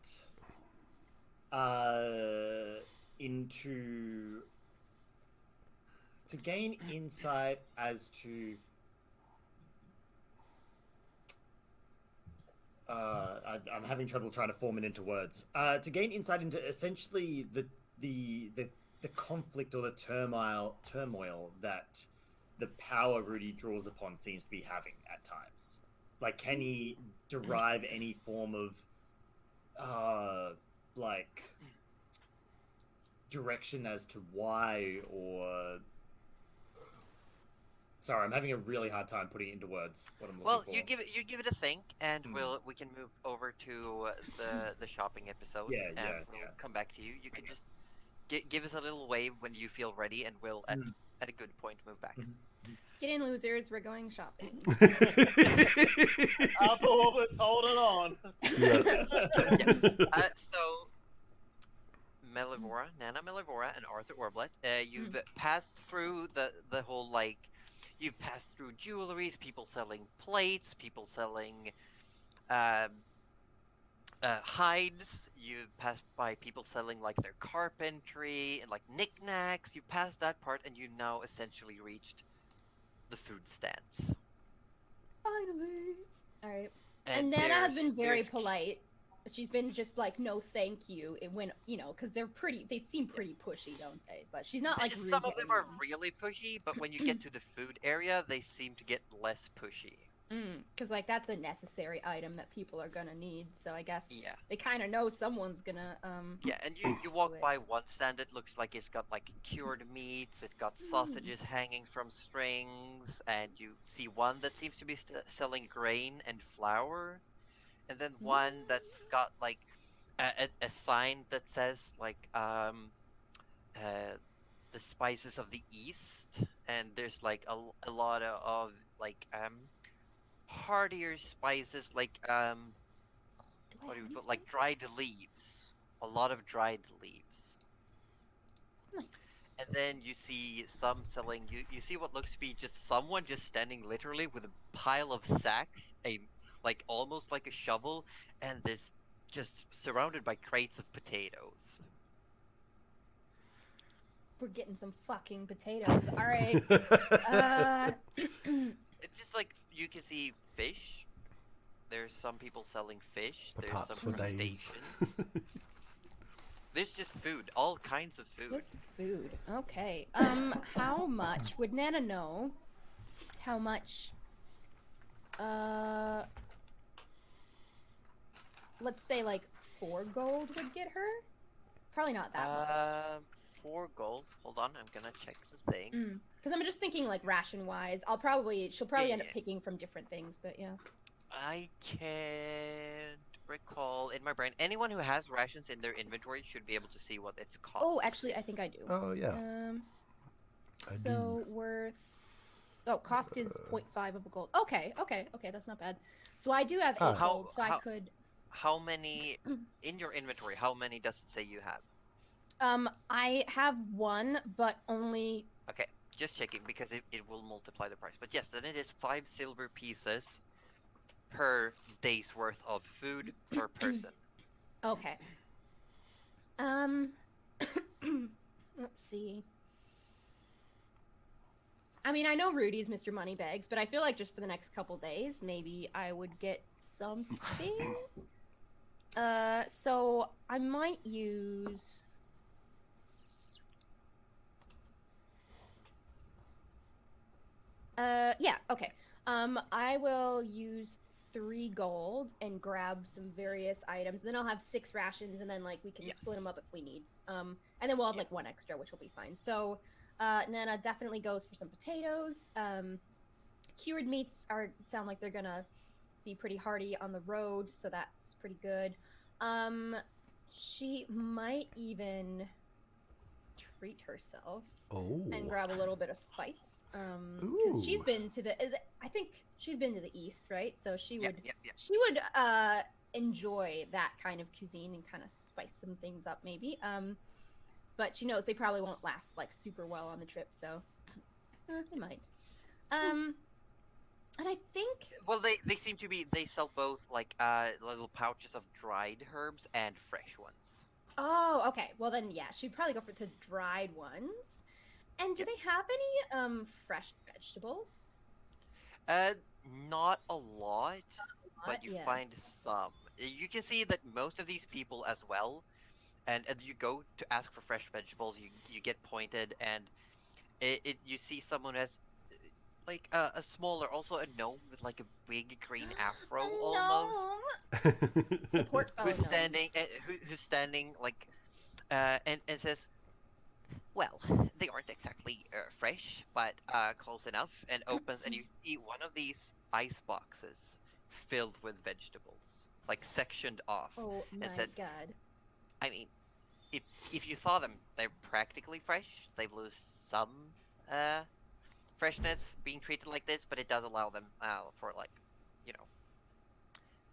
as to I'm having trouble trying to form it into words. To gain insight into essentially the conflict or the turmoil that the power Rudy draws upon seems to be having at times. Can he derive any form of direction as to why, or sorry, I'm having a really hard time putting it into words what I'm looking Well, for. you give it a think, and we can move over to the shopping episode. Yeah, and yeah, we'll yeah. come back to you. You can just give us a little wave when you feel ready, and we'll at a good point move back. Get in, losers. We're going shopping. Apple was holding on. Yeah. So, Nana Melivora, and Arthur Orblet, you've passed through the whole you've passed through jewelries, people selling plates, people selling hides. You pass by people selling like their carpentry and like knickknacks. You pass that part, and you now essentially reached the food stands. Finally. All right. And And Nana has been very there's polite. She's been just like, no, thank you. It went, you know, because they seem pretty pushy, don't they? But she's not like rude some to of them are anyone. really pushy, but when you get to the food area, they seem to get less pushy. Because like that's a necessary item that people are gonna need. So I guess Yeah. they kind of know someone's gonna Yeah, and you walk do it. by one stand, it looks like it's got like cured meats, it got sausages hanging from strings, and you see one that seems to be selling grain and flour, and then one that's got like a sign that says like the spices of the East, and there's like a lot of like heartier spices like Do I what do have we any put, like spices? dried leaves, a lot of dried leaves. Nice. And then you see some selling. You see what looks to be just someone just standing literally with a pile of sacks, like almost like a shovel, and this just surrounded by crates of potatoes. We're getting some fucking potatoes. All right. It's just like you can see fish. There's some people selling fish. There's Potats some for days. crustaceans. There's just food, all kinds of food. Just food. Okay. How much would Nana know? How much? Let's say like 4 gold would get her. Probably not that much. 4 gold. Hold on, I'm gonna check the thing. Because I'm just thinking like ration wise. She'll probably end up Yeah. picking from different things, but yeah. I can't recall in my brain. Anyone who has rations in their inventory should be able to see what its cost. Oh, actually, I think I do. Oh yeah. I So worth. Oh, cost is 0.5 of a gold. Okay, that's not bad. So I do have 8 gold, so I could. How many in your inventory? How many does it say you have? I have 1, but only. Okay, just checking because it will multiply the price. But yes, then it is 5 silver pieces per day's worth of food per person. Okay. Let's see. I mean, I know Rudy's Mr. Moneybags, but I feel like just for the next couple days, maybe I would get something. So I might use. Yeah, okay. I will use 3 gold and grab some various items. Then I'll have 6 rations, and then like we can split them up if we need. And then we'll have like 1 extra, which will be fine. So, Nana definitely goes for some potatoes. Cured meats sound like they're gonna be pretty hearty on the road, so that's pretty good. She might even treat herself. And grab a little bit of spice. Because she's been to I think she's been to the East, right? So she would she would enjoy that kind of cuisine and kind of spice some things up maybe. But she knows they probably won't last like super well on the trip, so they might. And I think they seem to be, they sell both like little pouches of dried herbs and fresh ones. Oh, okay. Well then yeah, she'd probably go for the dried ones. And do they have any fresh vegetables? Not a lot, but you yeah. find some. You can see that most of these people as well, and you go to ask for fresh vegetables, you get pointed, and you see someone who has like a smaller, also a gnome with like a big green afro almost. Support fellow Who's standing, who's standing like, and says, well, they aren't exactly fresh, but close enough, and opens, and you see one of these ice boxes filled with vegetables, like sectioned off. Oh my and says, god. I mean, if you thaw them, they're practically fresh. They lose some freshness being treated like this, but it does allow them for like,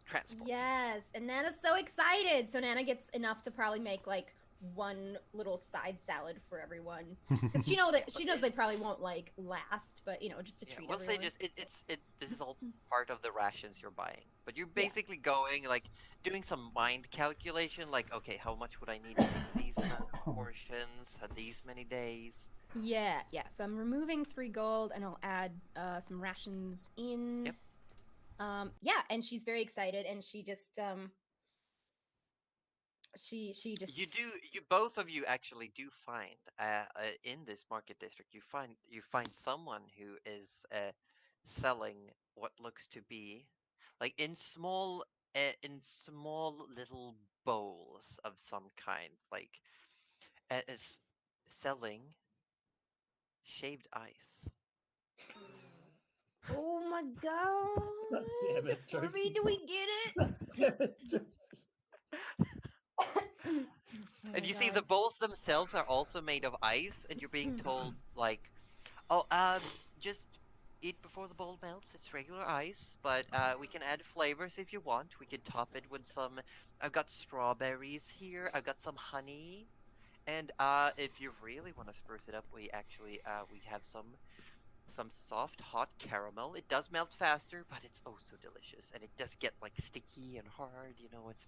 transport. Yes, and Nana's so excited. So Nana gets enough to probably make like one little side salad for everyone because she knows they probably won't like last, but just to treat we'll everyone. say just this is all part of the rations you're buying, but you're basically going like doing some mind calculation, like okay, how much would I need to make these amount of portions at these many days? Yeah. So I'm removing 3 gold, and I'll add some rations in. Yep. Yeah, and she's very excited, and she just she just You both of you actually do find in this market district you find someone who is selling what looks to be like in small little bowls of some kind, like is selling shaved ice. Oh my god! Damn it, Harvey, Josie. do we get it? Damn it, Josie. Oh And my you see the God. bowls themselves are also made of ice, and you're being told like, oh, just eat before the bowl melts. It's regular ice, but we can add flavors if you want. We can top it with some. I've got strawberries here. I've got some honey, and if you really want to spruce it up, we actually we have some soft hot caramel. It does melt faster, but it's oh so delicious, and it does get like sticky and hard. It's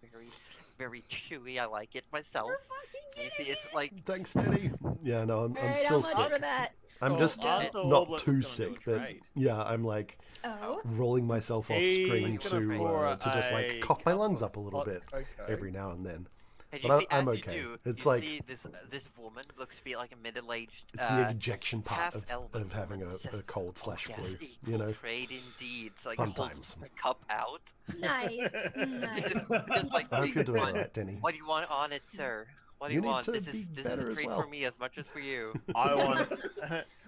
very chewy. I like it myself. We're fucking You see, getting it's like Thanks, Danny. Yeah, no, I'm Alright, still how much sick. for that? I'm Oh, just Arthur not Orblet's too gonna do a sick, but trade. yeah, I'm like Oh. rolling myself off He's screen gonna pour to just like a cough my cup lungs of up a little hot bit cocoa. every now and then. and But you see, I'm as okay. you do, It's you like see this woman looks to be like a middle-aged it's the ejection part half-elven of having woman a says, cold "Oh, slash yes, flu. equal You know, trade indeed." So, like Fun holds times. the cup out. Nice. Nice. Just like I hope being you're doing fun. alright, Denny. What do you want on it, sir? What do You you need want? to This be is better a as treat well. for me as much as for you. I want,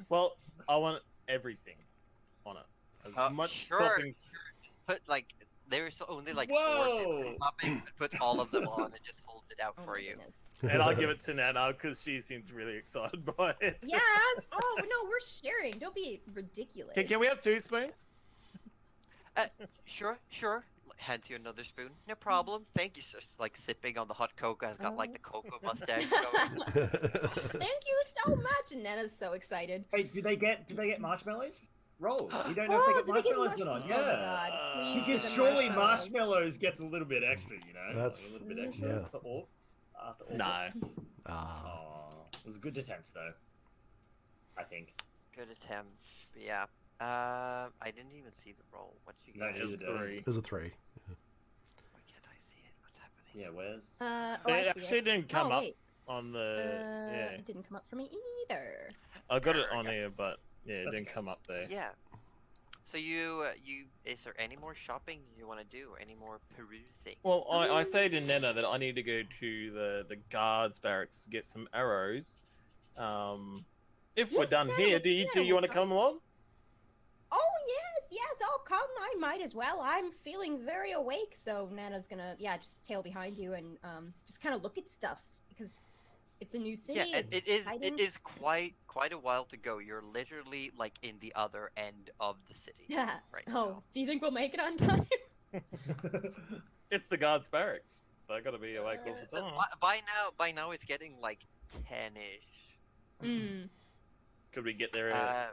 well, I want everything on it. As much Sure. toppings. Just put like there's only like Whoa! 4 different toppings, and puts all of them on and just holds it out Oh for my you. goodness. And I'll give it to Nana because she seems really excited by it. Yes. Oh no, we're sharing. Don't be ridiculous. Can we have 2 spoons? Sure. Hands you another spoon. No problem. Thank you. Just like sipping on the hot cocoa. Has got like the cocoa mustache going. Thank you so much. And Nana's so excited. Hey, do they get marshmallows? Roll. You don't know Oh, if they do get marshmallows or not. Oh my Yeah. God. Please Because give them surely marshmallows. marshmallows gets a little bit extra, That's- a little bit extra. yeah. After all. No. Oh, it was a good attempt though. I think. Good attempt. But yeah. I didn't even see the roll. What you No, guys? neither It's did I. 3. It was a 3. Why can't I see it? What's happening? Yeah, where's? Oh, I It see actually it. didn't come oh, up wait. on the. Yeah. It didn't come up for me either. I got it There we on go. here, but yeah, it That's didn't okay. come up there. Yeah. So is there any more shopping you want to do? Any more perusing? Well, I say to Nana that I need to go to the guards barracks to get some arrows. If we're done Yeah, here, do you we'll want to come along? Oh yes, I'll come. I might as well. I'm feeling very awake, so Nana's gonna just tail behind you and just kind of look at stuff because it's a new city. Yeah, and it's it exciting. is quite a while to go. You're literally like in the other end of the city right Oh, now. do you think we'll make it on time? It's the guards barracks. I gotta be awake all the time. By now it's getting like 10ish. Mm. Could we get there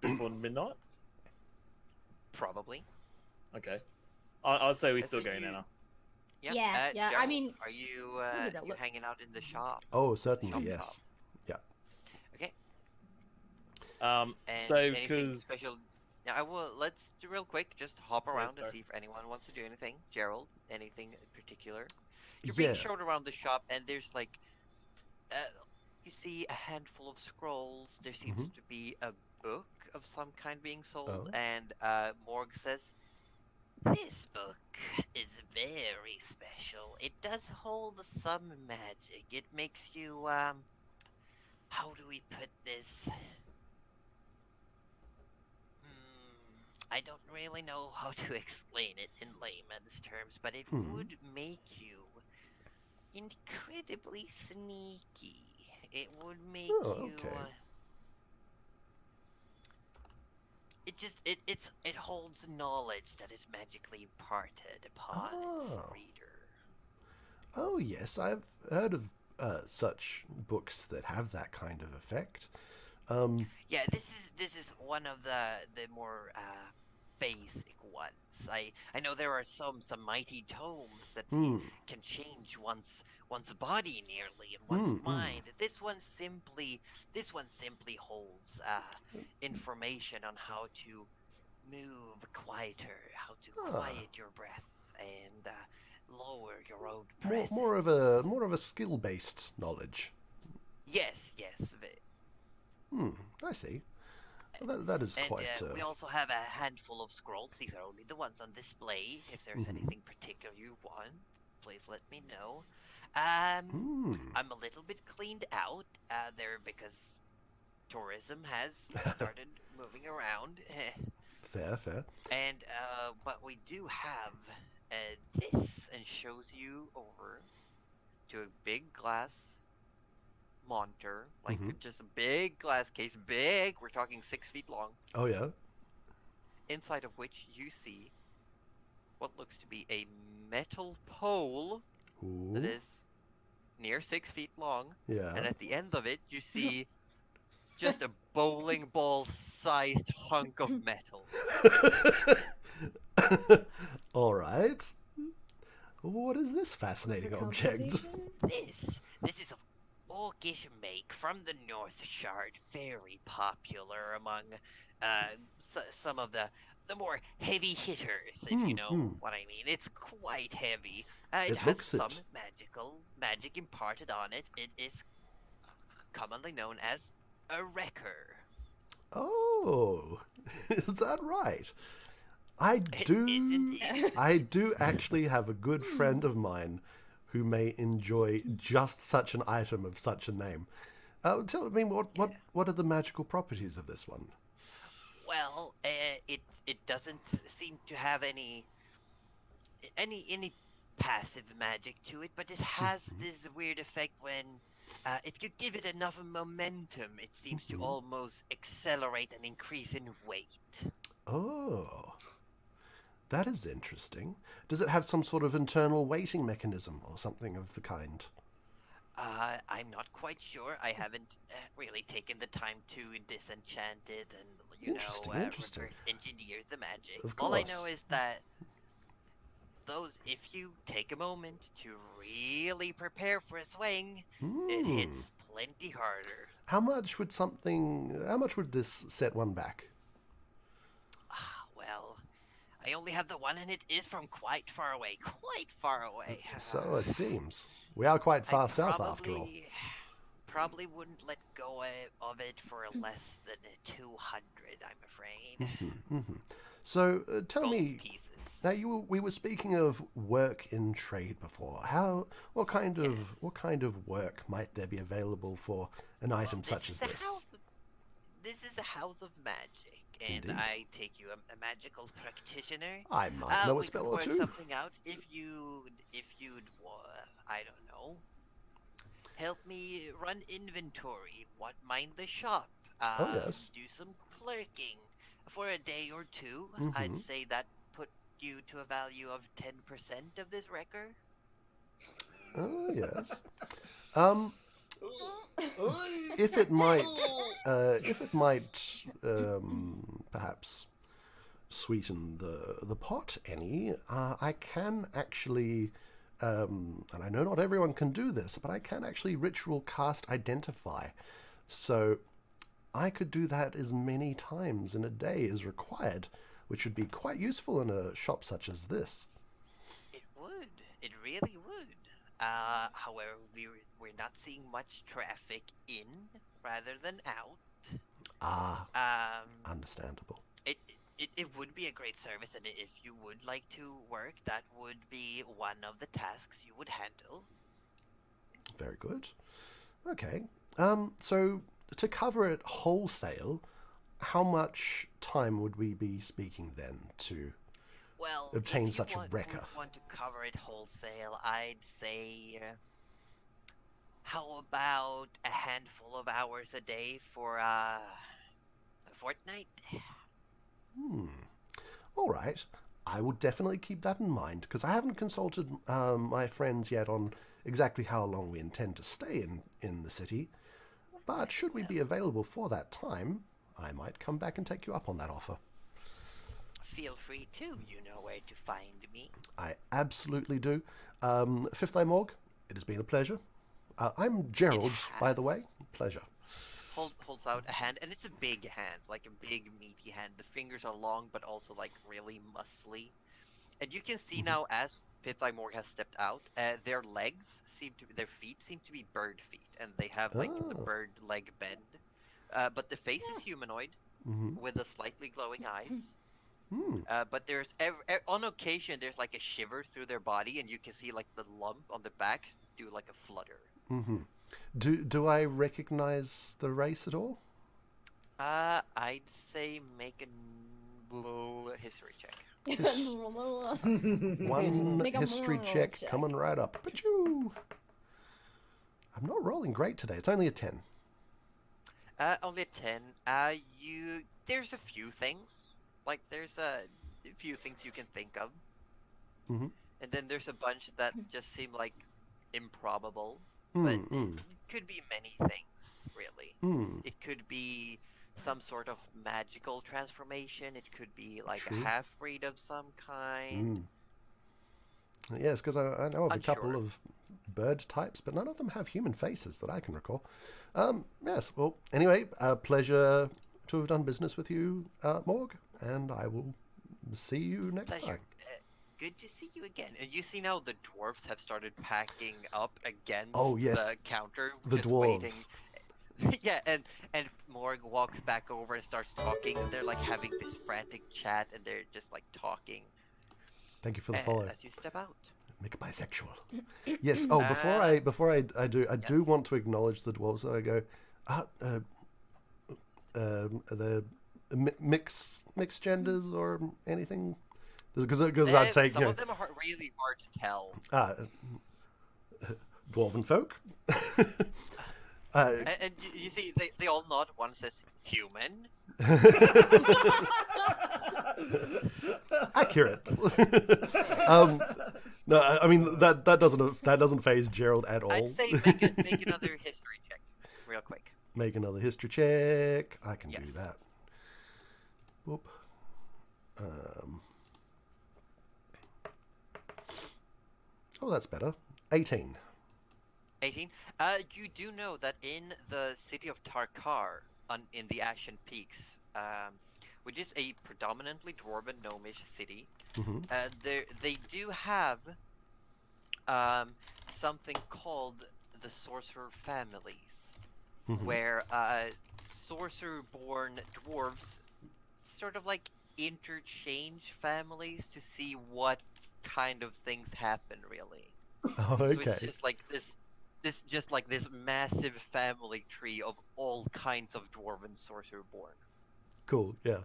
before midnight? Probably. Okay. I'll say we I still think go, you- Nana. Yeah, I Gerald, mean, are you I'll give it a you look. hanging out in the shop? Oh, certainly, Shop yes. Okay. And And so anything because special? Yeah, I will. Let's do real quick. Just hop Okay, around and sorry. see if anyone wants to do anything. Gerald, anything in particular? You're Yeah. being shown around the shop, and there's like, you see a handful of scrolls. There seems to be a book of some kind being sold, Oh. and Morg says, "This book is very special. It does hold some magic. It makes you how do we put this? I don't really know how to explain it in layman's terms, but it would make you incredibly sneaky. It would make Oh, you. okay. It holds knowledge that is magically imparted upon its Oh. reader. Oh yes, I've heard of such books that have that kind of effect. Yeah, this is one of the more basic ones. I know there are some mighty tomes that can change one's body nearly and one's mind. This one simply holds information on how to move quieter, how to quiet your breath and lower your own presence. More of a skill based knowledge. Yes. I see. That is And quite. we also have a handful of scrolls. These are only the ones on display. If there's anything particular you want, please let me know. I'm a little bit cleaned out there because tourism has started moving around. Fair. And but we do have this, and shows you over to a big glass monitor, like just a big glass case, big. We're talking 6 feet long. Oh yeah. Inside of which you see what looks to be a metal pole that is near 6 feet long. Yeah. And at the end of it, you see just a bowling ball sized hunk of metal. All right. What is this fascinating object? This is of orcish make from the North Shard, very popular among some of the more heavy hitters, if you know what I mean. It's quite heavy. It has some magic imparted on it. It is commonly known as a wrecker. Oh, is that right? I do actually have a good friend of mine who may enjoy just such an item of such a name. Tell me, what are the magical properties of this one? Well, it doesn't seem to have any passive magic to it, but it has this weird effect when it could give it enough momentum. It seems to almost accelerate and increase in weight. Oh, that is interesting. Does it have some sort of internal weighting mechanism or something of the kind? I'm not quite sure. I haven't really taken the time to disenchant it and, reverse engineer the magic. Of course. All I know is that if you take a moment to really prepare for a swing, it hits plenty harder. How much would this set one back? Well, I only have the one, and it is from quite far away. So it seems. We are quite far south, after all. Probably wouldn't let go of it for less than 200, I'm afraid. So tell Gold me, pieces. now we were speaking of work in trade before. What kind of work might there be available for an item such as this? This is a house of magic, and Indeed. I take you a magical practitioner. I might know a spell or We two. could work something out if you'd I don't know, help me run inventory, mind the shop, yes. do some clerking for a day or two. I'd say that put you to a value of 10% of this wrecker. Oh yes. If it might perhaps sweeten the pot any, I can actually, and I know not everyone can do this, but I can actually ritual cast Identify. So I could do that as many times in a day as required, which would be quite useful in a shop such as this. It would. It really would. However, we're not seeing much traffic in rather than out. Understandable. It would be a great service, and if you would like to work, that would be one of the tasks you would handle. Very good. Okay. So to cover it wholesale, how much time would we be speaking then to obtain such a wrecker? If you want to cover it wholesale, I'd say, how about a handful of hours a day for a fortnight? All right. I will definitely keep that in mind, because I haven't consulted my friends yet on exactly how long we intend to stay in the city, but should we be available for that time, I might come back and take you up on that offer. Feel free to. You know where to find me. I absolutely do. Fifth Eye Morg, it has been a pleasure. I'm Gerald, by the way. Pleasure. Holds out a hand, and it's a big hand, like a big meaty hand. The fingers are long, but also like really muscly. And you can see now, as Fifth Eye Morg has stepped out, their feet seem to be bird feet, and they have like the bird leg bend. But the face is humanoid, with a slightly glowing eyes. But there's on occasion there's like a shiver through their body, and you can see like the lump on the back do like a flutter. Do I recognize the race at all? I'd say make a history check. One Make a history moral check check. coming right up. Achoo! I'm not rolling great today. It's only a 10. Only a 10. There's a few things. Like, there's a few things you can think of. And then there's a bunch that just seem like improbable. But it could be many things, really. It could be some sort of magical transformation. It could be like a half-breed of some kind. Yes, because I know of a couple Unsure. of bird types, but none of them have human faces that I can recall. Yes, well, anyway, a pleasure to have done business with you, Morg, and I will see you next Pleasure. time. Good to see you again. And you see now the dwarves have started packing up against the counter. The just dwarves. Waiting. Yeah, and Morg walks back over and starts talking. They're like having this frantic chat, and they're just like talking. Thank you for the follow. As you step out. Make it bisexual. Yes. Oh, before I do want to acknowledge the dwarves. So I go, the mixed genders or anything. Because I'd say some of them are really hard to tell. Dwarven folk. And you see, they all nod. One says human. Accurate. No, I mean that doesn't phase Gerald at all. I'd say make another history check, real quick. Make another history check. I can do that. Whoop. Oh, that's better. 18. 18. You do know that in the city of Tarkar, in the Ashen Peaks, which is a predominantly dwarven gnomish city, they do have something called the sorcerer families, where sorcerer-born dwarves sort of like interchange families to see what kind of things happen, really. Oh, okay. So it's just like this massive family tree of all kinds of dwarven sorcerer-born. Cool. Yeah.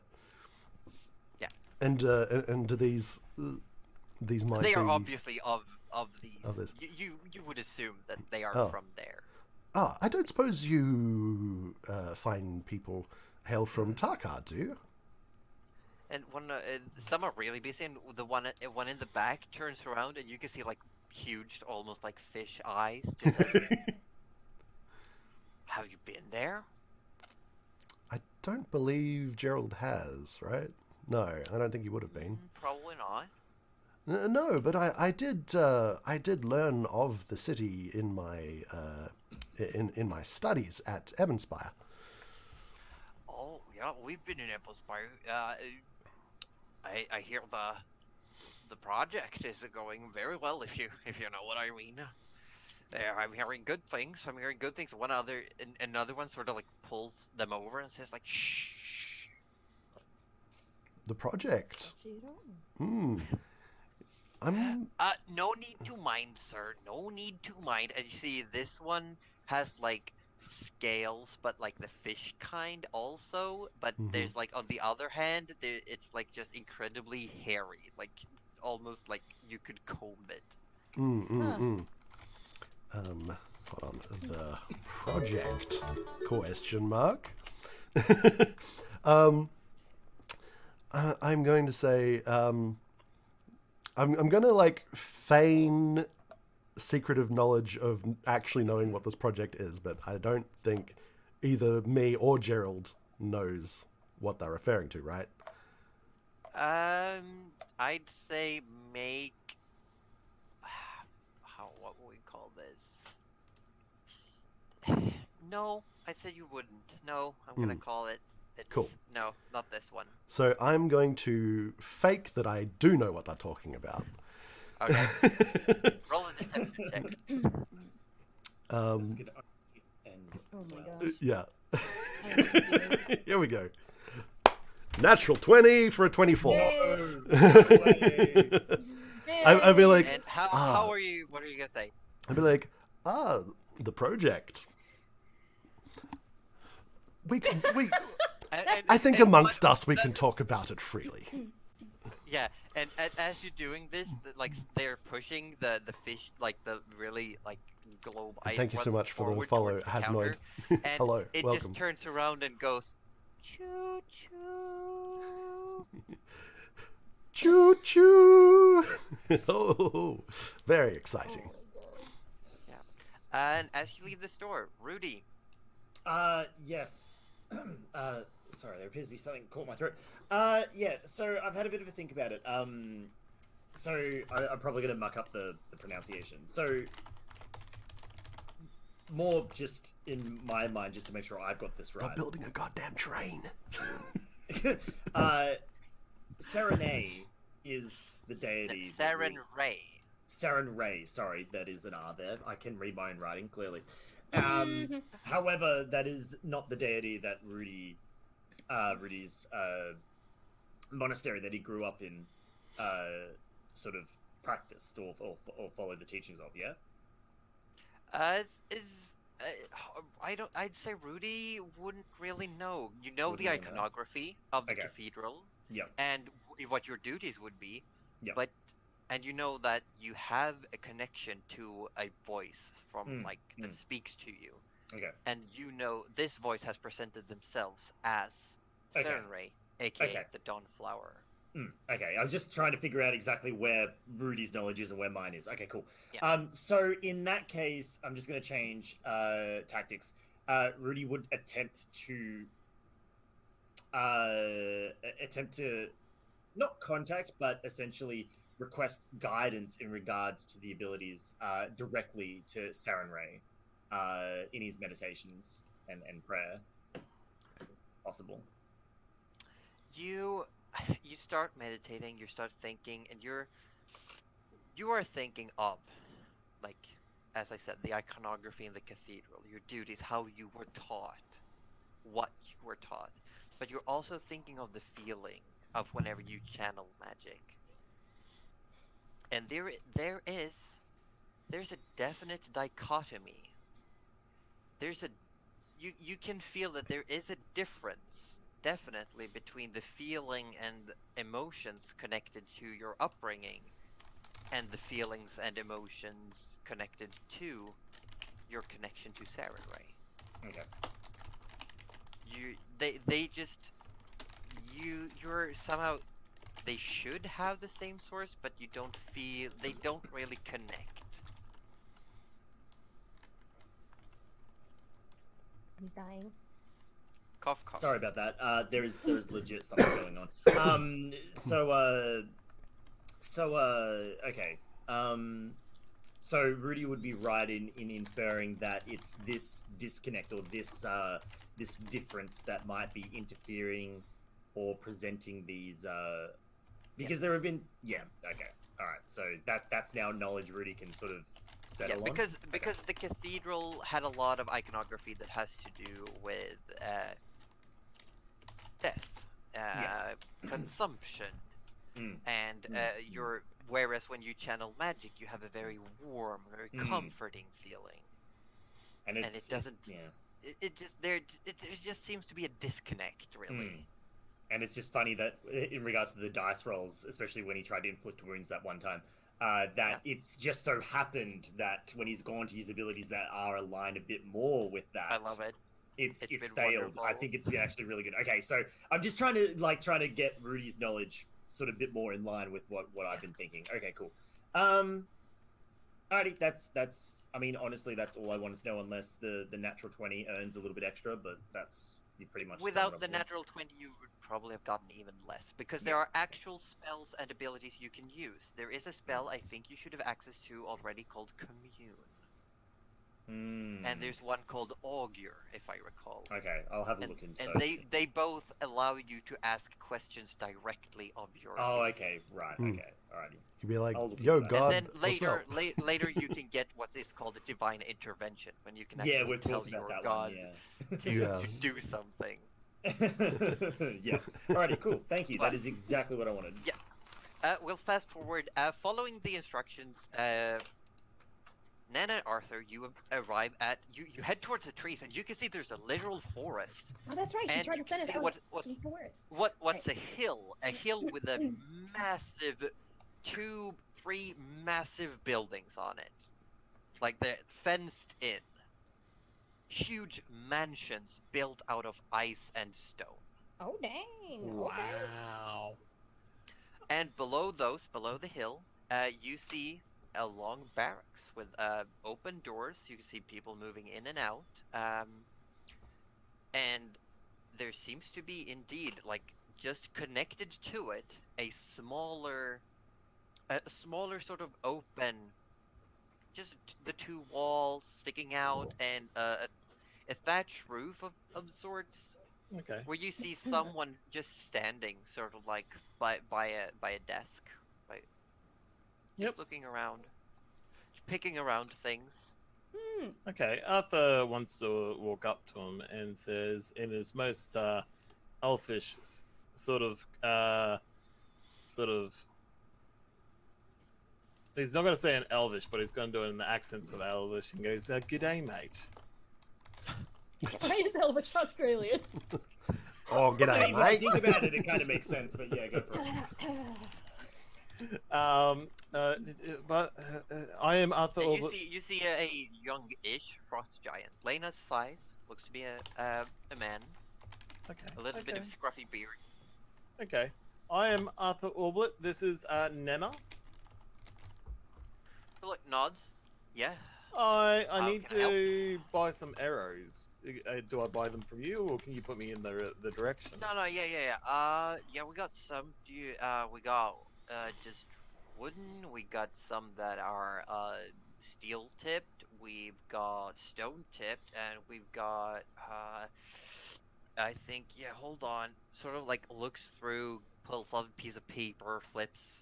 Yeah. And do these might They be... are obviously of these. Of this. You would assume that they are from there. I don't suppose you find people hail from Tarkar, do you? And some are really busy, and the one in the back turns around, and you can see like huge, almost like fish eyes. Just says, have you been there? I don't believe Gerald has, right? No, I don't think he would have been. Probably not. No, but I did learn of the city in my in my studies at Ebonspire. Oh yeah, we've been in Ebonspire. I hear the project is going very well, if you know what I mean. I'm hearing good things. Another one sort of like pulls them over and says like, shh. The project. No need to mind, sir. No need to mind. And you see, this one has like scales, but like the fish kind also. But there's like on the other hand, it's like just incredibly hairy, like almost like you could comb it. Hold on. The project? Question mark. I'm going to say I'm going to like feign secretive knowledge of actually knowing what this project is, but I don't think either me or Gerald knows what they're referring to, right? I'd say make what would we call this? No, I'd say you wouldn't. No, I'm gonna call it. Cool. No, not this one. So I'm going to fake that I do know what they're talking about. Okay. Roll a deception check. Let's get Oh my gosh. Yeah. I don't know if this is- Here we go. Natural 20 for a 24. Yay. I'd be like, And how are you? What are you gonna say? I'd be like, the project. We I think amongst us we can talk about it freely. Yeah, and as you're doing this, like they're pushing the fish, like the really like globe. Thank you so much for the forward follow, towards the Hasnoid. counter, and Hello, it welcome. just turns around and goes, choo choo. Choo choo! Oh, very exciting. Yeah, and as you leave the store, Rudy. Yes. Sorry, there appears to be something caught my throat. Yeah, so I've had a bit of a think about it. So I'm probably going to muck up the pronunciation. So, more just in my mind, just to make sure I've got this They're right. building a goddamn train. Serene is the deity. Saren Ray. Saren Ray, sorry, that is an R there. I can read my own writing, clearly. However, that is not the deity that Rudy's monastery that he grew up in sort of practiced or followed the teachings of, yeah? I'd say Rudy wouldn't really know. You know Wouldn't the really know. iconography of the Okay. cathedral Yep. and what your duties would be. Yep. And you know that you have a connection to a voice from that speaks to you. Okay. And you know this voice has presented themselves as Okay. Syrinscape, aka Okay. the Dawnflower. Okay, I was just trying to figure out exactly where Rudy's knowledge is and where mine is. Okay, cool. Yeah. So in that case, I'm just going to change tactics. Rudy would attempt to not contact, but essentially request guidance in regards to the abilities directly to Saren Ray in his meditations and prayer. Possible. You start meditating, you start thinking, and you are thinking of, like, as I said, the iconography in the cathedral, your duties, how you were taught, what you were taught. But you're also thinking of the feeling of whenever you channel magic. And there's a definite dichotomy. You can feel that there is a difference, definitely, between the feeling and emotions connected to your upbringing and the feelings and emotions connected to your connection to Saren Ray. Okay. You're somehow, they should have the same source, but you don't feel, they don't really connect. He's dying. Cough, cough. Sorry about that. There is legit something going on. Okay. So Rudy would be right in inferring that it's this disconnect or this difference that might be interfering or presenting these because there have been okay. All right. So that's now knowledge Rudy can sort of settle on. Because the cathedral had a lot of iconography that has to do with death, Yes. consumption, and whereas when you channel magic, you have a very warm, very comforting feeling, and it doesn't. It just seems to be a disconnect, really. And it's just funny that in regards to the dice rolls, especially when he tried to inflict wounds that one time, it's just so happened that when he's gone to use abilities that are aligned a bit more with that, I love it. It's been failed. wonderful. I think it's been actually really good. Okay, so I'm just trying to get Rudy's knowledge sort of a bit more in line with what I've been thinking. Okay, cool. Alrighty, that's. I mean, honestly, that's all I wanted to know. Unless the natural 20 earns a little bit extra, but that's you pretty much. Without the natural 20, you would probably have gotten even less, because there are actual spells and abilities you can use. There is a spell I think you should have access to already called Commune. And there's one called Augur, if I recall. Okay, I'll have a look into and those. they both allow you to ask questions directly of your Oh, okay, right, okay, alrighty. You'd be like, I'll look yo, into that. God, And then what's later, up? later you can get what is called a divine intervention, when you can actually Yeah, we've tell talked about your that god one. to, Yeah. to do something. Yeah. Alrighty, cool. Thank you. That is exactly what I wanted. Yeah. We'll fast forward. Following the instructions, Nana and Arthur, you arrive at you head towards the trees, and you can see there's a literal forest. Oh, that's right. She And tried you to send can us see out what's to the forest. what's a hill with a massive 2-3 massive buildings on it, like they're fenced in, huge mansions built out of ice and stone. Oh dang! Okay. Wow. And below the hill, you see a long barracks with open doors. You can see people moving in and out. And there seems to be indeed, like, just connected to it, a smaller sort of open, just the two walls sticking out, and a thatch roof of sorts, Okay. where you see someone just standing, sort of like by a desk, right? Yep. Just looking around, picking around things. Okay. Arthur wants to walk up to him and says, in his most elfish sort of. He's not going to say in Elvish, but he's going to do it in the accents of Elvish, and goes, "G'day, mate." Why is Elvish Australian? Oh, I g'day, mean, when I mate. think about it, it kind of makes sense, but yeah, go for it. But I am Arthur. And you see a young-ish frost giant, Lena's size, looks to be a man, Okay. a little bit of scruffy beard. Okay. I am Arthur Orblet. This is Nena. Look, nods. Yeah. I How need can I help? to buy some arrows. Do I buy them from you, or can you put me in the direction? No, yeah. Yeah, we got some. We got just wooden. We got some that are steel tipped. We've got stone tipped, and we've got I think, yeah. Hold on. Sort of like looks through, pulls off a piece of paper, flips.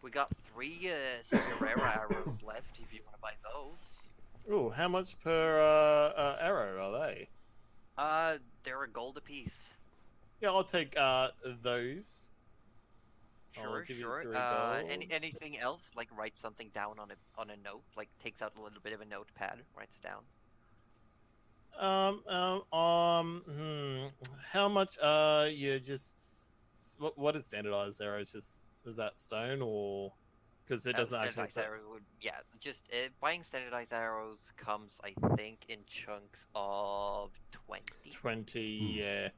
We got 3 Cigarera arrows left. If you want to buy those. Ooh, how much per arrow are they? They're a gold apiece. Yeah, I'll take those. I'll give you Sure. 3 gold. Anything else? Like write something down on a note. Like takes out a little bit of a notepad, writes down. How much? You just what is standardized arrows? Just is that stone, or because it doesn't actually Standardized say. arrow would, yeah. Just buying standardized arrows comes, I think, in chunks of 20. 20, yeah.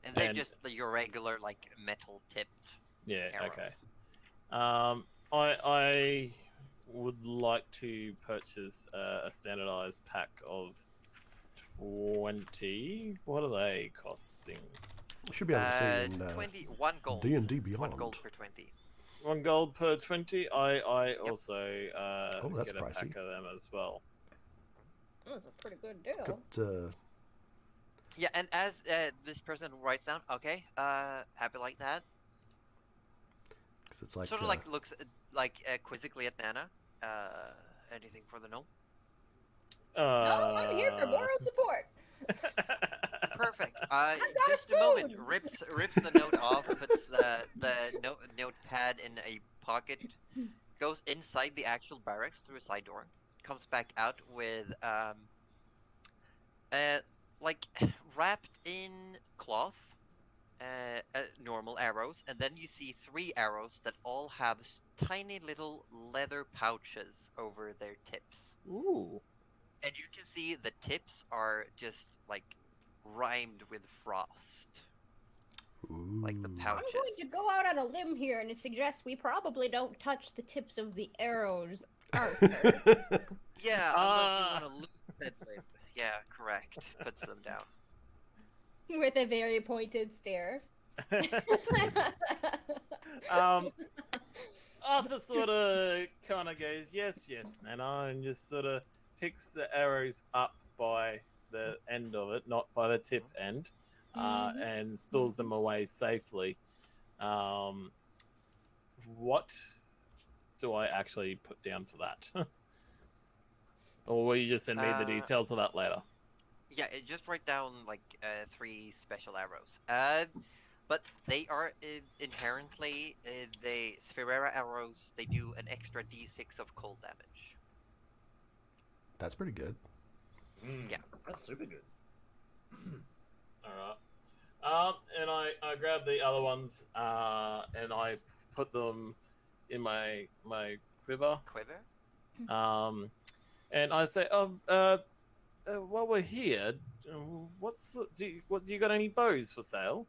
And they're And- just your regular, like, metal tipped Yeah, arrows. okay. I would like to purchase a standardized pack of 20. What are they costing? You should be able to see in 21 gold. D&D 1 Beyond. gold for 20. 1 gold per 20. I also that's get a pricey. pack of them as well. That's a pretty good deal. Got, Yeah, and as this person writes down, okay, happy like that. 'cause it's like, Sort of like looks quizzically at Nana. Anything for the gnome? No, I'm here for moral support. Perfect. got Just a a moment. spoon. Rips the note off, puts the notepad in a pocket, goes inside the actual barracks through a side door, comes back out with like wrapped in cloth, normal arrows, and then you see 3 arrows that all have tiny little leather pouches over their tips. Ooh. And you can see the tips are just like rimed with frost, like the ooh. I'm pouches. going to go out on a limb here and suggest we probably don't touch the tips of the arrows Arthur. Yeah, unless you want to lose that slave. Yeah, correct. Puts them down. With a very pointed stare. Arthur sort of kind of goes, yes, Nana, and just sort of picks the arrows up by the end of it, not by the tip end, and stores them away safely. What do I actually put down for that? Or will you just send me the details of that later? Yeah, just write down like 3 special arrows. But they are inherently the Spherera arrows. They do an extra d6 of cold damage. That's pretty good. Yeah, That's super good. All right. And I grab the other ones, and I put them in my quiver. Quiver. And I say, while we're here, do you got any bows for sale?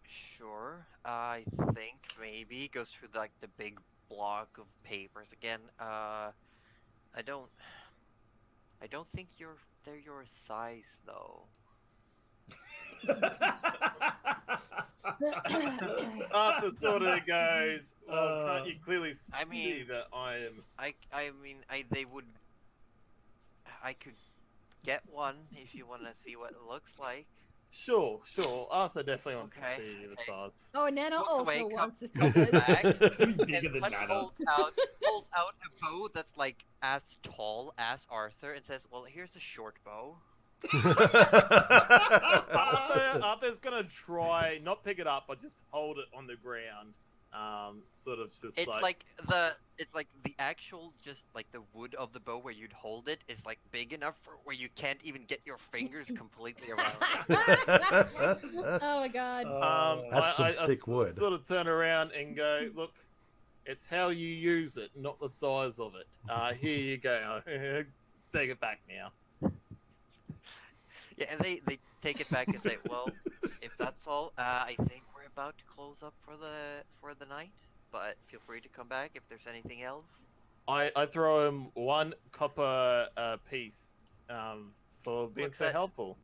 Sure. I think maybe goes through like the big block of papers again. I don't think they're your size though. Arthur sort of goes, well, can't you clearly see I mean, that I am... I could get one if you want to see what it looks like. Sure. Arthur definitely wants to Okay, see the size. Oh, Nana Walks also away, wants to see comes this. back, Bigger than and Nana. pulls out a bow that's like as tall as Arthur and says, "Well, here's a short bow." Arthur's gonna try not pick it up, but just hold it on the ground. Sort of just It's like the actual just like the wood of the bow where you'd hold it is like big enough for where you can't even get your fingers completely around it. Oh my god. That's some thick wood. Sort of turn around and go, look, it's how you use it, not the size of it. Here you go. Take it back now. Yeah, and they take it back and say, "Well, if that's all, I think we're about to close up for the night. But feel free to come back if there's anything else." I throw him 1 copper piece for being What's so that? helpful.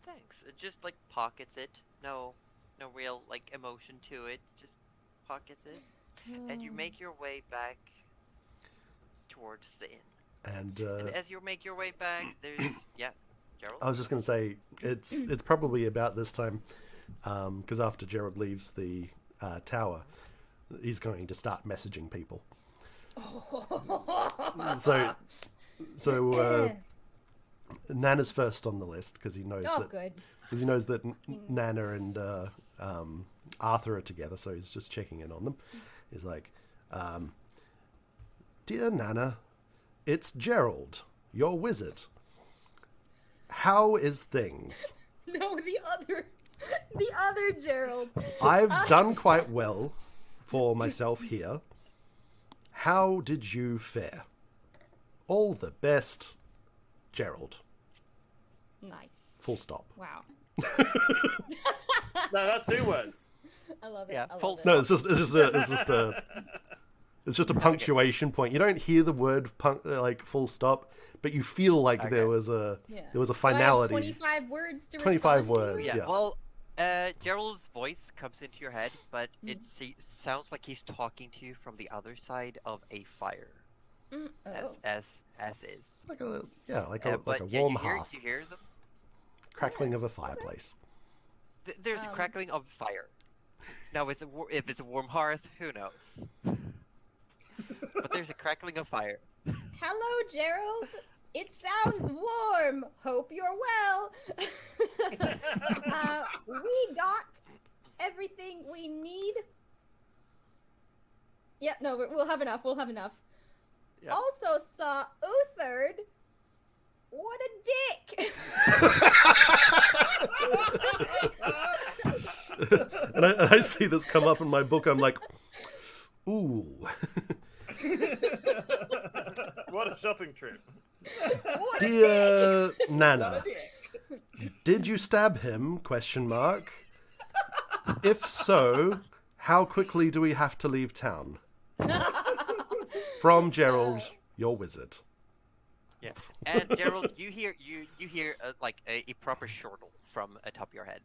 Thanks. It just like pockets it. No real like emotion to it. Just pockets it, and you make your way back towards the inn. And And as you make your way back, there's Gerald. I was just going to say it's probably about this time, because after Gerald leaves the tower, he's going to start messaging people. So Nana's first on the list because he knows Good. because he knows that Nana and Arthur are together, so he's just checking in on them. He's like, "Dear Nana, it's Gerald, your wizard. How is things? No, the other Gerald. I've done quite well for myself here. How did you fare? All the best, Gerald." Nice. Full stop. Wow. No, that's 2 words. I love it. Yeah, I love full it. No, it's just a punctuation point. You don't hear the word like full stop, but you feel like Okay. there was a Yeah. finality. So I have 25 words to 25 respond words. to? Yeah, Yeah. well, Gerald's voice comes into your head, but it sounds like he's talking to you from the other side of a fire, Oh. as is. Like a But warm you hearth, you hear them. crackling of a fireplace. There's a crackling of fire. Now, if it's a warm hearth, who knows? But there's a crackling of fire. Hello, Gerald. It sounds warm. Hope you're well. We got everything we need. Yeah, no, we'll have enough. We'll have enough. Yeah. Also saw Uthard. What a dick. And I see this come up in my book. I'm like, ooh. What a shopping trip. Dear Nana, did you stab him? ? If so, how quickly do we have to leave town? From Gerald, your wizard. Yeah, and Gerald, you hear like a proper chortle from atop your head.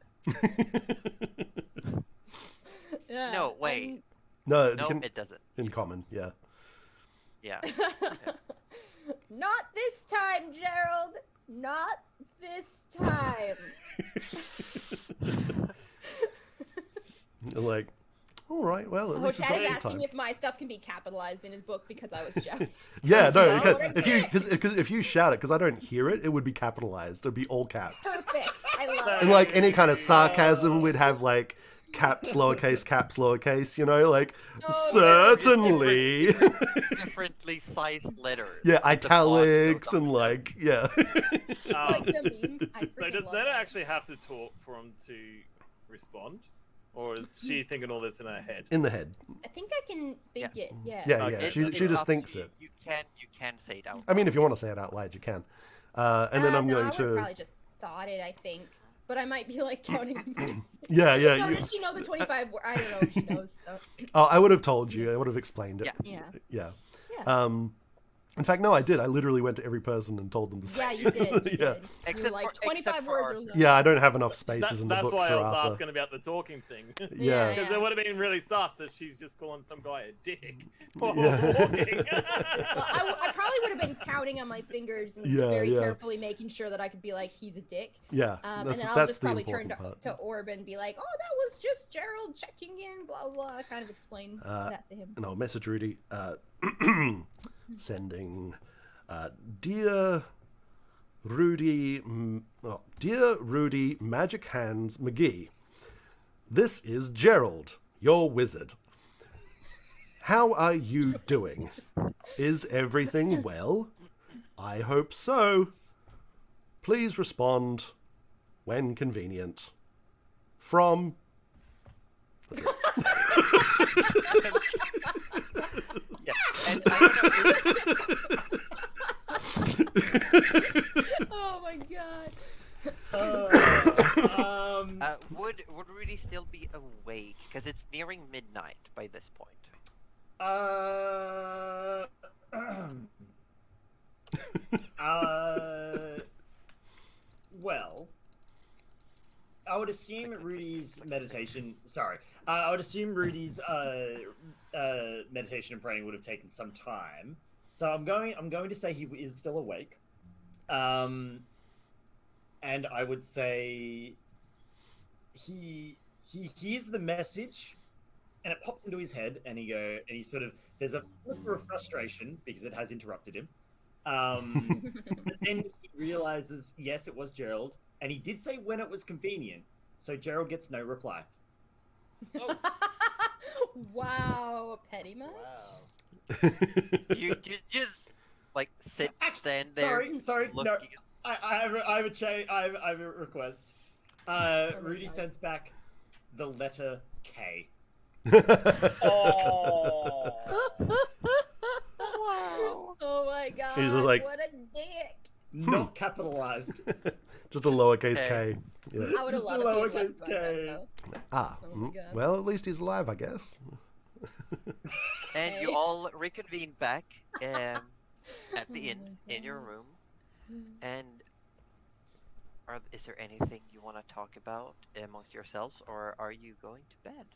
Yeah, No, wait. No, No, it doesn't. in common, yeah. Yeah. Not this time, Gerald. Not this time. You're like, all right, well, at least we've got Teddy's some asking time. if my stuff can be capitalized in his book because I was shouting. Yeah, no, Oh, because if you shout it, because I don't hear it, it would be capitalized. It'd be all caps. Perfect. I love it. And like any kind of sarcasm, we'd have like caps, lowercase, you know, like certainly. Differently sized letters. Yeah, The font goes italics up and down. like, yeah. Like the meme. I So freaking does love Netta that. actually have to talk for him to respond? Or is she thinking all this in her head? In the head. I think I can think it. Yeah. Yeah, Okay. yeah. She It's just up thinks to you. it. You can say it out. I mean, if you want to say it out loud, you can. And then I'm no, going I to. would've probably just thought it. I think, but I might be like counting. Yeah, yeah. No, You... does she know the 25? I don't know if she knows. So. Oh, I would have told you. I would have explained it. Yeah. Yeah. Yeah. Yeah. In fact, no, I did. I literally went to every person and told them the same. Yeah, you did. You Yeah. did. You were Except like for- 25 except for words or Arthur. less. Yeah, I don't have enough spaces in the That's book why for I was Arthur. asking about the talking thing. Yeah. Because it would have been really sus if she's just calling some guy a dick while Yeah. walking. Well, I probably would have been counting on my fingers and Yeah, very yeah. carefully making sure that I could be like, he's a dick. Yeah, And that's, then I'll that's just the probably turn important to part. Orb and be like, oh, that was just Gerald checking in, blah, blah, blah. Kind of explain that to him. And I'll message Rudy, sending, dear Rudy, dear Rudy Magic Hands McGee, this is Gerald, your wizard. How are you doing? Is everything well? I hope so. Please respond when convenient. From... That's it. Yeah. And I don't know, Oh my god. would Rudy still be awake? Because it's nearing midnight by this point. Well, I would assume Rudy's meditation. Sorry, I would assume Rudy's meditation and praying would have taken some time. So I'm going to say he is still awake. And I would say he hears the message, and it pops into his head, and he sort of, there's a flicker of frustration because it has interrupted him. But then he realizes, yes, it was Gerald, and he did say when it was convenient, so Gerald gets no reply. Wow, petty man. Wow. You just like stand there. Sorry, no. looking I have a request. Rudy sends back the letter K. Oh. Wow. Oh my god. He's just like- what a dick. Not capitalized. Just a lowercase Okay. K. Yeah. I would have Just a loved to have lowercase left by that, K. though. Ah, Oh my God. well, at least he's alive, I guess. And you Okay. all reconvene back at the Oh inn my in your God. room. And is there anything you want to talk about amongst yourselves, or are you going to bed?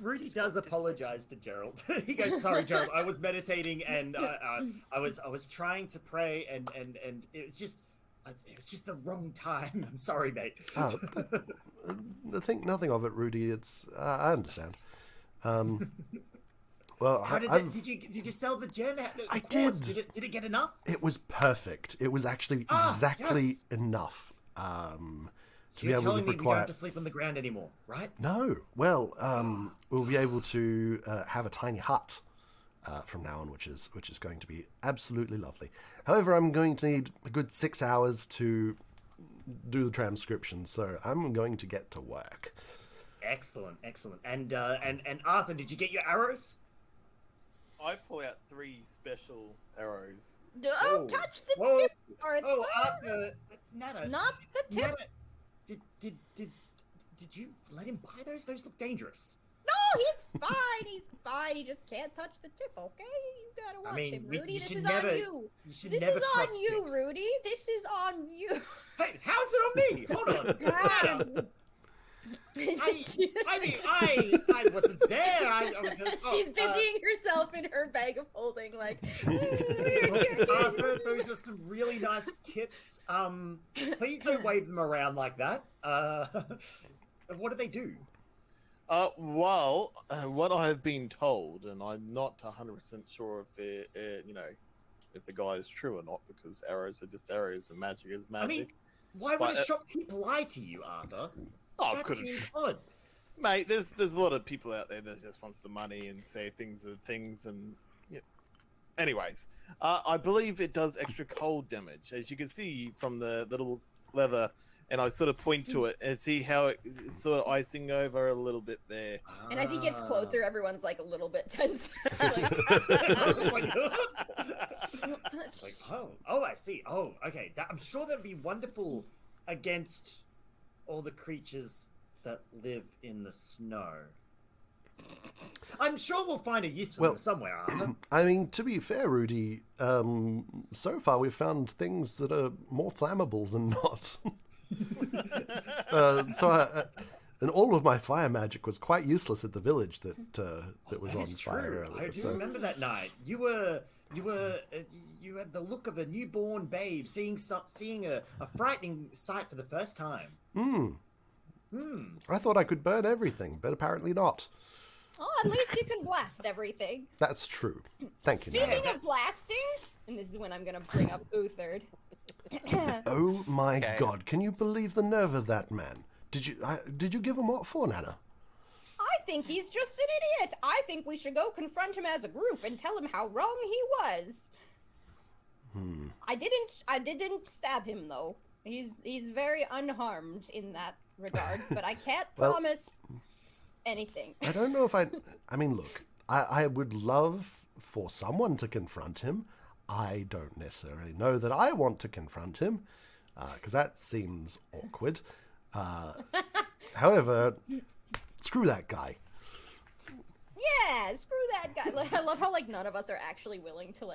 Rudy does apologize to Gerald. He goes, "Sorry, Gerald. I was meditating and I was trying to pray and it was just the wrong time. I'm sorry, mate." Oh, think nothing of it, Rudy. It's I understand. Well, How did I've- did you sell the gem? I quartz? did. Did it get enough? it was perfect. It was actually exactly yes. enough to So be you're able telling to me we don't require. have to sleep on the ground anymore, right? No, well, we'll be able to have a tiny hut from now on, which is going to be absolutely lovely. However, I'm going to need a good 6 hours to do the transcription, so I'm going to get to work. Excellent. And Arthur, did you get your arrows? I pull out 3 special arrows. Don't Whoa. touch the Whoa. tip, Arthur. Oh, Arthur, Nana. Not the tip. Nana, did you let him buy those? Those look dangerous. No, he's fine. He's fine. He just can't touch the tip. Okay, you gotta watch him, Rudy. This is on you. This is on you, Rudy. This is on you. Hey, how's it on me? Hold on. I wasn't there. She's busying herself in her bag of holding, like. Arthur, those are some really nice tips. Please don't wave them around like that. What do they do? Well, what I have been told, and I'm not 100% sure if if the guy is true or not, because arrows are just arrows and magic is magic. I mean, why would a shopkeep lie to you, Arthur? Oh, that seems odd. Mate, there's a lot of people out there that just wants the money and say things are things, and anyways, I believe it does extra cold damage, as you can see from the little leather, and I sort of point to it and see how it's sort of icing over a little bit there. And as he gets closer, everyone's like a little bit tense. Oh, I see. Oh, okay. I'm sure that'd be wonderful against all the creatures that live in the snow. I'm sure we'll find a use for them somewhere, Arthur. I mean, to be fair, Rudy, so far we've found things that are more flammable than not. And all of my fire magic was quite useless at the village that was on fire earlier. I do remember that night. You had the look of a newborn babe seeing a frightening sight for the first time. I thought I could burn everything, but apparently not. Oh, at least you can blast everything. That's true. Thank you. Speaking of blasting, and this is when I'm going to bring up Uthard. Oh my God! Can you believe the nerve of that man? Did you give him what for, Nana? I think he's just an idiot. I think we should go confront him as a group and tell him how wrong he was. I didn't stab him though. He's very unharmed in that regards, but I can't promise anything. I don't know if I mean, look, I would love for someone to confront him. I don't necessarily know that I want to confront him, because that seems awkward. However, screw that guy. Yeah, screw that guy. I love how none of us are actually willing to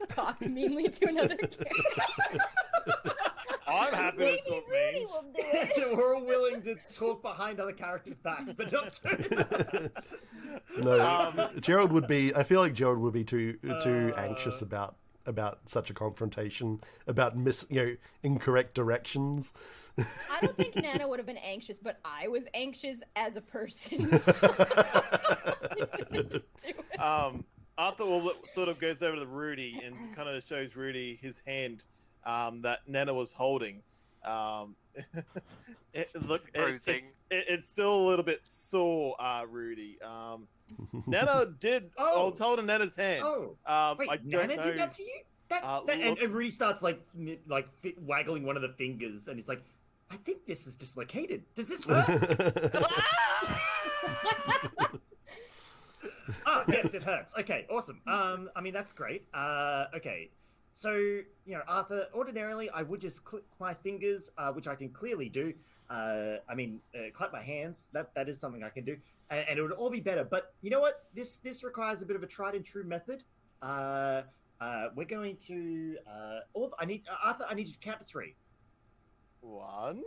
talk meanly to another character. I'm happy Maybe to talk Rudy mean. will do it. We're all willing to talk behind other characters' backs, but not to. No, Gerald would be. I feel like Gerald would be too anxious about such a confrontation, about incorrect directions. I don't think Nana would have been anxious, but I was anxious as a person. So I didn't do it. Arthur sort of goes over to Rudy and kind of shows Rudy his hand that Nana was holding. It's still a little bit sore, Rudy. Nana did. I was holding Nana's hand. Wait, Nana did that to you? And Rudy starts waggling one of the fingers, and he's like, "I think this is dislocated. Does this hurt?" Yes, it hurts. Okay, awesome. I mean, that's great. Okay. So, Arthur, ordinarily I would just click my fingers, which I can clearly do. Clap my hands. That is something I can do. And it would all be better. But you know what? This requires a bit of a tried and true method. We're going to... Arthur, I need you to count to 3. 1,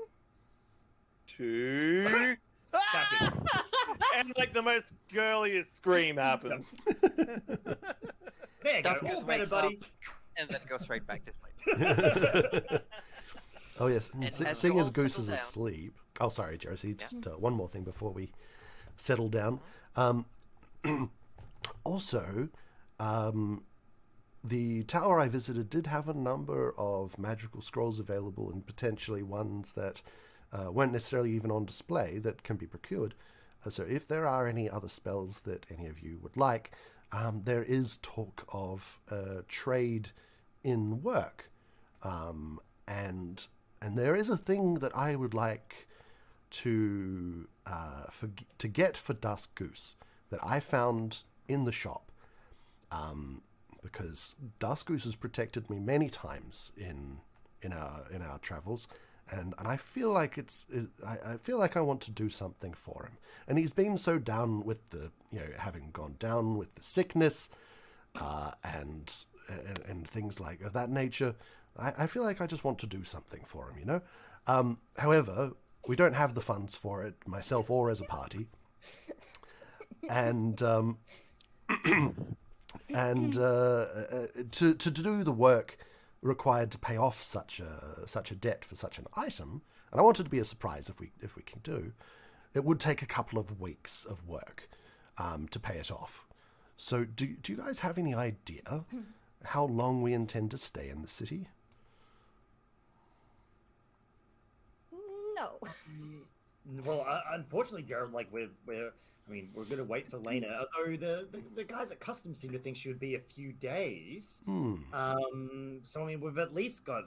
2... And the most girliest scream happens. There you go. All better, buddy. And then go straight back to sleep. Oh yes, seeing as Goose is settle down. asleep. Oh, sorry, Josie. Just one more thing before we settle down. Also, the tower I visited did have a number of magical scrolls available, and potentially ones that weren't necessarily even on display that can be procured. So if there are any other spells that any of you would like, there is talk of trade in work, and there is a thing that I would like to get for Dusk Goose that I found in the shop, because Dusk Goose has protected me many times in our travels, and I feel like I feel like I want to do something for him. And he's been so down with the having gone down with the sickness, and things like of that nature. I feel like I just want to do something for him, However, we don't have the funds for it, myself or as a party, and to do the work required to pay off such a debt for such an item, and I want it to be a surprise if we can do, it would take a couple of weeks of work to pay it off. So do you guys have any idea how long we intend to stay in the city? No. Well, unfortunately, Gerald, like we're going to wait for Lena. Although the guys at Customs seem to think she would be a few days. So we've at least got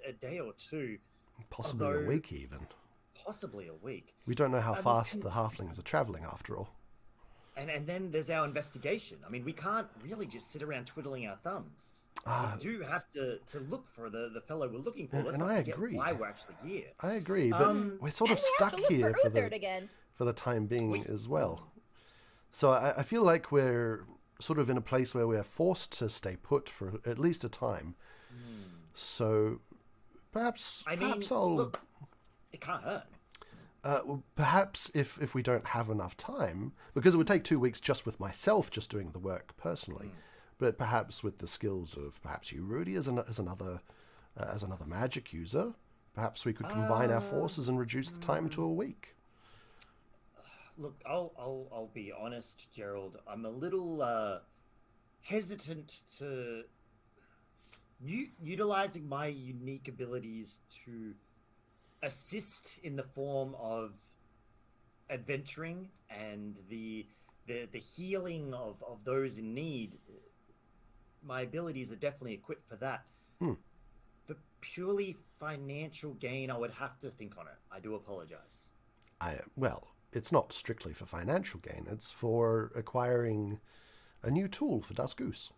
a day or two, Possibly a week even. Possibly a week. We don't know how fast the halflings are traveling after all. And then there's our investigation. We can't really just sit around twiddling our thumbs. We do have to look for the fellow we're looking for. Let's and not I forget agree. why we're actually here. I agree, but we're sort of stuck here for the time being as well. So I feel like we're sort of in a place where we're forced to stay put for at least a time. So perhaps I'll... Look, it can't hurt. Well, perhaps if we don't have enough time, because it would take 2 weeks just with myself just doing the work personally, but perhaps with the skills of perhaps you, Rudy, as another magic user, perhaps we could combine our forces and reduce the time to a week. Look, I'll be honest, Gerald. I'm a little hesitant to utilizing my unique abilities to assist in the form of adventuring and the healing of those in need. My abilities are definitely equipped for that. But purely financial gain, I would have to think on it. I do apologize. Well, it's not strictly for financial gain. It's for acquiring a new tool for Dusgoose,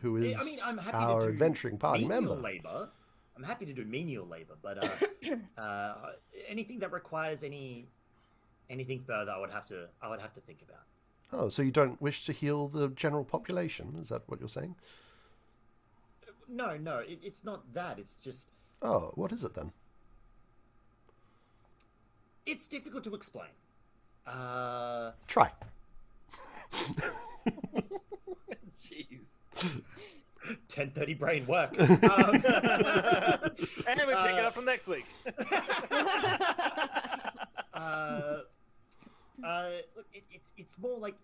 who is I'm happy our to do adventuring party member. Labor. I'm happy to do menial labor, but anything that requires anything further, I would have to think about. Oh, so you don't wish to heal the general population? Is that what you're saying? No, it's not that. It's just... Oh, what is it then? It's difficult to explain. Try. Jeez. 10:30 brain work. And we pick it up from next week. Look, it's more like,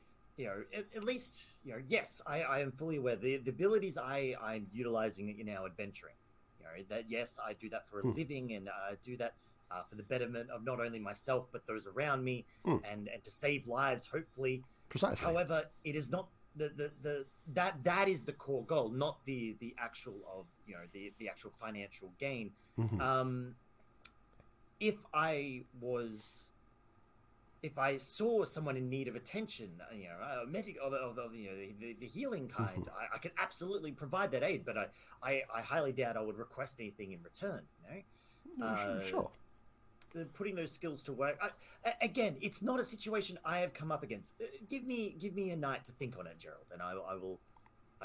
at least, yes, I am fully aware the abilities I'm utilizing in our adventuring, that yes, I do that for a living, and I do that for the betterment of not only myself but those around me, and to save lives, hopefully. Precisely. However, it is not that is the core goal, not the actual of the actual financial gain. If I saw someone in need of attention, a medic of the healing kind, I could absolutely provide that aid, but I highly doubt I would request anything in return. Sure. Putting those skills to work. Again, it's not a situation I have come up against. Give me a night to think on it, Gerald, and I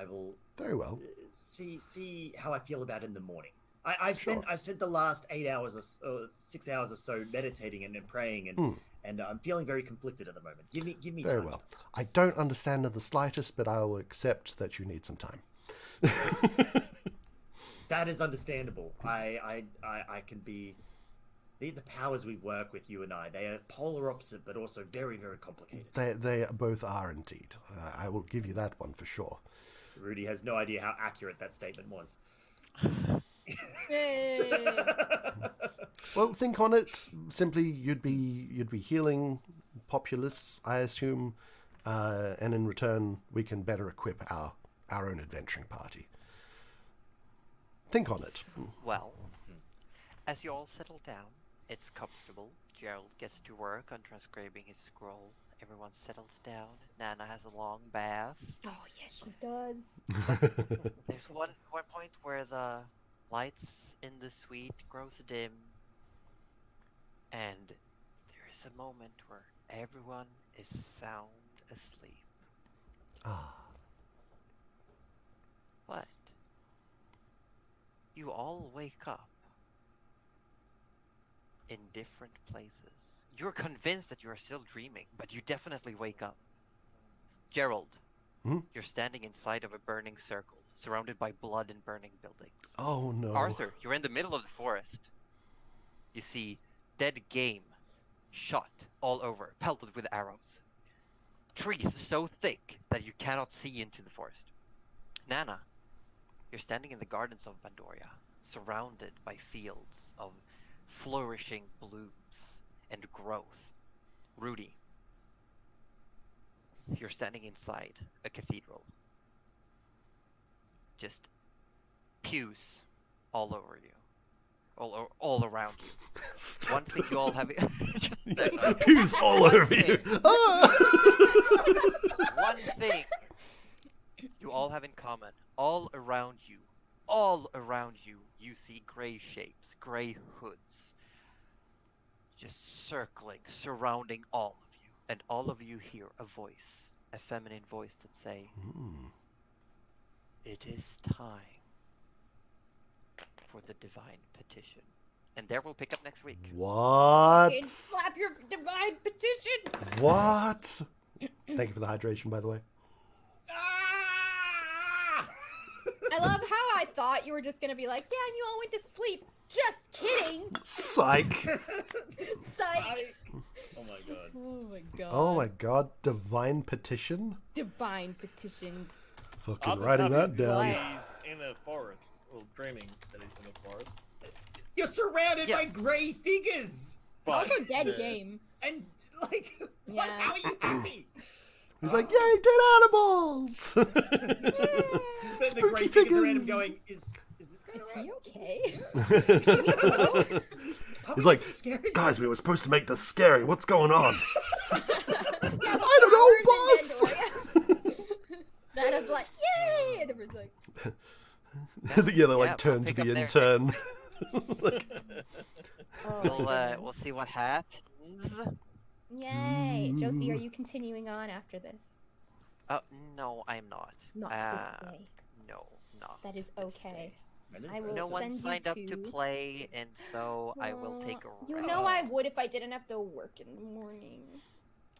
will very well see how I feel about it in the morning. I've spent the last 8 hours or 6 hours or so meditating and praying, and I'm feeling very conflicted at the moment. Give me very time. Well. I don't understand in the slightest, but I will accept that you need some time. That is understandable. I can be. The powers we work with, you and I, they are polar opposite, but also very, very complicated. They both are indeed. I will give you that one for sure. Rudy has no idea how accurate that statement was. Well, think on it. Simply, you'd be healing populace, I assume, and in return, we can better equip our own adventuring party. Think on it. Well, as you all settle down, it's comfortable. Gerald gets to work on transcribing his scroll. Everyone settles down. Nana has a long bath. Oh, yes, she does. There's one point where the lights in the suite grows dim. And there is a moment where everyone is sound asleep. Ah. What? You all wake up in different places. You're convinced that you are still dreaming, but you definitely wake up. Gerald, you're standing inside of a burning circle, surrounded by blood and burning buildings. Oh no. Arthur, you're in the middle of the forest. You see dead game, shot all over, pelted with arrows. Trees so thick that you cannot see into the forest. Nana, you're standing in the gardens of Pandoria, surrounded by fields of flourishing blooms and growth. Rudy, you're standing inside a cathedral. Just pews all over you. All around you. Stop. One thing you all have... Pews all over you. Ah! One thing you all have in common. All around you, you see gray shapes, gray hoods. Just circling, surrounding all of you. And all of you hear a voice, a feminine voice that say, "It is time for the divine petition." And there we'll pick up next week. What? Fucking slap your divine petition. What? Thank you for the hydration, by the way. I love how I thought you were just gonna be like, yeah, and you all went to sleep. Just kidding. Psych. Psych. Oh my god. Oh my god. Oh my god. Divine petition? Divine petition. Fucking Other writing time that down. He's in a forest, or dreaming that he's in a forest. You're surrounded by grey figures! But Also dead the- game. And, like, Yeah. how are you happy? He's like, yay, dead animals! The grey Spooky figures around him figures. going, is this guy Is alright? he okay? He's like, Scary. guys, we were supposed to make this scary. What's going on? Yeah, I don't know, boss! That is like, yay! And everyone's like, Yeah, they like Yeah, turn we'll to pick the up there. intern. oh We'll my God. we'll see what happens. Yay! Josie, are you continuing on after this? Oh no, I'm not. Not this day. No, not. That is this okay. day. I will No one send you signed up to to- play, and so I will take a You rest. know I would if I didn't have to work in the morning.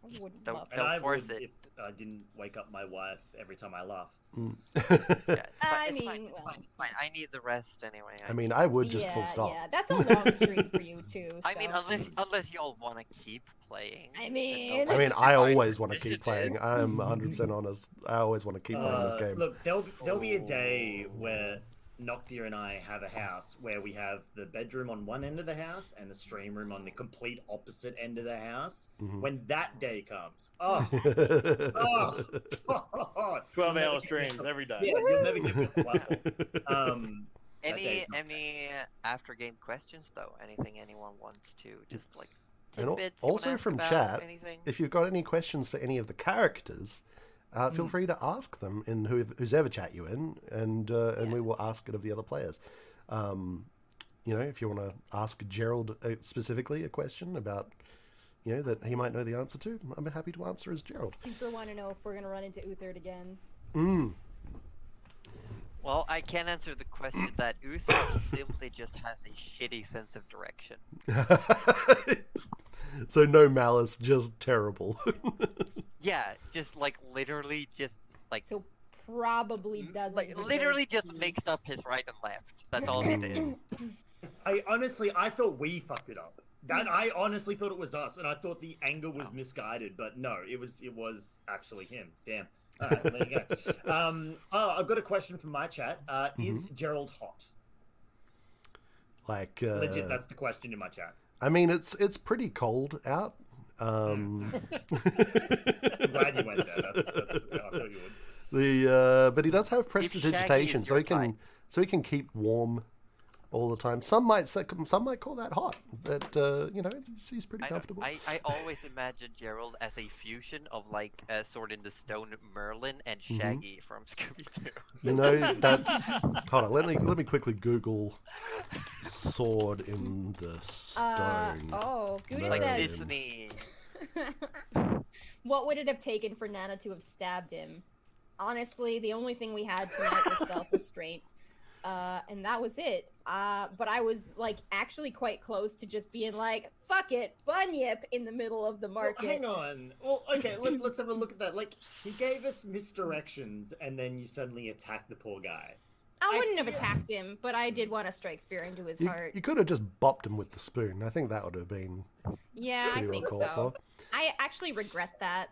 I would Don't- love And don't I force would it. if I didn't wake up my wife every time I laugh. Yeah, it's fine, I it's mean, fine, it's well, fine, it's fine. I need the rest anyway. I mean, I would just yeah, full stop. Yeah, that's a long stream for you too. I mean, so- unless y'all want to keep playing. I and mean- know I what mean, the I divine always want to petition keep playing. is. I'm 100% honest. I always want to keep playing this game. Look, there'll be a day where Noctia and I have a house where we have the bedroom on one end of the house and the stream room on the complete opposite end of the house. Mhm. When that day comes, oh, 12-hour streams every day. Yeah, you'll never get me off the platform. That Any day's not- after game questions though? Anything anyone wants to just like And al- tidbits you wanna also ask from about, chat, anything? If you've got any questions for any of the characters, feel free to ask them in who's ever chat you in, and we will ask it of the other players. You know, if you want to ask Gerald specifically a question about, you know, that he might know the answer to, I'm happy to answer as Gerald. Super want to know if we're gonna run into Uthard again. Well, I can answer the question that Uther simply just has a shitty sense of direction. So no malice, just terrible. Yeah, just like literally just like So probably doesn't. like deserve literally just to- mixed up his right and left. That's all he did. I thought we fucked it up. I honestly thought it was us, and I thought the anger was misguided, but no, it was actually him. Damn. All right, well, there you go. I've got a question from my chat. Is Gerald hot? Like, Legit, that's the question in my chat. I mean, it's pretty cold out. I'm glad you went there. That's I thought you would. But he does have Shaggy prestidigitation, is so your he can keep warm all the time. Some might call that hot, but you know, he's pretty comfortable. I always imagine Gerald as a fusion of like Sword in the Stone Merlin and Shaggy from Scooby-Doo. You know, that's hold on. Let me quickly Google Sword in the Stone. Oh, Gouda just Like said- Disney. What would it have taken for Nana to have stabbed him? Honestly, the only thing we had tonight was self-restraint. And that was it. But I was like actually quite close to just being like, fuck it, bunyip in the middle of the Well, market. hang on. Well, okay, let's have a look at that. Like, he gave us misdirections, and then you suddenly attack the poor guy. I wouldn't have attacked him, but I did want to strike fear into his heart. You could have just bopped him with the spoon. I think that would have been Yeah, I pretty well think called so. for. I actually regret that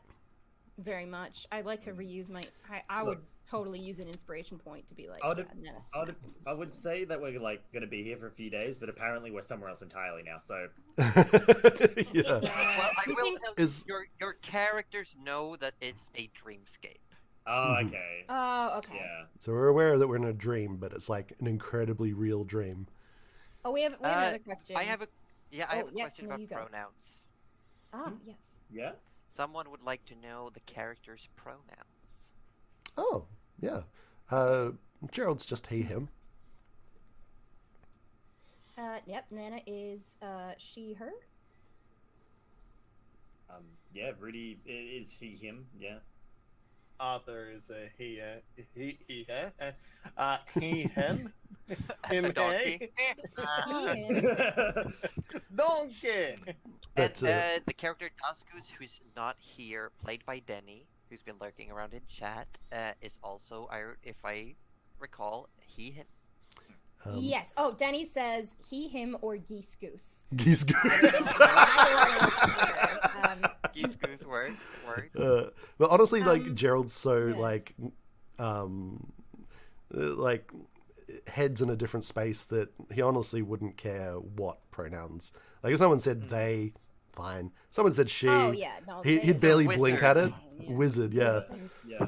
very much. I'd like to reuse my. I would totally use an inspiration point to be like, I would- yeah, Nana I snapped would, him I with would the say that we're like going to be here for a few days, but apparently we're somewhere else entirely now. So Yeah. Well, I will tell Is- you, your characters know that it's a dreamscape. oh, Mhm. okay, spoon. Oh, okay. yeah. So we're aware that we're in a dream, but it's like an incredibly real dream. Oh, we have another question. I have a Oh, question yeah, about you go. pronouns. Ah, yes. Yeah. Someone would like to know the character's pronouns. Oh, yeah. Gerald's just he, him. Yep. Nana is she, her. Yeah. Rudy is he, him. Yeah. Arthur is a he, him, him, donkey. donkey. But, And the character Daskus, who's not here, played by Denny, who's been lurking around in chat, is also, if I recall, he, him. Yes. Oh, Denny says he, him, or geese goose. Geese goose. Geese goose word. But honestly, like Gerald's so yeah. like heads in a different space that he honestly wouldn't care what pronouns. Like if someone said they, fine. Someone said she, Oh yeah, no. he'd barely Wizard. blink at it. Yeah. Wizard, yeah. Yeah.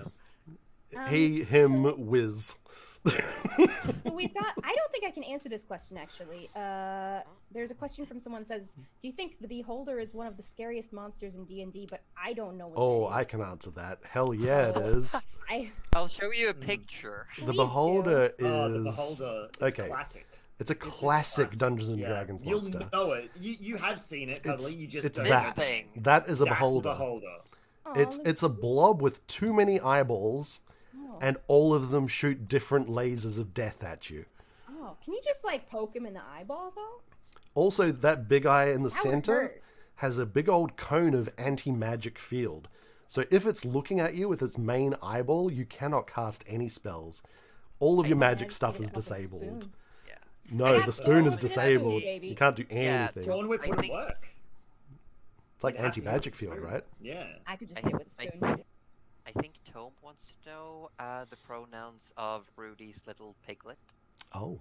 He, him, whiz. So we've got. I don't think I can answer this question actually. There's a question from someone says, "Do you think the Beholder is one of the scariest monsters in D&D?" But I don't know what. Oh, that I is. can answer that. Hell yeah, it is. I'll show you a picture. The Please Beholder is. Oh, the Beholder. It's okay. classic. It's a It's just classic classic. Dungeons and Yeah. Dragons You'll monster. know it. You have seen it, Cuddly. You just It's don't that. know. thing. That is a That's Beholder. Beholder. Aw, It's a blob with too many eyeballs, Oh. and all of them shoot different lasers of death at you. Oh, can you just like poke him in the eyeball though? Also, that big eye in the That would center hurt. has a big old cone of anti-magic field. So if it's looking at you with its main eyeball, you cannot cast any spells. All of your magic I'd stuff eat is it up with a disabled. spoon. Yeah. No, I the have spoon is to do it, disabled. baby. You can't do Yeah, anything. Thorn Whip I wouldn't think- work. It's like You'd have to use anti-magic the field, spoon. right? Yeah. I could just I- hit it with a I- spoon. I think Tome wants to know the pronouns of Rudy's little piglet. Oh.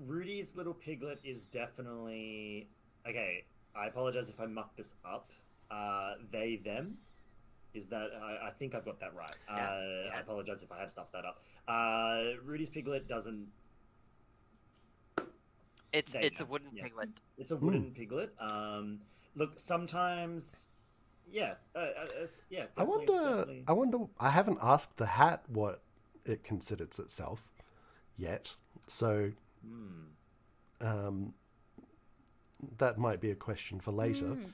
Rudy's little piglet is definitely okay. I apologize if I muck this up. They them. Is that I think I've got that right. Yeah. I apologize if I have stuffed that up. Rudy's piglet doesn't. It's There you a go, wooden yeah. piglet. It's a wooden piglet. Look, sometimes, yeah, yeah. I wonder. I haven't asked the hat what it considers itself yet, so that might be a question for later. Mm.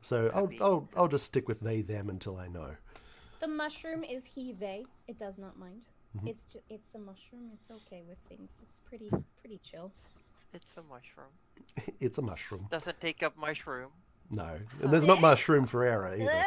So That'd I'll just stick with they them until I know. The mushroom is he they. It does not mind. Mhm. It's a mushroom. It's okay with things. It's pretty chill. It's a mushroom. It's a mushroom. Doesn't take up mushroom. No, and there's not mushroom for error either.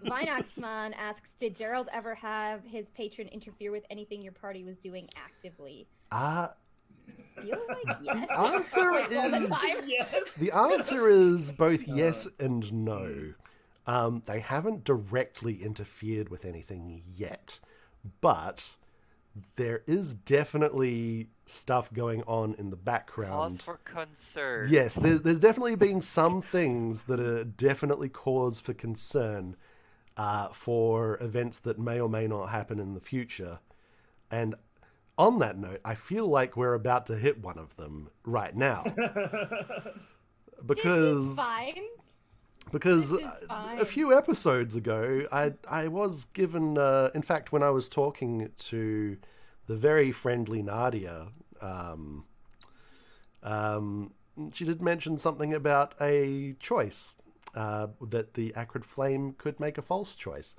Vinoxman asks, did Gerald ever have his patron interfere with anything your party was doing actively? Feel like yes. answer Like, all the is- time. Yes. The answer is both yes and no. They haven't directly interfered with anything yet, but there is definitely stuff going on in the Cause background. for concern. Yes, there's definitely been some things that are definitely cause for concern for events that may or may not happen in the future. And on that note, I feel like we're about to hit one of them right now. Because This is fine. because This is fine. a few episodes ago, I was given, in fact, when I was talking to the very friendly Nadia, She did mention something about a choice, that the acrid flame could make a false choice.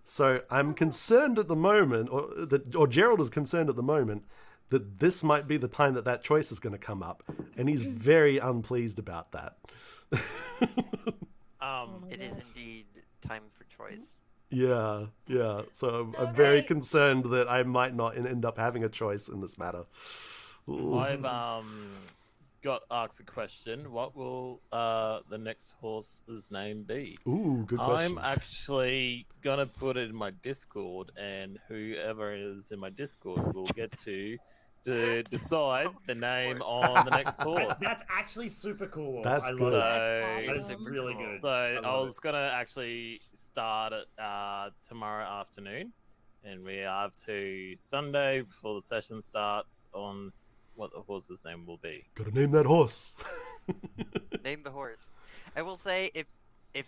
So I'm concerned at the moment, or Gerald is concerned at the moment, that this might be the time that choice is going to come up, and he's very unpleased about that. It is indeed time for choice. Yeah. So I'm very concerned that I might not end up having a choice in this matter. Ooh. I've got asked a question. What will the next horse's name be? Ooh, good question. I'm actually gonna put it in my Discord, and whoever is in my Discord will get to decide the name on the next horse. That's actually super cool. That's I love good. it. That is Super really cool. good. So I was it. gonna actually start it tomorrow afternoon, and we have to Sunday before the session starts on what the horse's name will be. Gotta name that horse. Name the horse. I will say, if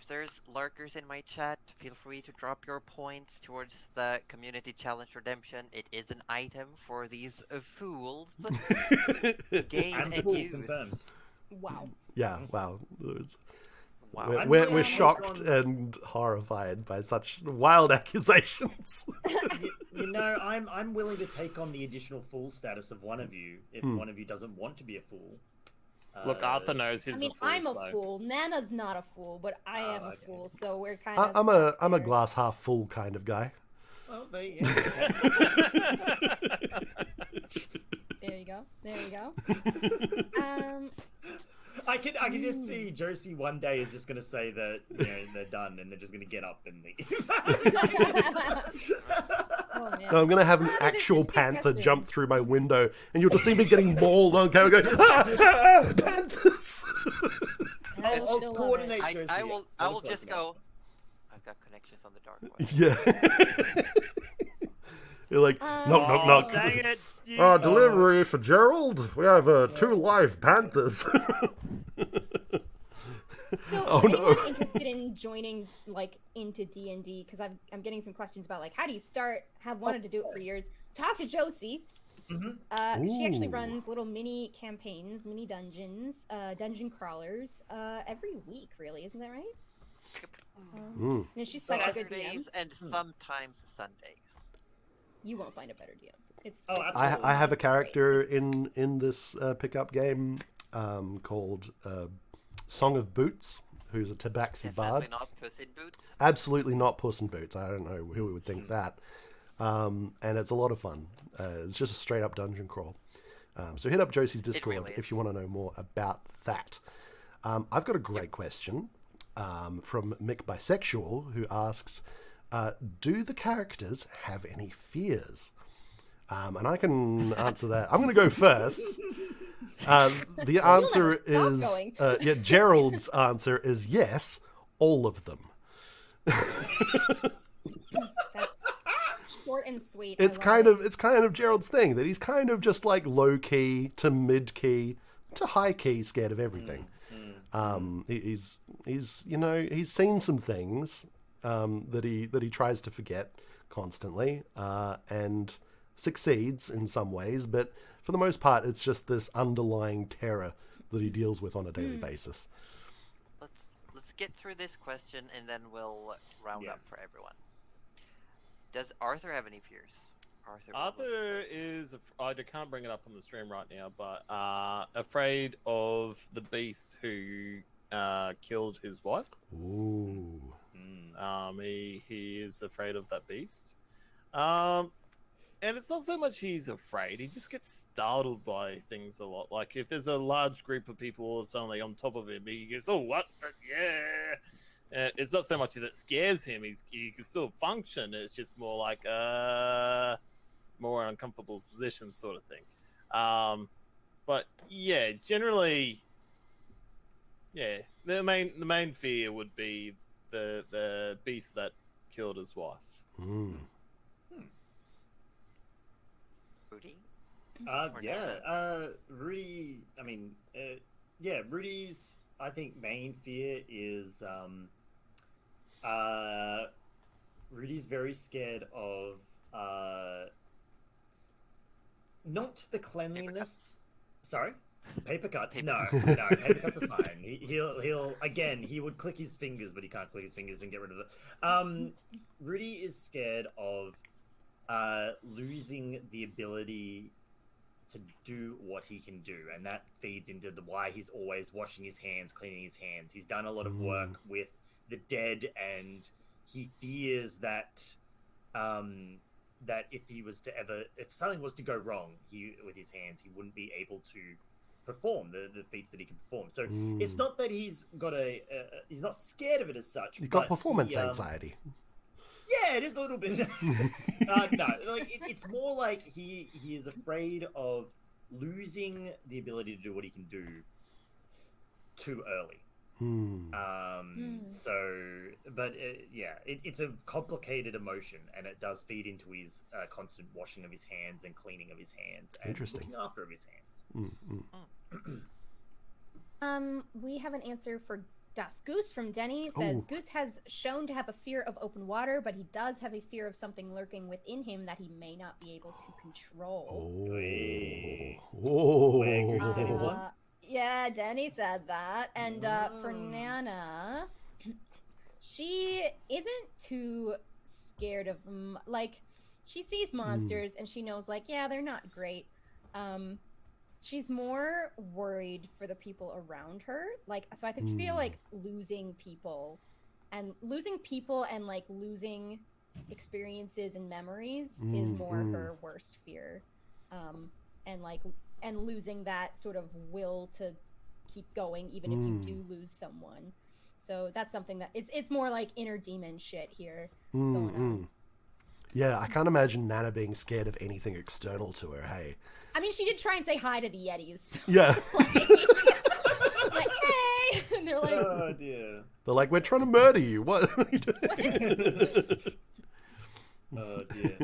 there's lurkers in my chat, feel free to drop your points towards the community challenge redemption. It is an item for these fools. Gain And and full use. confirmed. Wow. Yeah, wow. Wow. We're shocked and horrified by such wild accusations. You know, I'm willing to take on the additional fool status of one of you if one of you doesn't want to be a fool. Look, Arthur knows he's I mean, a fool. I'm a so. fool. Nana's not a fool, but I am a okay. fool, so we're kind of. I'm a glass half full kind of guy. Well, there you go. There you go. There you go. I can just see Josie one day is just gonna say that they're done and they're just gonna get up and leave. Oh, man. No, I'm gonna have an there's actual such good panther questions. jump through my window, and you'll just see me getting mauled on camera, going, panthers! I'll Still love coordinate I Josie. will I'll just coordinate. go. I've got connections on the dark web. Yeah. You're like, knock, knock, knock. Dang it! Delivery for Gerald. We have 2 live panthers. So, Oh, is no. anyone interested in joining into D&D? Because I'm getting some questions about how do you start? Have wanted to do it for years. Talk to Josie. She actually Ooh. runs little mini campaigns, mini dungeons, dungeon crawlers every week. Really, isn't that right? Mm. And she's such a good DM. Saturdays and sometimes Sundays. You won't find a better DM. It's absolutely. I have a character in this pickup game called Song of Boots, who's a tabaxi bard. Definitely not Puss in Boots. Absolutely not Puss in Boots. I don't know who would think that. And it's a lot of fun. It's just a straight up dungeon crawl. So hit up Josie's Discord really if you want to know more about that. I've got a great question from Mick Bisexual, who asks, do the characters have any fears? And I can answer that. I'm going to go first. The answer is Gerald's answer is yes, all of them. That's short and sweet. It's kind of Gerald's thing that he's kind of just like low key to mid key to high key, scared of everything. He's he's seen some things that he tries to forget constantly and succeeds in some ways, but for the most part, it's just this underlying terror that he deals with on a daily basis. Let's get through this question and then we'll round up for everyone. Does Arthur have any fears? Arthur is, I can't bring it up on the stream right now, but afraid of the beast who killed his wife. Ooh. He is afraid of that beast. And it's not so much he's afraid, he just gets startled by things a lot. Like if there's a large group of people suddenly on top of him, he goes, oh, what? Yeah. It's not so much that scares him, he can still function. It's just more like more uncomfortable position sort of thing. But yeah, generally, yeah, the main fear would be the beast that killed his wife. Rudy? Rudy, I mean, Rudy's, I think, main fear is, Rudy's very scared of, not the cleanliness. Sorry? Paper cuts? Paper No, cuts. no, paper cuts are fine. He'll again. He would click his fingers, but he can't click his fingers and get rid of it. Rudy is scared of losing the ability to do what he can do, and that feeds into why he's always washing his hands, cleaning his hands. He's done a lot of work with the dead, and he fears that that if something was to go wrong with his hands, he wouldn't be able to perform the feats that he can perform. So it's not that he's got he's not scared of it as such. You've got but performance anxiety. Yeah, it is a little bit. No, like it's more like he is afraid of losing the ability to do what he can do too early. So, but yeah, it's a complicated emotion, and it does feed into his constant washing of his hands and cleaning of his hands and looking after of his hands. We have an answer for Das Goose from Denny. It says, Goose has shown to have a fear of open water, but he does have a fear of something lurking within him that he may not be able to control. Goose said he won? Yeah, Denny said that. And for Nana, she isn't too scared of like, she sees monsters and she knows, like, yeah, they're not great. She's more worried for the people around her. Like, so I think feel like losing people and like losing experiences and memories is more her worst fear. And losing that sort of will to keep going even if you do lose someone. So that's something that it's more like inner demon shit here going on. Yeah, I can't imagine Nana being scared of anything external to her, hey. I mean, she did try and say hi to the Yetis. Yeah. like, hey! And they're like, Oh dear. They're like, we're trying to murder you. What are you doing? Oh dear.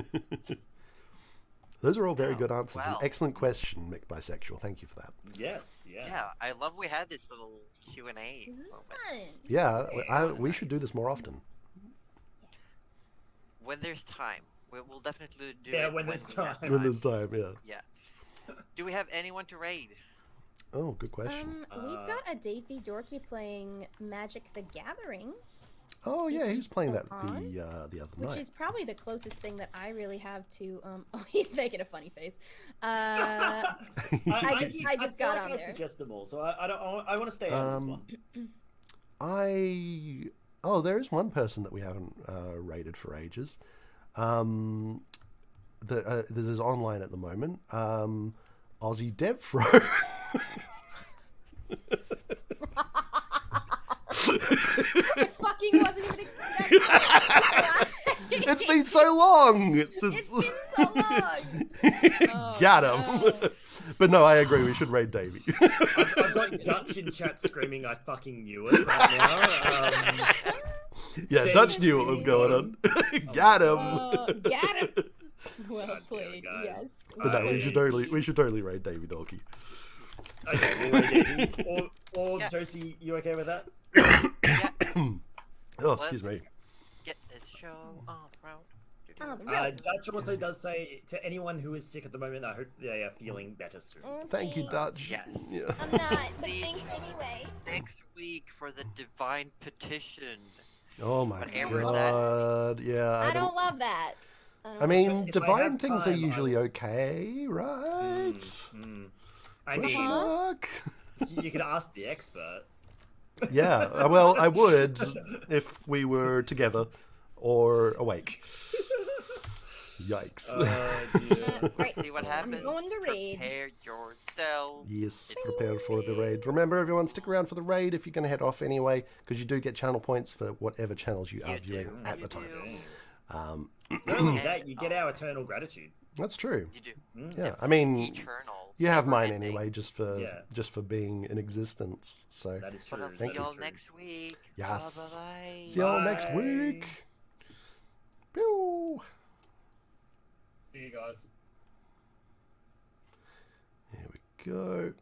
Those are all very good answers. Wow. An excellent question, Mick Bisexual. Thank you for that. Yes, yeah. Yeah, I love we had this little Q&A. this is moment. fun. Yeah, we should do this more often. When there's time, we'll definitely do Yeah, it when there's time. When there's time, yeah. Yeah. Do we have anyone to raid? Oh, good question. We've got a Davey Dorky playing Magic the Gathering, Oh, yeah, he was playing that still on, the other which night. is probably the closest thing that I really have to. Oh, he's making a funny face. I just got on I there. suggest them all, so I don't. I want to stay out of this one. Oh, there is one person that we haven't rated for ages. That is online at the moment. Aussie Devfro. I fucking wasn't even expecting it. It's been so long. It's been so long. Oh, Got him. no. But no, I agree. We should raid Davey. I've got Dutch in chat screaming, "I fucking knew it!" right now. Yeah, Dutch knew what was going on. Got him. Got him. Well God damn it, played. guys. Yes. But no, Okay. we should totally raid Davey Dorky. Okay, we'll wait, Davey. Or Yeah. Josie, you okay with that? Yeah, Oh, excuse me. get this show on the road. On the road. Dutch also does say to anyone who is sick at the moment, I hope they are feeling better soon. Thank you, Dutch. Yes. Yeah. I'm not, but See, thanks anyway. Next week for the divine petition. Oh my Whatever god. Yeah. I don't love that. I mean, If I divine have things are time, I usually will. okay, right? I Question mean, mark? you could ask the expert. Yeah. Well, I would if we were together or awake. Yikes. Dear. Right. See what happens. going to raid. Prepare yourself. Yes, prepare for the raid. Remember, everyone, stick around for the raid if you're going to head off anyway, because you do get channel points for whatever channels you are You viewing do, at you the time. do. Not only that, you get our eternal gratitude. That's true. You do. Yeah, I mean, Eternal. you have mine never-ending. anyway, just for being in existence. So That is But true. I'll see Thank you. y'all next week. Yes. Bye-bye. see y'all next Bye. week. Pew. See you guys. Here we go.